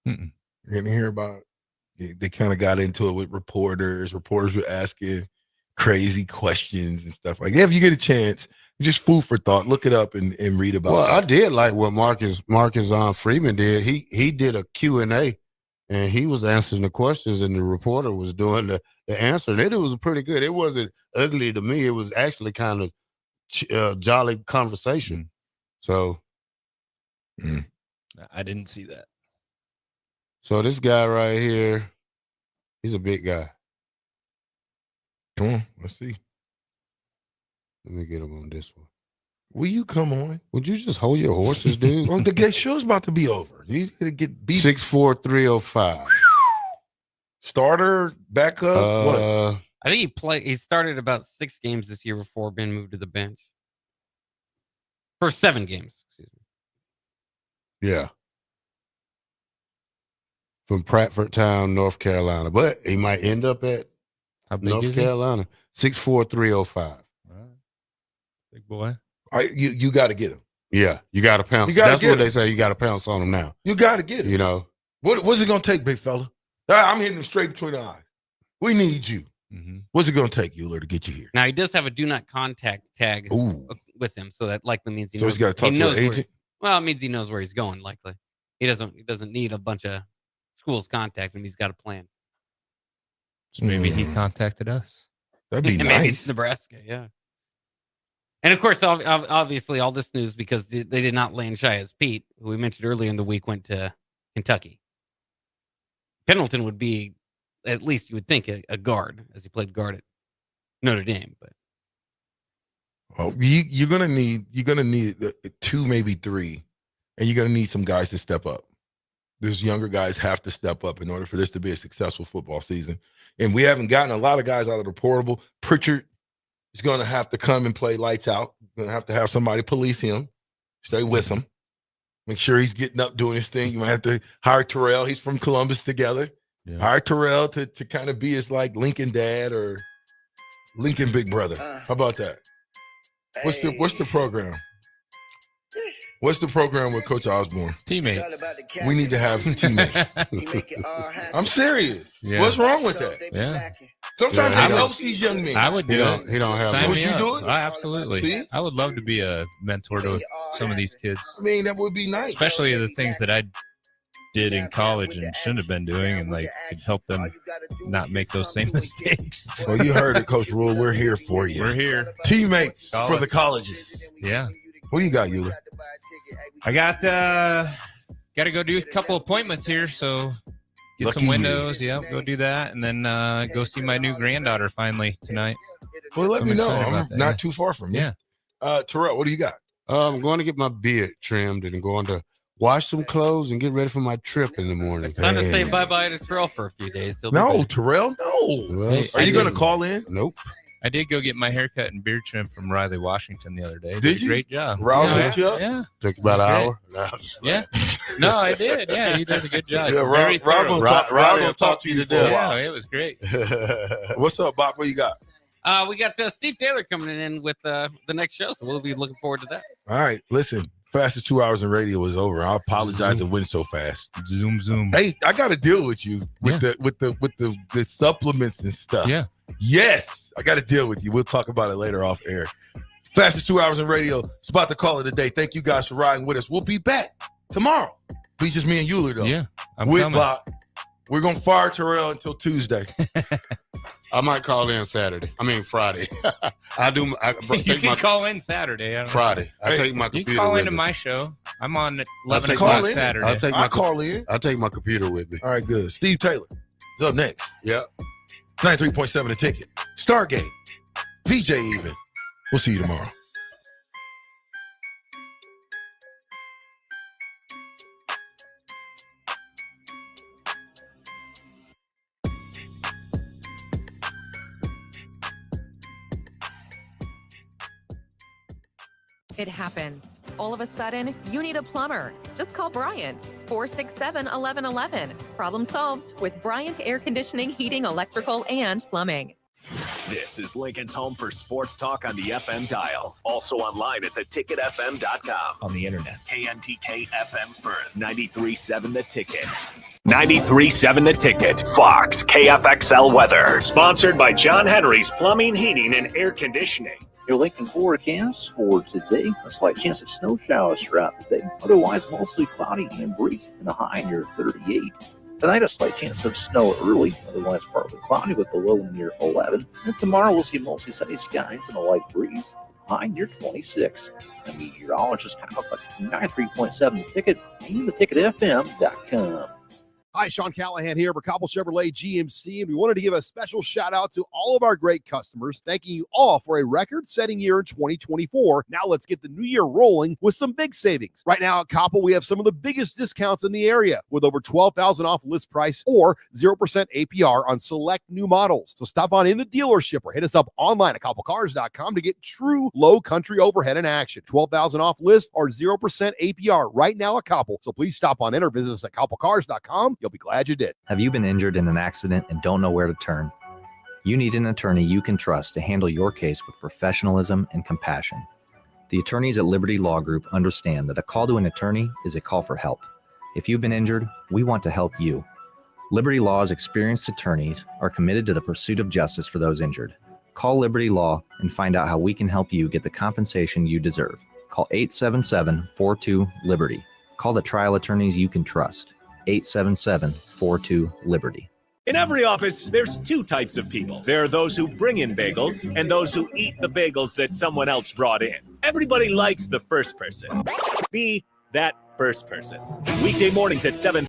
Mm-mm. You didn't hear about it? They kind of got into it with reporters. Reporters were asking crazy questions and stuff like that. If you get a chance, just food for thought. Look it up and read about it. Well, I did like what Marcus Freeman did. He did a Q&A, and he was answering the questions, and the reporter was doing the answer. And it was pretty good. It wasn't ugly to me. It was actually kind of jolly conversation. So I didn't see that. So this guy right here, he's a big guy. Come on, let's see. Let me get him on this one. Will you come on? Would you just hold your horses, dude? Well, the show's about to be over. You gonna get beat. 6'4", 305. Starter, backup. What? I think he started about 6 games this year before being moved to the bench. For 7 games, excuse me. Yeah. From Pratford Town, North Carolina. But he might end up at North Carolina. 6'4", 305. Big boy. You got to get him. Yeah, you got to pounce. That's what they say. You got to pounce on him now. You got to get him. You know. What's it going to take, big fella? I'm hitting him straight between the eyes. We need you. Mm-hmm. What's it going to take, Euler, to get you here? Now, he does have a do not contact tag with him, so that likely means he So knows. he's got to talk to an agent? Well, it means he knows where he's going, likely. He doesn't need a bunch of schools contact him. He's got a plan. So maybe he contacted us. That'd be nice. Maybe it's Nebraska, yeah. And of course, obviously, all this news because they did not land Shias Pete, who we mentioned earlier in the week, went to Kentucky. Pendleton would be, at least you would think, a guard, as he played guard at Notre Dame. But you're gonna need 2, maybe 3, and you're gonna need some guys to step up. Those younger guys have to step up in order for this to be a successful football season. And we haven't gotten a lot of guys out of the portable. Pritchard is going to have to come and play lights out. Going to have somebody police him, stay with him, make sure he's getting up, doing his thing. You might have to hire Terrell. He's from Columbus together. Yeah. Hire Terrell to kind of be his like Lincoln dad or Lincoln big brother. How about that? What's the program? What's the program with Coach Osborne? Teammates. We need to have teammates. I'm serious. Yeah. What's wrong with that? Yeah. Sometimes he helps these young men. I would do it. He don't have. Sign Would me you up. do it? Absolutely. See? I would love to be a mentor to some of these kids. I mean, that would be nice. Especially the things that I did in college and shouldn't have been doing, and like could help them not make those same mistakes. Well, you heard it, Coach Rule. We're here for you. We're here. Teammates College. for the colleges. Yeah. What do you got, Euler? I got to go do a couple appointments here, so get Lucky some you. windows. Yeah, go do that, and then go see my new granddaughter finally tonight. Well, let I'm me know. excited I'm about that, not yeah. too far from you. Yeah. Terrell, what do you got? I'm going to get my beard trimmed and going to wash some clothes and get ready for my trip in the morning. it's time to say bye-bye to Terrell for a few days. He'll be No, back. Terrell, no. Well, Hey, Are you going to didn't- call in? Nope. I did go get my haircut and beard trim from Riley Washington the other day. Did a you? Great job. Riley yeah. hooked you up? Yeah. Took about an Great. hour. No, I'm just Yeah. No, I did. Yeah, he does a good job. Yeah, Very Rob thorough. will talk to you today. Yeah, it was great. What's up, Bob? What you got? We got Steve Taylor coming in with the next show, so we'll be looking forward to that. All right, listen. Fastest 2 hours in radio is over. I apologize it went so fast. Zoom. Hey, I got to deal with you with the supplements and stuff. Yeah. Yes, I got to deal with you. We'll talk about it later off air. Fastest 2 hours in radio. It's about to call it a day. Thank you guys for riding with us. We'll be back tomorrow. Be just me and Euler though. Yeah, I'm with coming. Bob We're going to fire Terrell until Tuesday. I might call in Saturday. I mean Friday. I do. You can call in Saturday. I don't know. Friday. I take my You computer. can call with into me. my show. I'm on at I'll 11 take o'clock my- Saturday. I'll take my call in. I'll take my computer with me. All right, good. Steve Taylor is up next. Yep. 93.7 The Ticket. Stargate. VJ even. We'll see you tomorrow. It happens. All of a sudden, you need a plumber. Just call Bryant, 467-1111. Problem solved with Bryant Air Conditioning, Heating, Electrical, and Plumbing. This is Lincoln's home for sports talk on the FM dial. Also online at theticketfm.com. On the internet. KNTK FM Firth, 93.7 The Ticket. 93.7 The Ticket. Fox, KFXL Weather. Sponsored by John Henry's Plumbing, Heating, and Air Conditioning. Your Lincoln forecast for today, a slight chance of snow showers throughout the day. Otherwise, mostly cloudy and breezy and a high near 38. Tonight, a slight chance of snow early, otherwise partly cloudy with a low near 11. And tomorrow, we'll see mostly sunny skies and a light breeze, high near 26. The meteorologist kind of up at 93.7 The Ticket and theticketfm.com. Hi, Sean Callahan here for Cobble Chevrolet GMC, and we wanted to give a special shout out to all of our great customers, thanking you all for a record-setting year in 2024. Now let's get the new year rolling with some big savings. Right now at Cobble, we have some of the biggest discounts in the area with over $12,000 off list price or 0% APR on select new models. So stop on in the dealership or hit us up online at cobblecars.com to get true low country overhead in action. $12,000 off list or 0% APR right now at Cobble. So please stop on in or visit us at cobblecars.com. You'll be glad you did. Have you been injured in an accident and don't know where to turn? You need an attorney you can trust to handle your case with professionalism and compassion. The attorneys at Liberty Law Group understand that a call to an attorney is a call for help. If you've been injured, we want to help you. Liberty Law's experienced attorneys are committed to the pursuit of justice for those injured. Call Liberty Law and find out how we can help you get the compensation you deserve. Call 877-42-LIBERTY. Call the trial attorneys you can trust. 877-42-LIBERTY. In every office, there's two types of people. There are those who bring in bagels and those who eat the bagels that someone else brought in. Everybody likes the first person. Be that first person. Weekday mornings at 7.